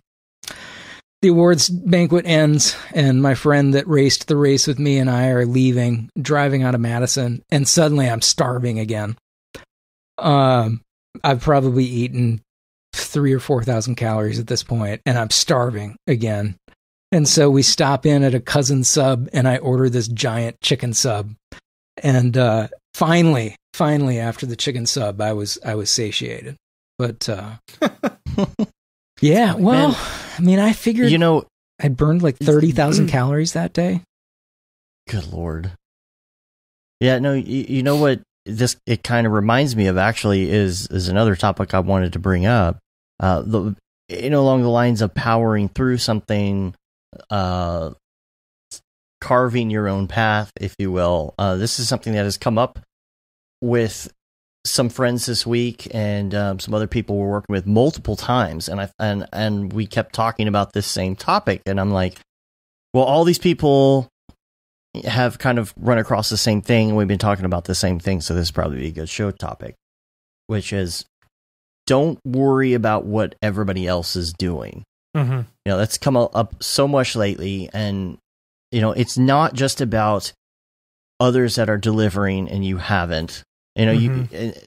[SPEAKER 3] The awards banquet ends, and my friend that raced the race with me and I are leaving, driving out of Madison, and suddenly I'm starving again. I've probably eaten 3,000 or 4,000 calories at this point, and I'm starving again. And so we stop in at a cousin sub, and I order this giant chicken sub. And finally, after the chicken sub, I was satiated. But yeah, well, man, I mean, I figured,
[SPEAKER 1] you know,
[SPEAKER 3] I burned like 30,000 calories that day.
[SPEAKER 1] Good Lord. Yeah, no, you know what it kind of reminds me of actually is another topic I wanted to bring up. Along the lines of powering through something, carving your own path, if you will. This is something that has come up with some friends this week, and some other people we're working with multiple times, and we kept talking about this same topic, and I'm like, well, all these people have kind of run across the same thing, and we've been talking about the same thing, so this is probably a good show topic, which is, don't worry about what everybody else is doing.
[SPEAKER 2] Mm-hmm.
[SPEAKER 1] That's come up so much lately, and it's not just about others that are delivering and you haven't.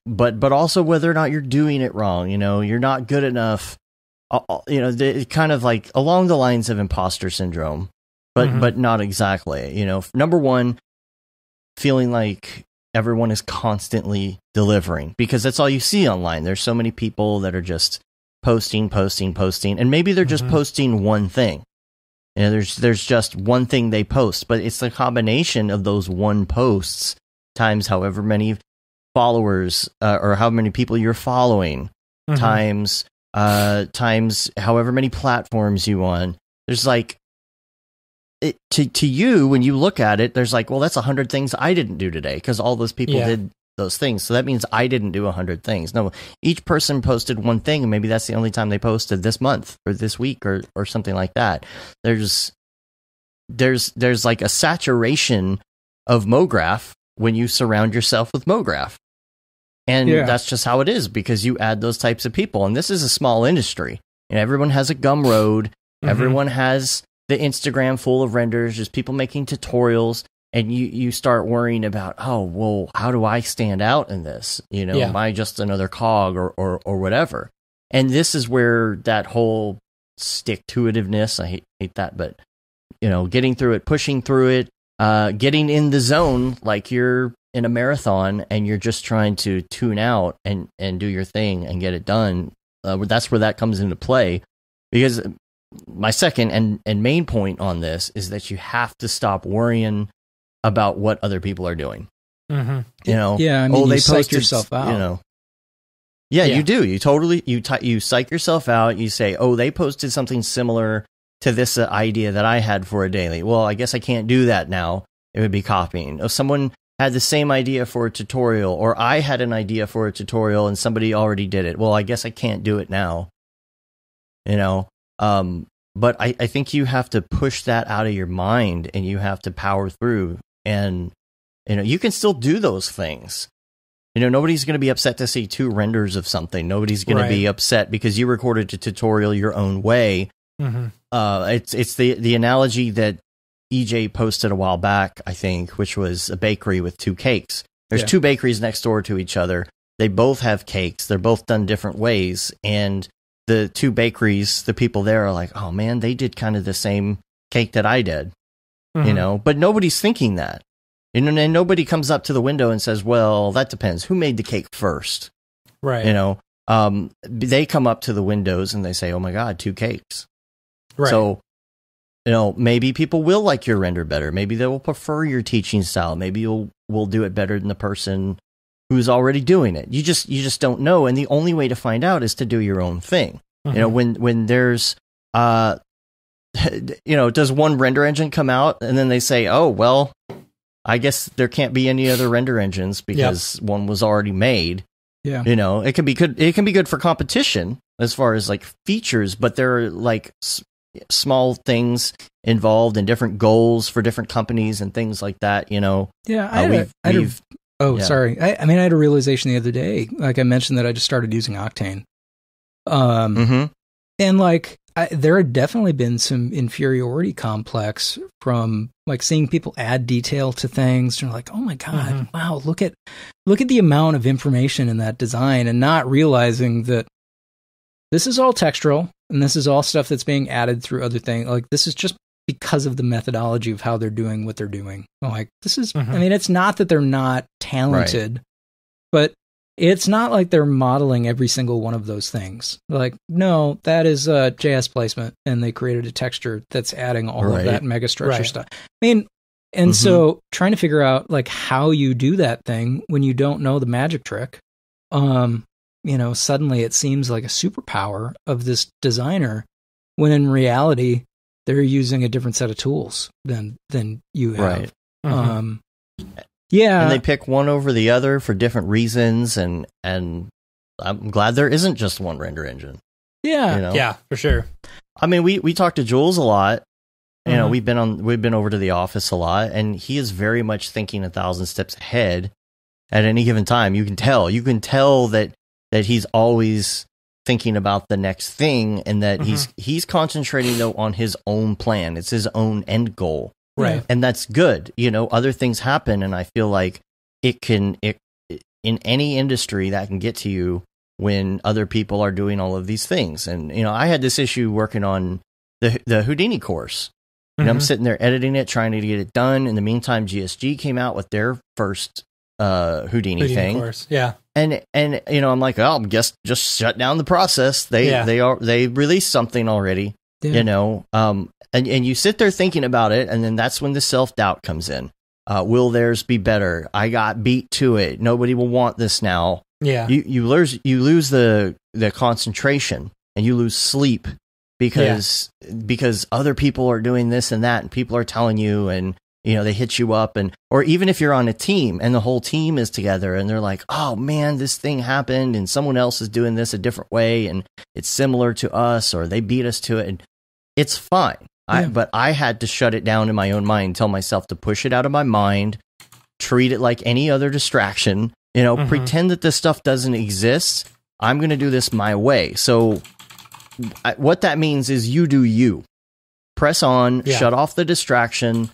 [SPEAKER 1] But also whether or not you're doing it wrong. You're not good enough. Kind of like along the lines of imposter syndrome, but not exactly. Number one, feeling like everyone is constantly delivering, because that's all you see online. There's so many people that are just posting, and maybe they're just posting one thing. There's just one thing they post, but it's the combination of those one posts times however many followers or how many people you're following times however many platforms you on. There's like to you, when you look at it, there's like, well, that's 100 things I didn't do today because all those people did those things, so that means I didn't do 100 things. No, each person posted one thing, and maybe that's the only time they posted this month or this week or something like that. There's like a saturation of Mograph when you surround yourself with Mograph. And that's just how it is, because you add those types of people. And this is a small industry. Everyone has a Gumroad. Everyone has the Instagram full of renders, just people making tutorials. And you start worrying about, oh, well, how do I stand out in this? Am I just another cog or whatever? And this is where that whole stick-to-itiveness, I hate that, but, getting through it, pushing through it, getting in the zone like you're in a marathon and you're just trying to tune out and do your thing and get it done. That's where that comes into play, because my second and main point on this is that you have to stop worrying about what other people are doing.
[SPEAKER 3] I mean, they psych yourself out.
[SPEAKER 1] You do. You totally you psych yourself out. You say, oh, they posted something similar to this idea that I had for a daily. Well, I guess I can't do that now. It would be copying. If someone had the same idea for a tutorial, or I had an idea for a tutorial and somebody already did it, well, I guess I can't do it now. But I think you have to push that out of your mind, and you have to power through. And you can still do those things. Nobody's going to be upset to see 2 renders of something. Nobody's going to be upset because you recorded a tutorial your own way. It's the analogy that EJ posted a while back, I think, which was a bakery with 2 cakes. There's 2 bakeries next door to each other. They both have cakes. They're both done different ways. And the 2 bakeries, the people there are like, oh man, they did kind of the same cake that I did. But nobody's thinking that. And nobody comes up to the window and says, well, that depends. Who made the cake first?
[SPEAKER 2] Right.
[SPEAKER 1] They come up to the windows and they say, oh my God, 2 cakes.
[SPEAKER 2] Right.
[SPEAKER 1] So, maybe people will like your render better. Maybe they will prefer your teaching style. Maybe will do it better than the person who's already doing it. You just don't know. And the only way to find out is to do your own thing. When there's, does one render engine come out and then they say, oh, well, I guess there can't be any other render engines because one was already made.
[SPEAKER 3] Yeah.
[SPEAKER 1] It can be good. It can be good for competition as far as like features, but there are like small things involved and different goals for different companies and things like that.
[SPEAKER 3] Sorry. I had a realization the other day. Like I mentioned that I just started using Octane. And like, there had definitely been some inferiority complex from like seeing people add detail to things. And like, oh my God, wow, look at the amount of information in that design, and not realizing that this is all textural and this is all stuff that's being added through other things. Like this is just because of the methodology of how they're doing what they're doing. Like this is, I mean, it's not that they're not talented, but it's not like they're modeling every single one of those things. Like, no, that is a JS placement, and they created a texture that's adding all of that mega structure stuff. I mean, and so trying to figure out like how you do that thing when you don't know the magic trick, suddenly it seems like a superpower of this designer, when in reality they're using a different set of tools than you have. Right. Yeah.
[SPEAKER 1] And they pick one over the other for different reasons, and I'm glad there isn't just one render engine.
[SPEAKER 3] Yeah.
[SPEAKER 2] Yeah, for sure.
[SPEAKER 1] I mean, we talk to Jules a lot. You know, we've been over to the office a lot, and he is very much thinking 1,000 steps ahead at any given time. You can tell that he's always thinking about the next thing, and that he's concentrating though on his own plan. It's his own end goal.
[SPEAKER 2] Right.
[SPEAKER 1] And that's good. Other things happen, and I feel like it in any industry that can get to you when other people are doing all of these things. And, I had this issue working on the Houdini course. I'm sitting there editing it, trying to get it done. In the meantime, GSG came out with their first Houdini thing.
[SPEAKER 2] Course. Yeah.
[SPEAKER 1] And I'm like, oh, I guess just shut down the process. They released something already. Yeah. And you sit there thinking about it, and then that's when the self-doubt comes in. Will theirs be better? I got beat to it. Nobody will want this now.
[SPEAKER 2] Yeah.
[SPEAKER 1] You lose the concentration, and you lose sleep because other people are doing this and that, and people are telling you, and they hit you up, or even if you're on a team and the whole team is together and they're like, oh man, this thing happened and someone else is doing this a different way and it's similar to us, or they beat us to it, and it's fine. But I had to shut it down in my own mind, tell myself to push it out of my mind, treat it like any other distraction, pretend that this stuff doesn't exist. I'm going to do this my way. So what that means is you do you. Press on, shut off the distraction,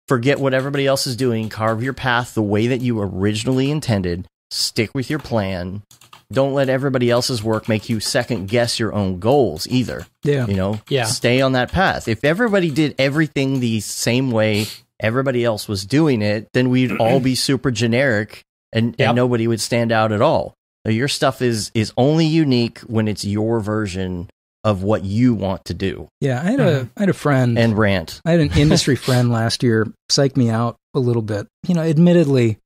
[SPEAKER 1] forget what everybody else is doing, carve your path the way that you originally intended, stick with your plan. Don't let everybody else's work make you second guess your own goals either.
[SPEAKER 3] Yeah.
[SPEAKER 1] Stay on that path. If everybody did everything the same way everybody else was doing it, then we'd all be super generic and nobody would stand out at all. So your stuff is only unique when it's your version of what you want to do.
[SPEAKER 3] Yeah, I had a friend
[SPEAKER 1] and rant.
[SPEAKER 3] I had an industry friend last year psych me out a little bit. Admittedly,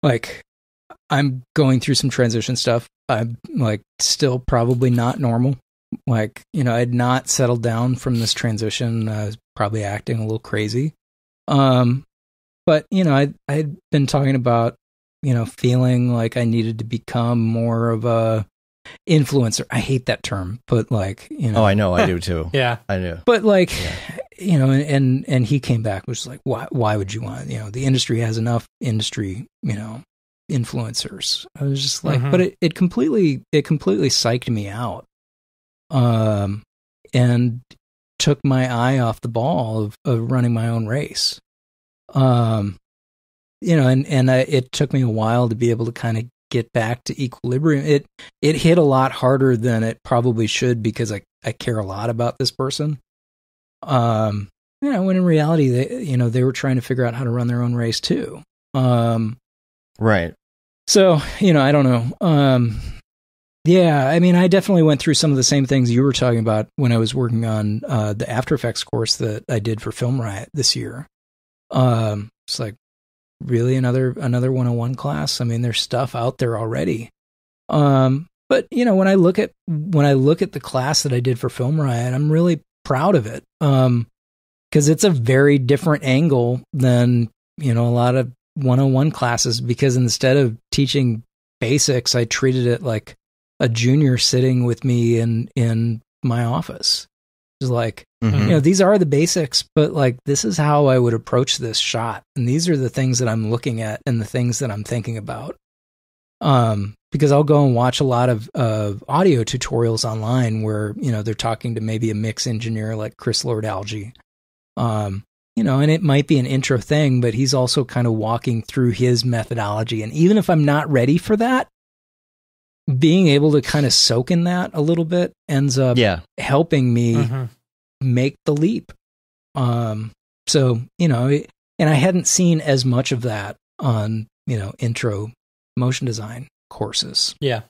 [SPEAKER 3] like, I'm going through some transition stuff. I'm like still probably not normal. Like, I had not settled down from this transition. I was probably acting a little crazy. But I had been talking about, feeling like I needed to become more of a influencer. I hate that term, but like,
[SPEAKER 1] Oh, I know. I do too.
[SPEAKER 2] Yeah,
[SPEAKER 1] I do.
[SPEAKER 3] But like, and he came back, which was like, why would you want, the industry has enough industry, influencers. I was just like, but it completely psyched me out, and took my eye off the ball of running my own race. It took me a while to be able to kind of get back to equilibrium. It hit a lot harder than it probably should, because I care a lot about this person. When in reality they were trying to figure out how to run their own race too.
[SPEAKER 1] Right.
[SPEAKER 3] So, I don't know. Yeah, I mean, I definitely went through some of the same things you were talking about when I was working on the After Effects course that I did for Film Riot this year. It's like, really another 101 class? I mean, there's stuff out there already. But when I look at the class that I did for Film Riot, I'm really proud of it. Because it's a very different angle than, a lot of 101 classes, because instead of teaching basics, I treated it like a junior sitting with me in my office. It was like, these are the basics, but like, this is how I would approach this shot. And these are the things that I'm looking at and the things that I'm thinking about. Because I'll go and watch a lot of audio tutorials online where, they're talking to maybe a mix engineer like Chris Lord-Alge. And it might be an intro thing, but he's also kind of walking through his methodology. And even if I'm not ready for that, being able to kind of soak in that a little bit ends up helping me make the leap. So, and I hadn't seen as much of that on, intro motion design. courses.
[SPEAKER 2] Yeah.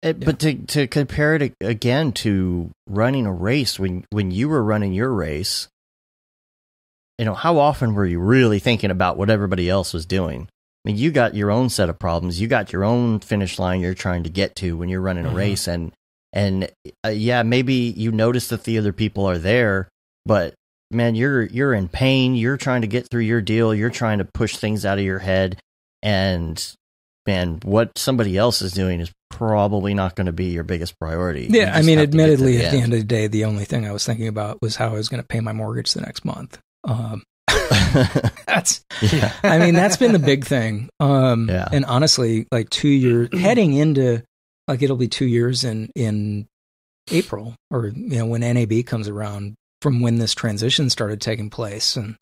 [SPEAKER 1] But to compare it again to running a race, when you were running your race, how often were you really thinking about what everybody else was doing? I mean, you got your own set of problems. You got your own finish line you're trying to get to when you're running a race. And maybe you notice that the other people are there, but man, you're in pain. You're trying to get through your deal. You're trying to push things out of your head. And man, what somebody else is doing is probably not going to be your biggest priority.
[SPEAKER 3] Yeah, I mean, admittedly, at the end of the day, the only thing I was thinking about was how I was going to pay my mortgage the next month. That's been the big thing. And honestly, like 2 years heading into, like, it'll be 2 years in April, or, when NAB comes around, from when this transition started taking place, and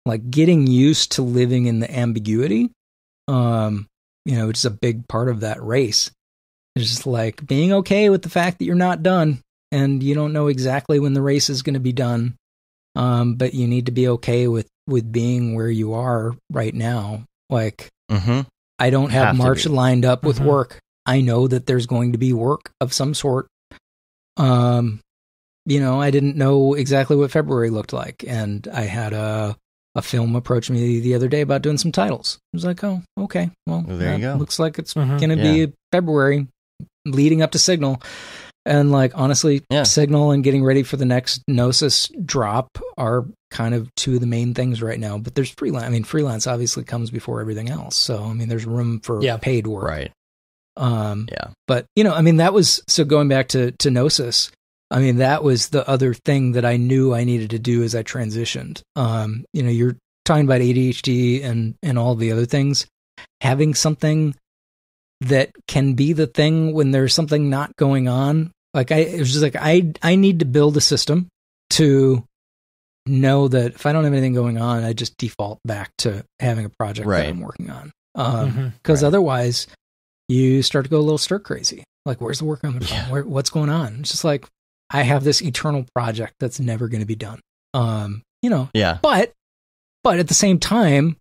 [SPEAKER 3] like getting used to living in the ambiguity, which is a big part of that race. It's just like being okay with the fact that you're not done and you don't know exactly when the race is going to be done. But you need to be okay with being where you are right now. Like, I don't have March lined up with work. I know that there's going to be work of some sort. I didn't know exactly what February looked like. And I had a film approach me the other day about doing some titles. I was like, oh, okay. Well, there you go. Looks like it's going to be February leading up to Signal. And like, honestly, Signal and getting ready for the next Gnosis drop are kind of two of the main things right now. But there's freelance. I mean, freelance obviously comes before everything else. So, I mean, there's room for paid work.
[SPEAKER 1] Right.
[SPEAKER 3] But, that was, so going back to Gnosis, I mean, that was the other thing that I knew I needed to do as I transitioned. You're talking about ADHD and all the other things. Having something that can be the thing when there's something not going on. Like, it was just like, I need to build a system to know that if I don't have anything going on, I just default back to having a project that I'm working on. Because otherwise you start to go a little stir crazy. Like, where's the work coming from? What's going on? It's just like, I have this eternal project that's never going to be done. But at the same time,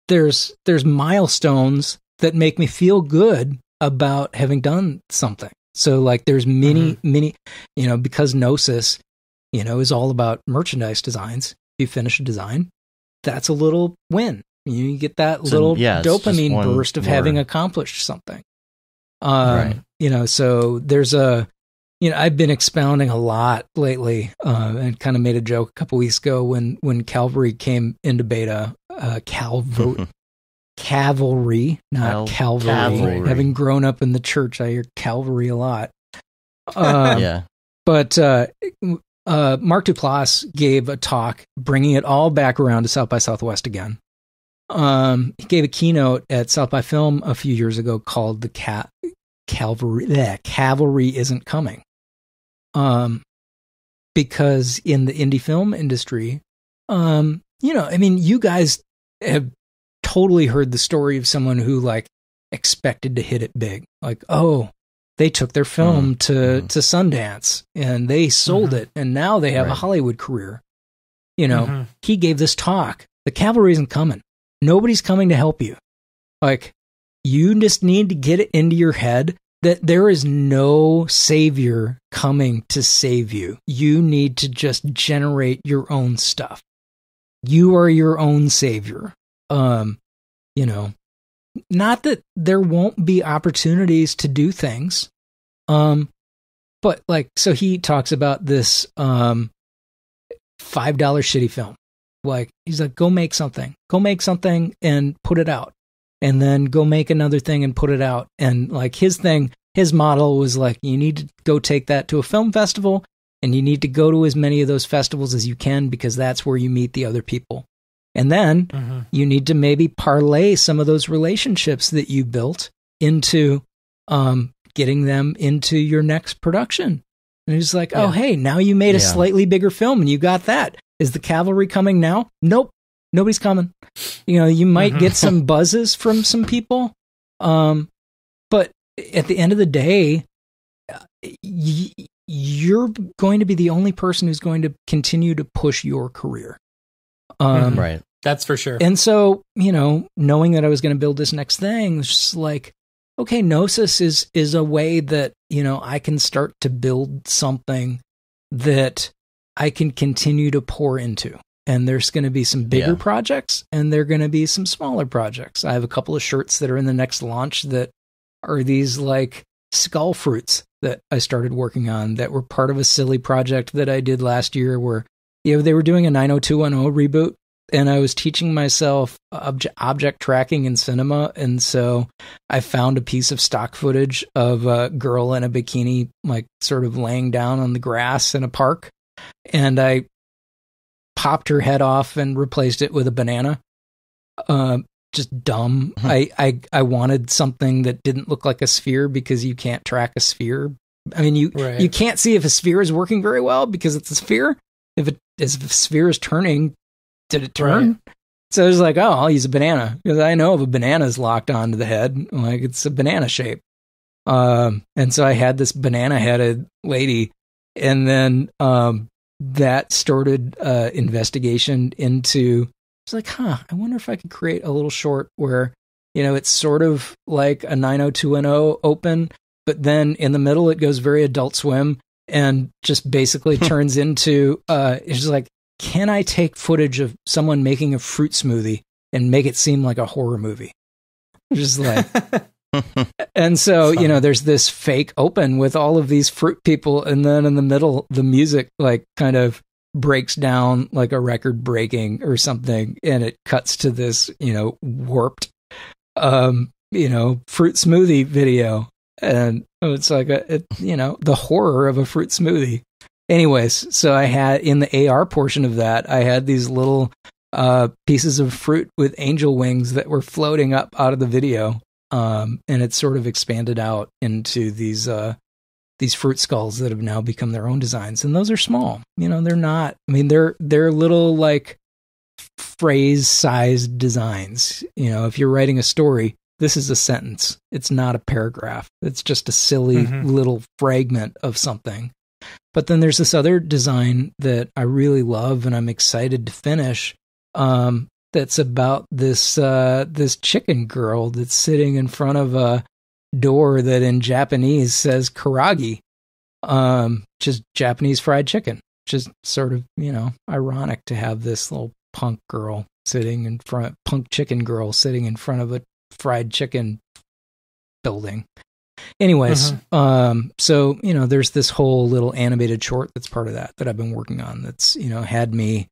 [SPEAKER 3] there's milestones that make me feel good about having done something. So like, there's many, because Gnosis, is all about merchandise designs. If you finish a design, that's a little win. You get that little dopamine burst of having accomplished something. So there's I've been expounding a lot lately, and kind of made a joke a couple weeks ago when Calvary came into beta. Cavalry, not Calvary. Having grown up in the church, I hear Calvary a lot. But Mark Duplass gave a talk, bringing it all back around to South by Southwest again. He gave a keynote at South by Film a few years ago called the Cavalry Isn't Coming. Because in the indie film industry, you guys have totally heard the story of someone who like expected to hit it big. Like, oh, they took their film to Sundance and they sold it and now they have a Hollywood career. He gave this talk. The cavalry isn't coming. Nobody's coming to help you. Like, you just need to get it into your head that there is no savior coming to save you. You need to just generate your own stuff. You are your own savior. Not that there won't be opportunities to do things. But like, so he talks about this, $5 shitty film. Like, he's like, go make something and put it out, and then go make another thing and put it out. And like, his model was like, you need to go take that to a film festival, and you need to go to as many of those festivals as you can, because that's where you meet the other people. And then you need to maybe parlay some of those relationships that you built into getting them into your next production. And he's like, oh, hey, now you made a slightly bigger film and you got that. Is the cavalry coming now? Nope. Nobody's coming. You might get some buzzes from some people. But at the end of the day, you're going to be the only person who's going to continue to push your career.
[SPEAKER 1] Right.
[SPEAKER 2] That's for sure.
[SPEAKER 3] And so, knowing that I was going to build this next thing, it's just like, okay, Gnosis is a way that, I can start to build something that I can continue to pour into. And there's going to be some bigger projects, and there are going to be some smaller projects. I have a couple of shirts that are in the next launch that are these like skull fruits that I started working on that were part of a silly project that I did last year where, they were doing a 90210 reboot, and I was teaching myself object tracking in cinema. And so I found a piece of stock footage of a girl in a bikini, like sort of laying down on the grass in a park. And I popped her head off and replaced it with a banana. Just dumb. I wanted something that didn't look like a sphere because you can't track a sphere. I mean, you can't see if a sphere is working very well because it's a sphere. If a sphere is turning, did it turn? Right. So I was like, oh, I'll use a banana because I know if a banana is locked onto the head, like it's a banana shape. And so I had this banana-headed lady, and then that started investigation into. It's like, I wonder if I could create a little short where, it's sort of like a 90210 open, but then in the middle it goes very Adult Swim and just basically turns into, it's just like, can I take footage of someone making a fruit smoothie and make it seem like a horror movie? Just like, and so, there's this fake open with all of these fruit people. And then in the middle, the music like kind of breaks down like a record breaking or something, and it cuts to this warped fruit smoothie video, and it's like the horror of a fruit smoothie. Anyways, so I had in the AR portion of that, I had these little pieces of fruit with angel wings that were floating up out of the video, and it sort of expanded out into these fruit skulls that have now become their own designs. And those are small. They're not, they're little like phrase sized designs. If you're writing a story, this is a sentence. It's not a paragraph. It's just a silly little fragment of something. But then there's this other design that I really love and I'm excited to finish. That's about this chicken girl that's sitting in front of a door that in Japanese says karagi, just Japanese fried chicken, which is sort of, ironic to have this little punk chicken girl sitting in front of a fried chicken building. Anyways, so, there's this whole little animated short that's part of that I've been working on that's, had me,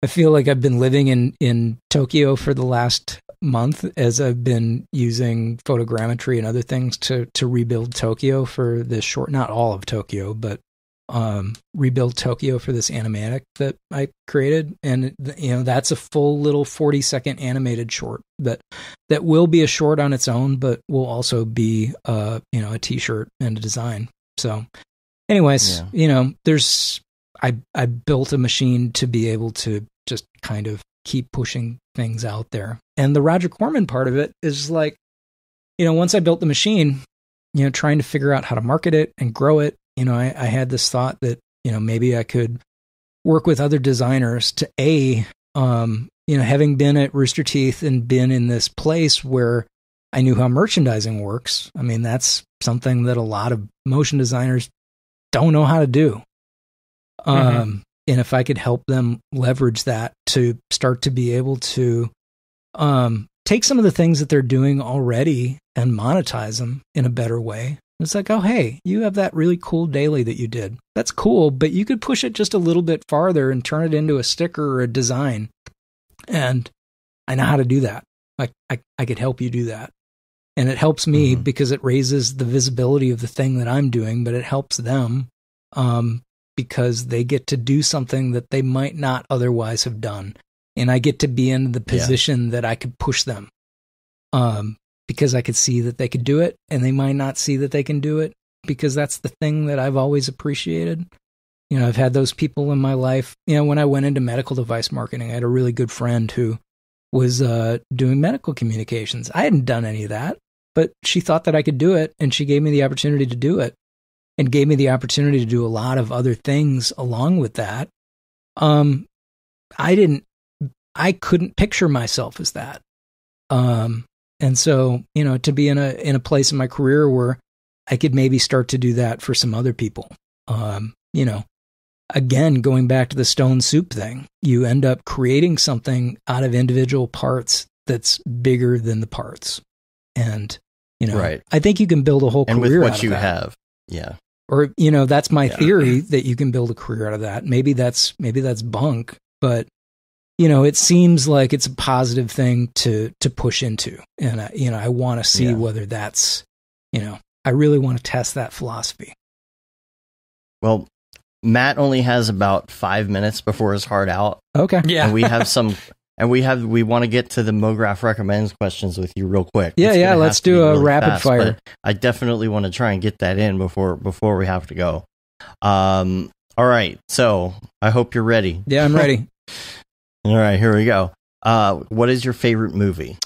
[SPEAKER 3] I feel like I've been living in Tokyo for the last month as I've been using photogrammetry and other things to rebuild Tokyo for this short, not all of Tokyo, but rebuild Tokyo for this animatic that I created. And, that's a full little 40-second animated short that will be a short on its own, but will also be, a t-shirt and a design. So anyways, I built a machine to be able to just kind of keep pushing things out there. And the Roger Corman part of it is like, once I built the machine, trying to figure out how to market it and grow it, I had this thought that, maybe I could work with other designers to having been at Rooster Teeth and been in this place where I knew how merchandising works. I mean, that's something that a lot of motion designers don't know how to do. And if I could help them leverage that to start to be able to take some of the things that they're doing already and monetize them in a better way. It's like, oh, hey, you have that really cool daily that you did. That's cool, but you could push it just a little bit farther and turn it into a sticker or a design. And I know how to do that. I could help you do that. And it helps me because it raises the visibility of the thing that I'm doing, but it helps them because they get to do something that they might not otherwise have done. And I get to be in the position that I could push them because I could see that they could do it, and they might not see that they can do it because that's the thing that I've always appreciated. I've had those people in my life. When I went into medical device marketing, I had a really good friend who was doing medical communications. I hadn't done any of that, but she thought that I could do it, and she gave me the opportunity to do it and gave me the opportunity to do a lot of other things along with that. I couldn't picture myself as that. And so, to be in a place in my career where I could maybe start to do that for some other people. Again, going back to the stone soup thing, you end up creating something out of individual parts that's bigger than the parts. And,
[SPEAKER 1] right.
[SPEAKER 3] I think you can build a whole career
[SPEAKER 1] and with what
[SPEAKER 3] out of
[SPEAKER 1] you
[SPEAKER 3] that.
[SPEAKER 1] have. Yeah.
[SPEAKER 3] Or, that's my theory, that you can build a career out of that. Maybe that's bunk, but it seems like it's a positive thing to push into. And I want to see whether that's, I really want to test that philosophy.
[SPEAKER 1] Well, Matt only has about 5 minutes before his heart out.
[SPEAKER 3] Okay.
[SPEAKER 2] Yeah.
[SPEAKER 1] And we have some, we want to get to the Mograph recommends questions with you real quick.
[SPEAKER 3] Yeah. Let's do a rapid fire.
[SPEAKER 1] I definitely want to try and get that in before we have to go. All right. So I hope you're ready.
[SPEAKER 3] Yeah, I'm ready.
[SPEAKER 1] All right, here we go. What is your favorite movie?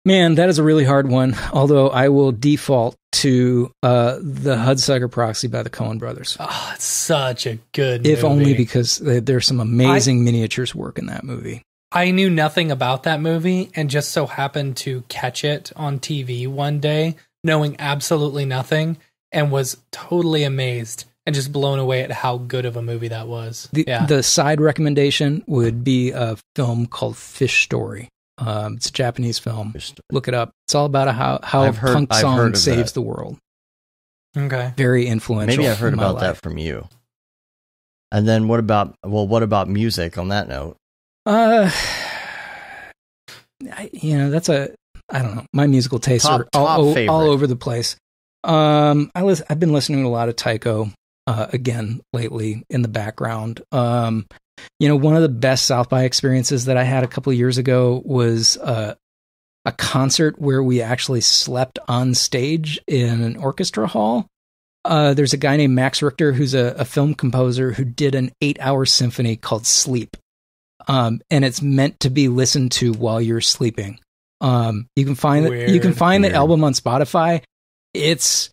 [SPEAKER 3] Man, that is a really hard one. Although I will default to the Hudsucker Proxy by the Coen Brothers.
[SPEAKER 2] Oh, it's such a good movie.
[SPEAKER 3] If only because there's some amazing miniatures work in that movie.
[SPEAKER 2] I knew nothing about that movie and just so happened to catch it on TV one day, knowing absolutely nothing, and was totally amazed and just blown away at how good of a movie that was.
[SPEAKER 3] The side recommendation would be a film called Fish Story. It's a Japanese film. Look it up. It's all about how punk song saves the world.
[SPEAKER 2] Okay.
[SPEAKER 3] Very influential.
[SPEAKER 1] Maybe I've heard about that from you. And then what about music on that note?
[SPEAKER 3] That's I don't know. My musical tastes are all over the place. I've been listening to a lot of Tycho again lately in the background. One of the best South by experiences that I had a couple of years ago was a concert where we actually slept on stage in an orchestra hall. There's a guy named Max Richter who's a film composer who did an 8-hour symphony called Sleep. And it's meant to be listened to while you're sleeping. You can find the album on Spotify. It's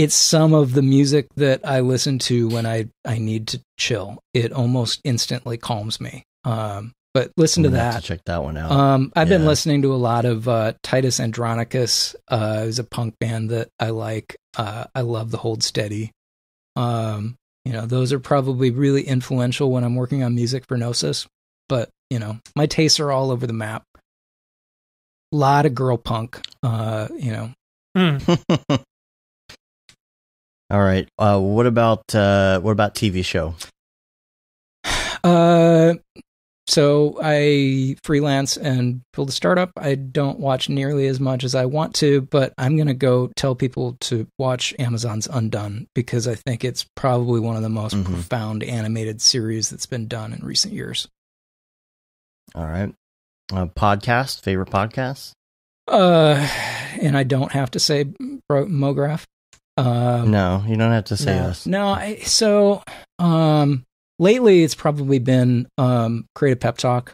[SPEAKER 3] some of the music that I listen to when I need to chill. It almost instantly calms me. But listen to that.
[SPEAKER 1] Have to check that one out.
[SPEAKER 3] I've been listening to a lot of Titus Andronicus. Who's a punk band that I like. I love the Hold Steady. Those are probably really influential when I'm working on music for Gnosis. But, my tastes are all over the map. A lot of girl punk,
[SPEAKER 1] All right. What about TV show?
[SPEAKER 3] So I freelance and build a startup. I don't watch nearly as much as I want to, but I'm going to go tell people to watch Amazon's Undone because I think it's probably one of the most profound animated series that's been done in recent years.
[SPEAKER 1] All right. Podcast, favorite podcast?
[SPEAKER 3] And I don't have to say Mograph.
[SPEAKER 1] No, you don't have to say us.
[SPEAKER 3] No, lately it's probably been Creative Pep Talk.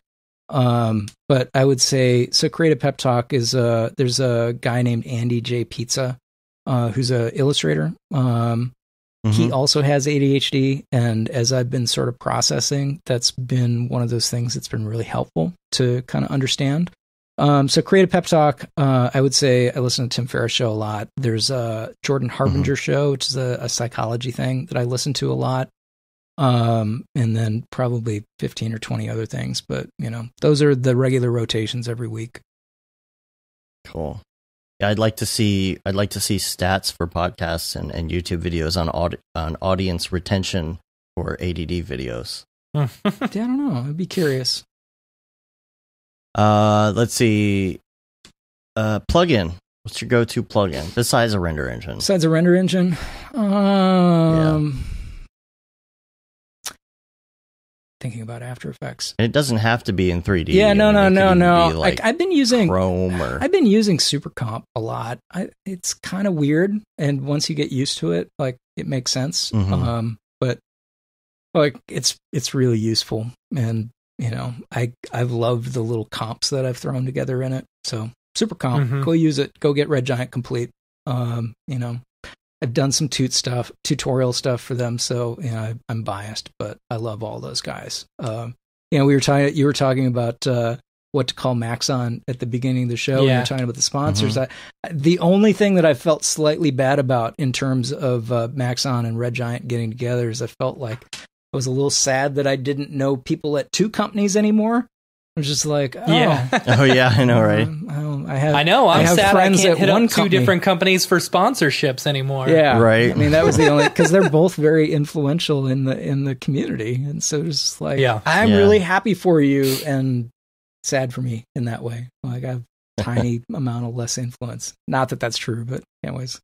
[SPEAKER 3] But I would say Creative Pep Talk is there's a guy named Andy J. Pizza, who's an illustrator. He also has ADHD, and as I've been sort of processing, that's been one of those things that's been really helpful to kind of understand. So Creative Pep Talk, I would say I listen to Tim Ferriss' show a lot. There's a Jordan Harbinger show, which is a psychology thing that I listen to a lot. And then probably 15 or 20 other things, but those are the regular rotations every week.
[SPEAKER 1] Cool. Yeah, I'd like to see stats for podcasts and YouTube videos on audience retention for ADD videos.
[SPEAKER 3] I don't know. I'd be curious.
[SPEAKER 1] Let's see. Plugin. What's your go-to plugin besides a render engine?
[SPEAKER 3] Besides a render engine, thinking about After Effects.
[SPEAKER 1] And it doesn't have to be in 3D.
[SPEAKER 3] Yeah, no.
[SPEAKER 1] Like
[SPEAKER 3] I've been using
[SPEAKER 1] Chrome
[SPEAKER 3] I've been using Super Comp a lot. It's kind of weird, and once you get used to it, like it makes sense. But like it's really useful, and I've loved the little comps that I've thrown together in it. So Super Comp, go use it. Go get Red Giant Complete. I've done some tutorial stuff for them, so I'm biased, but I love all those guys. You were talking about what to call Maxon at the beginning of the show. When
[SPEAKER 2] Yeah.
[SPEAKER 3] you're talking about the sponsors. The only thing that I felt slightly bad about in terms of Maxon and Red Giant getting together is I felt like I was a little sad that I didn't know people at two companies anymore. I was just like, oh,
[SPEAKER 2] Yeah.
[SPEAKER 1] Oh yeah, I know, right?
[SPEAKER 2] I know. I'm
[SPEAKER 3] have
[SPEAKER 2] sad I
[SPEAKER 3] friends
[SPEAKER 2] can't
[SPEAKER 3] at
[SPEAKER 2] hit
[SPEAKER 3] one
[SPEAKER 2] up two
[SPEAKER 3] company.
[SPEAKER 2] different companies for sponsorships anymore.
[SPEAKER 3] Yeah,
[SPEAKER 1] Right.
[SPEAKER 3] I mean, that was the only because they're both very influential in the community, and so it's just like,
[SPEAKER 2] Yeah.
[SPEAKER 3] I'm
[SPEAKER 1] Yeah.
[SPEAKER 3] really happy for you, and sad for me in that way. Like I have a tiny amount of less influence. Not that that's true, but anyways,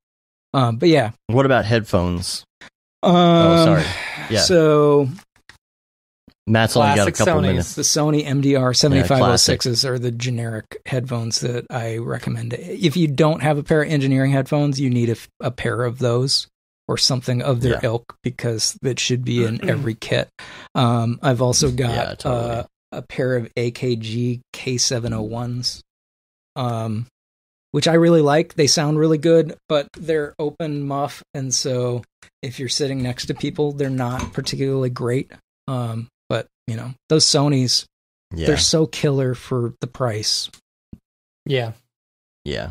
[SPEAKER 3] but yeah.
[SPEAKER 1] What about headphones? Sorry. Yeah.
[SPEAKER 3] So
[SPEAKER 1] Matt's only got a
[SPEAKER 2] Classic
[SPEAKER 1] couple
[SPEAKER 2] Sonys.
[SPEAKER 1] minutes.
[SPEAKER 3] the Sony MDR 7506s
[SPEAKER 1] classic.
[SPEAKER 3] are the generic headphones that I recommend. If you don't have a pair of engineering headphones, you need a pair of those or something of their
[SPEAKER 1] Yeah.
[SPEAKER 3] ilk because it should be in every kit. I've also got
[SPEAKER 1] Yeah, totally.
[SPEAKER 3] a pair of AKG K701s, which I really like. They sound really good, but they're open muff, and so if you're sitting next to people, they're not particularly great. But you know, those Sonys,
[SPEAKER 1] Yeah.
[SPEAKER 3] they're so killer for the price.
[SPEAKER 2] Yeah.
[SPEAKER 1] Yeah.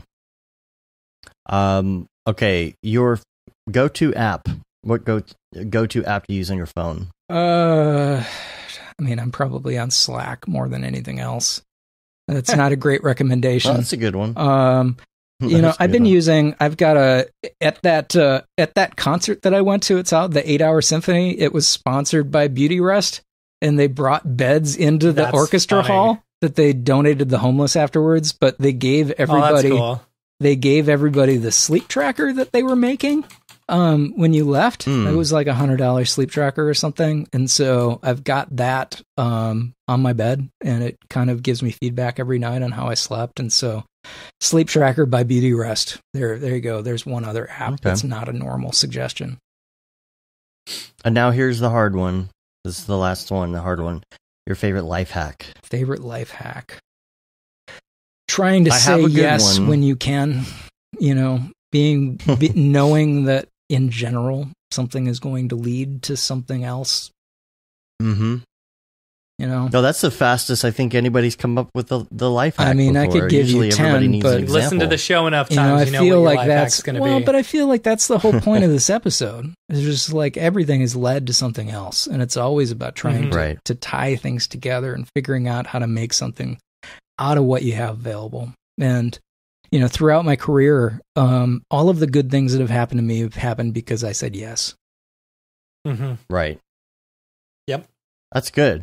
[SPEAKER 1] Okay, your go-to app. What go-to app to use on your phone?
[SPEAKER 3] I mean, I'm probably on Slack more than anything else. That's not a great recommendation.
[SPEAKER 1] Oh, that's a good one.
[SPEAKER 3] You know,
[SPEAKER 1] That's a
[SPEAKER 3] I've
[SPEAKER 1] good
[SPEAKER 3] been
[SPEAKER 1] one.
[SPEAKER 3] using. I've got at that concert that I went to. It's out the 8-Hour Symphony. It was sponsored by Beauty Rest, and they brought beds into the
[SPEAKER 2] That's
[SPEAKER 3] orchestra
[SPEAKER 2] funny.
[SPEAKER 3] hall that they donated to the homeless afterwards. But they gave
[SPEAKER 2] Oh,
[SPEAKER 3] everybody.
[SPEAKER 2] that's cool.
[SPEAKER 3] They gave everybody the sleep tracker that they were making when you left. It was like $100 sleep tracker or something, and so I've got that on my bed, and it kind of gives me feedback every night on how I slept. And so, sleep tracker by Beauty Rest. There you go. There's one other app that's not a normal suggestion.
[SPEAKER 1] And now here's the hard one. This is the last one, the hard one. Your favorite life hack.
[SPEAKER 3] Favorite life hack. Trying to
[SPEAKER 1] I have
[SPEAKER 3] say
[SPEAKER 1] a good
[SPEAKER 3] yes
[SPEAKER 1] one.
[SPEAKER 3] when you can, you know, knowing that in general something is going to lead to something else,
[SPEAKER 1] Mm-hmm.
[SPEAKER 3] you know.
[SPEAKER 1] No, that's the fastest I think anybody's come up with the life hack.
[SPEAKER 3] I mean, I
[SPEAKER 1] before.
[SPEAKER 3] could give you
[SPEAKER 1] Usually
[SPEAKER 3] 10,
[SPEAKER 1] everybody needs
[SPEAKER 3] but-
[SPEAKER 1] an
[SPEAKER 2] You've listened to
[SPEAKER 1] example.
[SPEAKER 2] the show enough
[SPEAKER 3] You know,
[SPEAKER 2] times.
[SPEAKER 3] I
[SPEAKER 2] You know,
[SPEAKER 3] feel
[SPEAKER 2] what
[SPEAKER 3] like
[SPEAKER 2] your life
[SPEAKER 3] that's
[SPEAKER 2] hack's going to
[SPEAKER 3] well,
[SPEAKER 2] be.
[SPEAKER 3] but I feel like that's the whole point of this episode. It's just like everything is led to something else, and it's always about trying
[SPEAKER 1] Right.
[SPEAKER 3] to tie things together and figuring out how to make something out of what you have available. And you know, throughout my career, all of the good things that have happened to me have happened because I said yes.
[SPEAKER 2] Mm-hmm.
[SPEAKER 1] Right.
[SPEAKER 2] Yep.
[SPEAKER 1] That's good.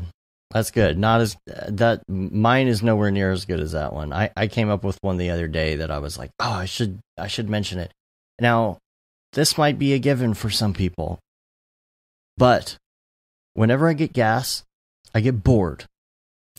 [SPEAKER 1] That's good. Not as that. Mine is nowhere near as good as that one. I came up with one the other day that I was like, oh, I should mention it. Now, this might be a given for some people, but whenever I get gas, I get bored.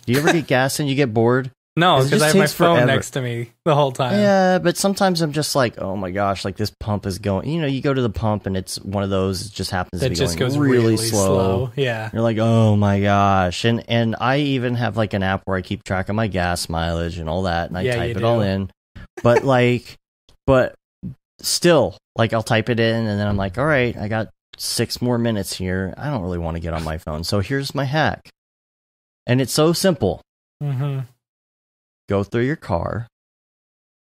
[SPEAKER 1] Do you ever get gas and you get bored?
[SPEAKER 2] No,
[SPEAKER 1] 'Cause it
[SPEAKER 2] because
[SPEAKER 1] just
[SPEAKER 2] I have my
[SPEAKER 1] takes
[SPEAKER 2] phone
[SPEAKER 1] forever.
[SPEAKER 2] next to me the whole time.
[SPEAKER 1] Yeah, but sometimes I'm just like, oh my gosh, like this pump is going. You know, you go to the pump and it's one of those. It just happens to
[SPEAKER 2] That
[SPEAKER 1] be
[SPEAKER 2] just
[SPEAKER 1] going
[SPEAKER 2] goes
[SPEAKER 1] really slow.
[SPEAKER 2] Yeah.
[SPEAKER 1] You're like, oh my gosh. And I even have like an app where I keep track of my gas mileage and all that, and I
[SPEAKER 2] Yeah,
[SPEAKER 1] type
[SPEAKER 2] you
[SPEAKER 1] it all
[SPEAKER 2] do.
[SPEAKER 1] in. But but still, like I'll type it in and then I'm like, all right, I got 6 more minutes here. I don't really want to get on my phone. So here's my hack. And it's so simple.
[SPEAKER 2] Mm-hmm.
[SPEAKER 1] Go through your car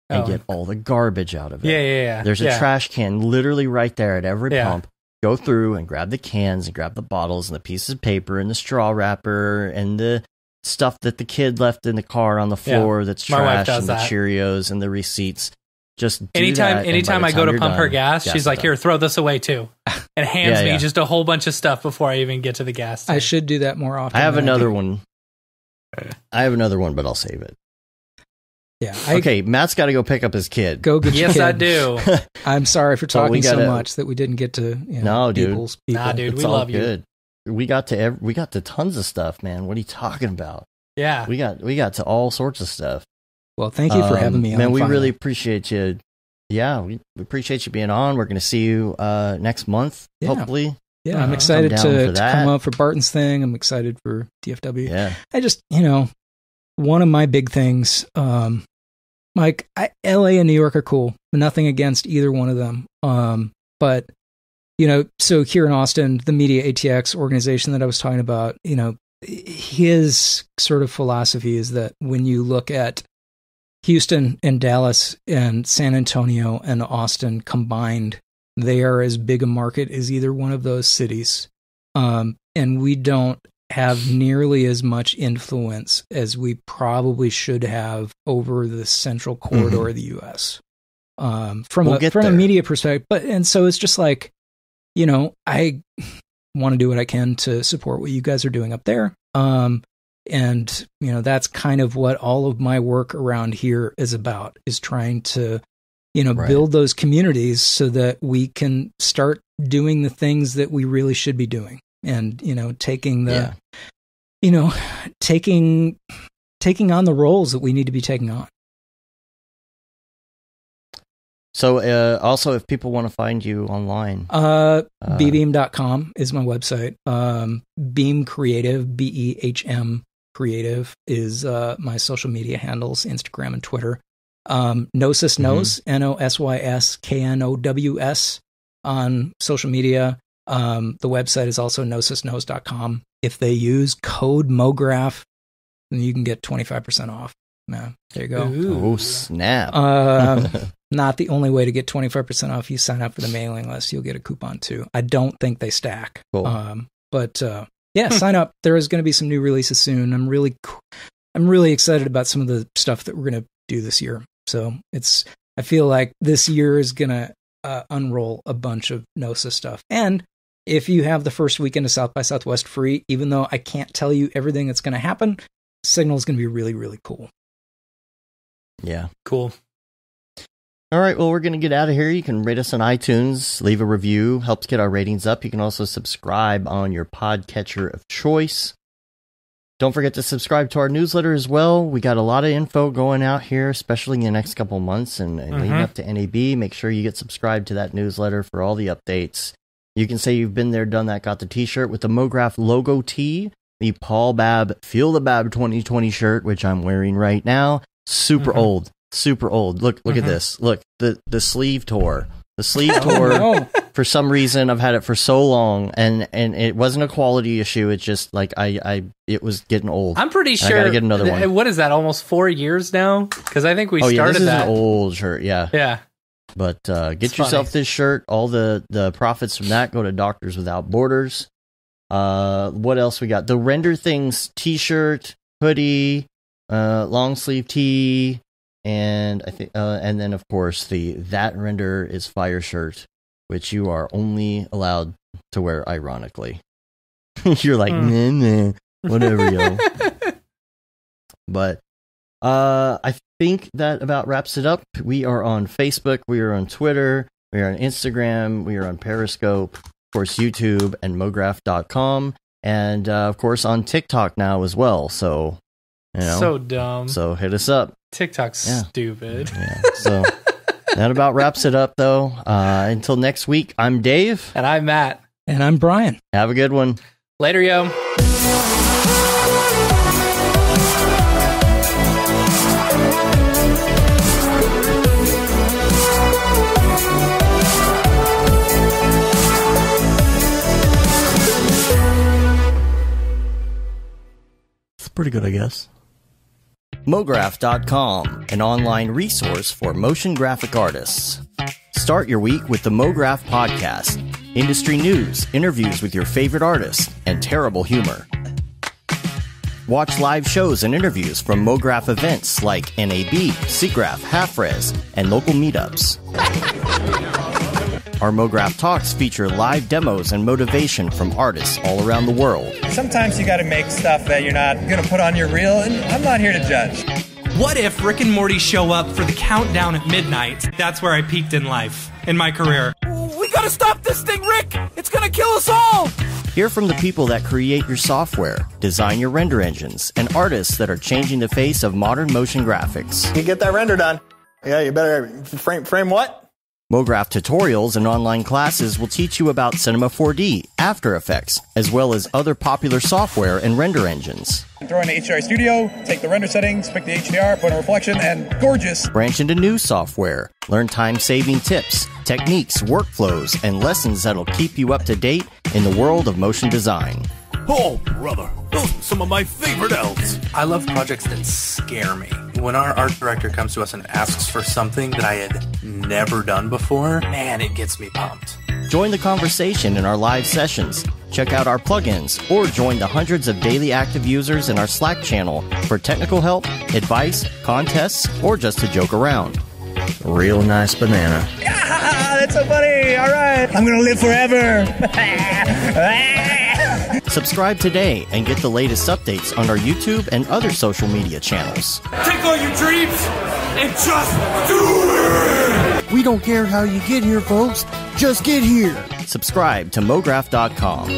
[SPEAKER 1] and
[SPEAKER 2] Oh.
[SPEAKER 1] get all the garbage out of it.
[SPEAKER 2] Yeah.
[SPEAKER 1] There's a trash can literally right there at every
[SPEAKER 2] Yeah.
[SPEAKER 1] pump. Go through and grab the cans and grab the bottles and the pieces of paper and the straw wrapper and the stuff that the kid left in the car on the floor that's
[SPEAKER 2] My wife
[SPEAKER 1] trash
[SPEAKER 2] does
[SPEAKER 1] and the
[SPEAKER 2] that.
[SPEAKER 1] Cheerios and the receipts. Just do
[SPEAKER 2] Anytime
[SPEAKER 1] that, and by the
[SPEAKER 2] I go
[SPEAKER 1] time
[SPEAKER 2] to
[SPEAKER 1] you're
[SPEAKER 2] pump her
[SPEAKER 1] done,
[SPEAKER 2] gas, she's
[SPEAKER 1] is
[SPEAKER 2] like,
[SPEAKER 1] done.
[SPEAKER 2] "Here, throw this away too," and hands
[SPEAKER 1] Yeah.
[SPEAKER 2] me just a whole bunch of stuff before I even get to the gas tank.
[SPEAKER 3] I should do that more often.
[SPEAKER 1] I have
[SPEAKER 3] than
[SPEAKER 1] another
[SPEAKER 3] do.
[SPEAKER 1] one. I have another one, but I'll save it.
[SPEAKER 3] Yeah.
[SPEAKER 1] Okay, Matt's got to go pick up his kid.
[SPEAKER 3] Go get your
[SPEAKER 2] Yes,
[SPEAKER 3] kid.
[SPEAKER 2] I do.
[SPEAKER 3] I'm sorry for
[SPEAKER 1] So we
[SPEAKER 3] talking so
[SPEAKER 1] gotta-
[SPEAKER 3] much that we didn't get to. You
[SPEAKER 1] No,
[SPEAKER 3] know,
[SPEAKER 1] dude.
[SPEAKER 3] people's people.
[SPEAKER 2] Nah, dude.
[SPEAKER 1] It's
[SPEAKER 2] We
[SPEAKER 1] all
[SPEAKER 2] love you.
[SPEAKER 1] good. We got to tons of stuff, man. What are you talking about?
[SPEAKER 2] Yeah.
[SPEAKER 1] We got to all sorts of stuff.
[SPEAKER 3] Well, thank you for having me on.
[SPEAKER 1] Man, we
[SPEAKER 3] finally.
[SPEAKER 1] really appreciate you. Yeah, we appreciate you being on. We're going to see you next month,
[SPEAKER 3] Yeah.
[SPEAKER 1] hopefully.
[SPEAKER 3] Yeah, I'm
[SPEAKER 2] Come
[SPEAKER 3] excited
[SPEAKER 1] down
[SPEAKER 3] to
[SPEAKER 1] for that.
[SPEAKER 3] come up for Barton's thing. I'm excited for DFW.
[SPEAKER 1] Yeah.
[SPEAKER 3] I just, you know, one of my big things, like LA and New York are cool. Nothing against either one of them. But, you know, so here in Austin, the Media ATX organization that I was talking about, you know, his sort of philosophy is that when you look at Houston and Dallas and San Antonio and Austin combined, they are as big a market as either one of those cities. And we don't have nearly as much influence as we probably should have over the central corridor of the U.S. From a media perspective. And so it's just like, I want to do what I can to support what you guys are doing up there. And, that's kind of what all of my work around here is about, is trying to, build those communities so that we can start doing the things that we really should be doing. And, taking on the roles that we need to be taking on.
[SPEAKER 1] So, also, if people want to find you online,
[SPEAKER 3] behm.com is my website. Behm Creative, BEHM Creative is my social media handles, Instagram and Twitter. Gnosis Knows, NOSYSKNOWS on social media. The website is also gnosisnose.com. If they use code Mograph, then you can get 25% off. Yeah, there you go.
[SPEAKER 1] Ooh. Oh, snap.
[SPEAKER 3] Not the only way to get 25% off. You sign up for the mailing list, you'll get a coupon too. I don't think they stack.
[SPEAKER 1] Cool.
[SPEAKER 3] Sign up. There is going to be some new releases soon. I'm really excited about some of the stuff that we're going to do this year. So I feel like this year is going to unroll a bunch of Gnosis stuff. And if you have the first weekend of South by Southwest free, even though I can't tell you everything that's going to happen, Signal is going to be really, really cool.
[SPEAKER 1] Yeah.
[SPEAKER 2] Cool.
[SPEAKER 1] All right, well, we're going to get out of here. You can rate us on iTunes, leave a review, helps get our ratings up. You can also subscribe on your podcatcher of choice. Don't forget to subscribe to our newsletter as well. We got a lot of info going out here, especially in the next couple of months and leading up to NAB. Make sure you get subscribed to that newsletter for all the updates. You can say you've been there, done that, got the t-shirt with the Mograph logo tee, the Paul Babb Feel the Babb 2020 shirt, which I'm wearing right now. Super old. Look at this. Look, the sleeve tore. The sleeve tore. For some reason, I've had it for so long, and it wasn't a quality issue. It's just like it was getting old.
[SPEAKER 2] I'm pretty sure.
[SPEAKER 1] I gotta get another one.
[SPEAKER 2] What is that? Almost 4 years now? Because I think we started
[SPEAKER 1] this is
[SPEAKER 2] that.
[SPEAKER 1] an old shirt. Yeah.
[SPEAKER 2] Yeah.
[SPEAKER 1] But get yourself this shirt. All the profits from that go to Doctors Without Borders. What else we got? The Render Things t-shirt, hoodie, long sleeve tee. And I think, and then of course the That Render is Fire shirt, which you are only allowed to wear ironically. You're like, nah, whatever, yo. But I think that about wraps it up. We are on Facebook, we are on Twitter, we are on Instagram, we are on Periscope, of course YouTube, and Mograph.com, and of course on TikTok now as well. So,
[SPEAKER 2] so dumb.
[SPEAKER 1] So hit us up.
[SPEAKER 2] TikTok's stupid.
[SPEAKER 1] Yeah. So that about wraps it up, though. Until next week, I'm Dave.
[SPEAKER 2] And I'm Matt.
[SPEAKER 3] And I'm Brian.
[SPEAKER 1] Have a good one.
[SPEAKER 2] Later, yo.
[SPEAKER 1] It's pretty good, I guess. Mograph.com, an online resource for motion graphic artists. Start your week with the Mograph podcast. Industry news, interviews with your favorite artists, and terrible humor. Watch live shows and interviews from Mograph events like NAB, SIGGRAPH, Half-Res, and local meetups. Our Mograph Talks feature live demos and motivation from artists all around the world.
[SPEAKER 4] Sometimes you gotta make stuff that you're not gonna put on your reel, and I'm not here to judge.
[SPEAKER 5] What if Rick and Morty show up for the countdown at midnight? That's where I peaked in life, in my career.
[SPEAKER 6] We gotta stop this thing, Rick! It's gonna kill us all!
[SPEAKER 1] Hear from the people that create your software, design your render engines, and artists that are changing the face of modern motion graphics.
[SPEAKER 4] You get that render done. Yeah, you better frame what?
[SPEAKER 1] Mograph tutorials and online classes will teach you about Cinema 4D, After Effects, as well as other popular software and render engines.
[SPEAKER 4] Throw in the HDR Studio, take the render settings, pick the HDR, put in a reflection, and gorgeous.
[SPEAKER 1] Branch into new software. Learn time-saving tips, techniques, workflows, and lessons that'll keep you up to date in the world of motion design.
[SPEAKER 6] Oh, brother, those are some of my favorite elves.
[SPEAKER 7] I love projects that scare me. When our art director comes to us and asks for something that I had never done before, man, it gets me pumped.
[SPEAKER 1] Join the conversation in our live sessions. Check out our plugins or join the hundreds of daily active users in our Slack channel for technical help, advice, contests, or just to joke around. Real nice banana.
[SPEAKER 4] Ah, that's so funny. All right. I'm going to live forever.
[SPEAKER 1] Subscribe today and get the latest updates on our YouTube and other social media channels.
[SPEAKER 6] Take all your dreams and just do it!
[SPEAKER 8] We don't care how you get here, folks. Just get here.
[SPEAKER 1] Subscribe to Mograph.com.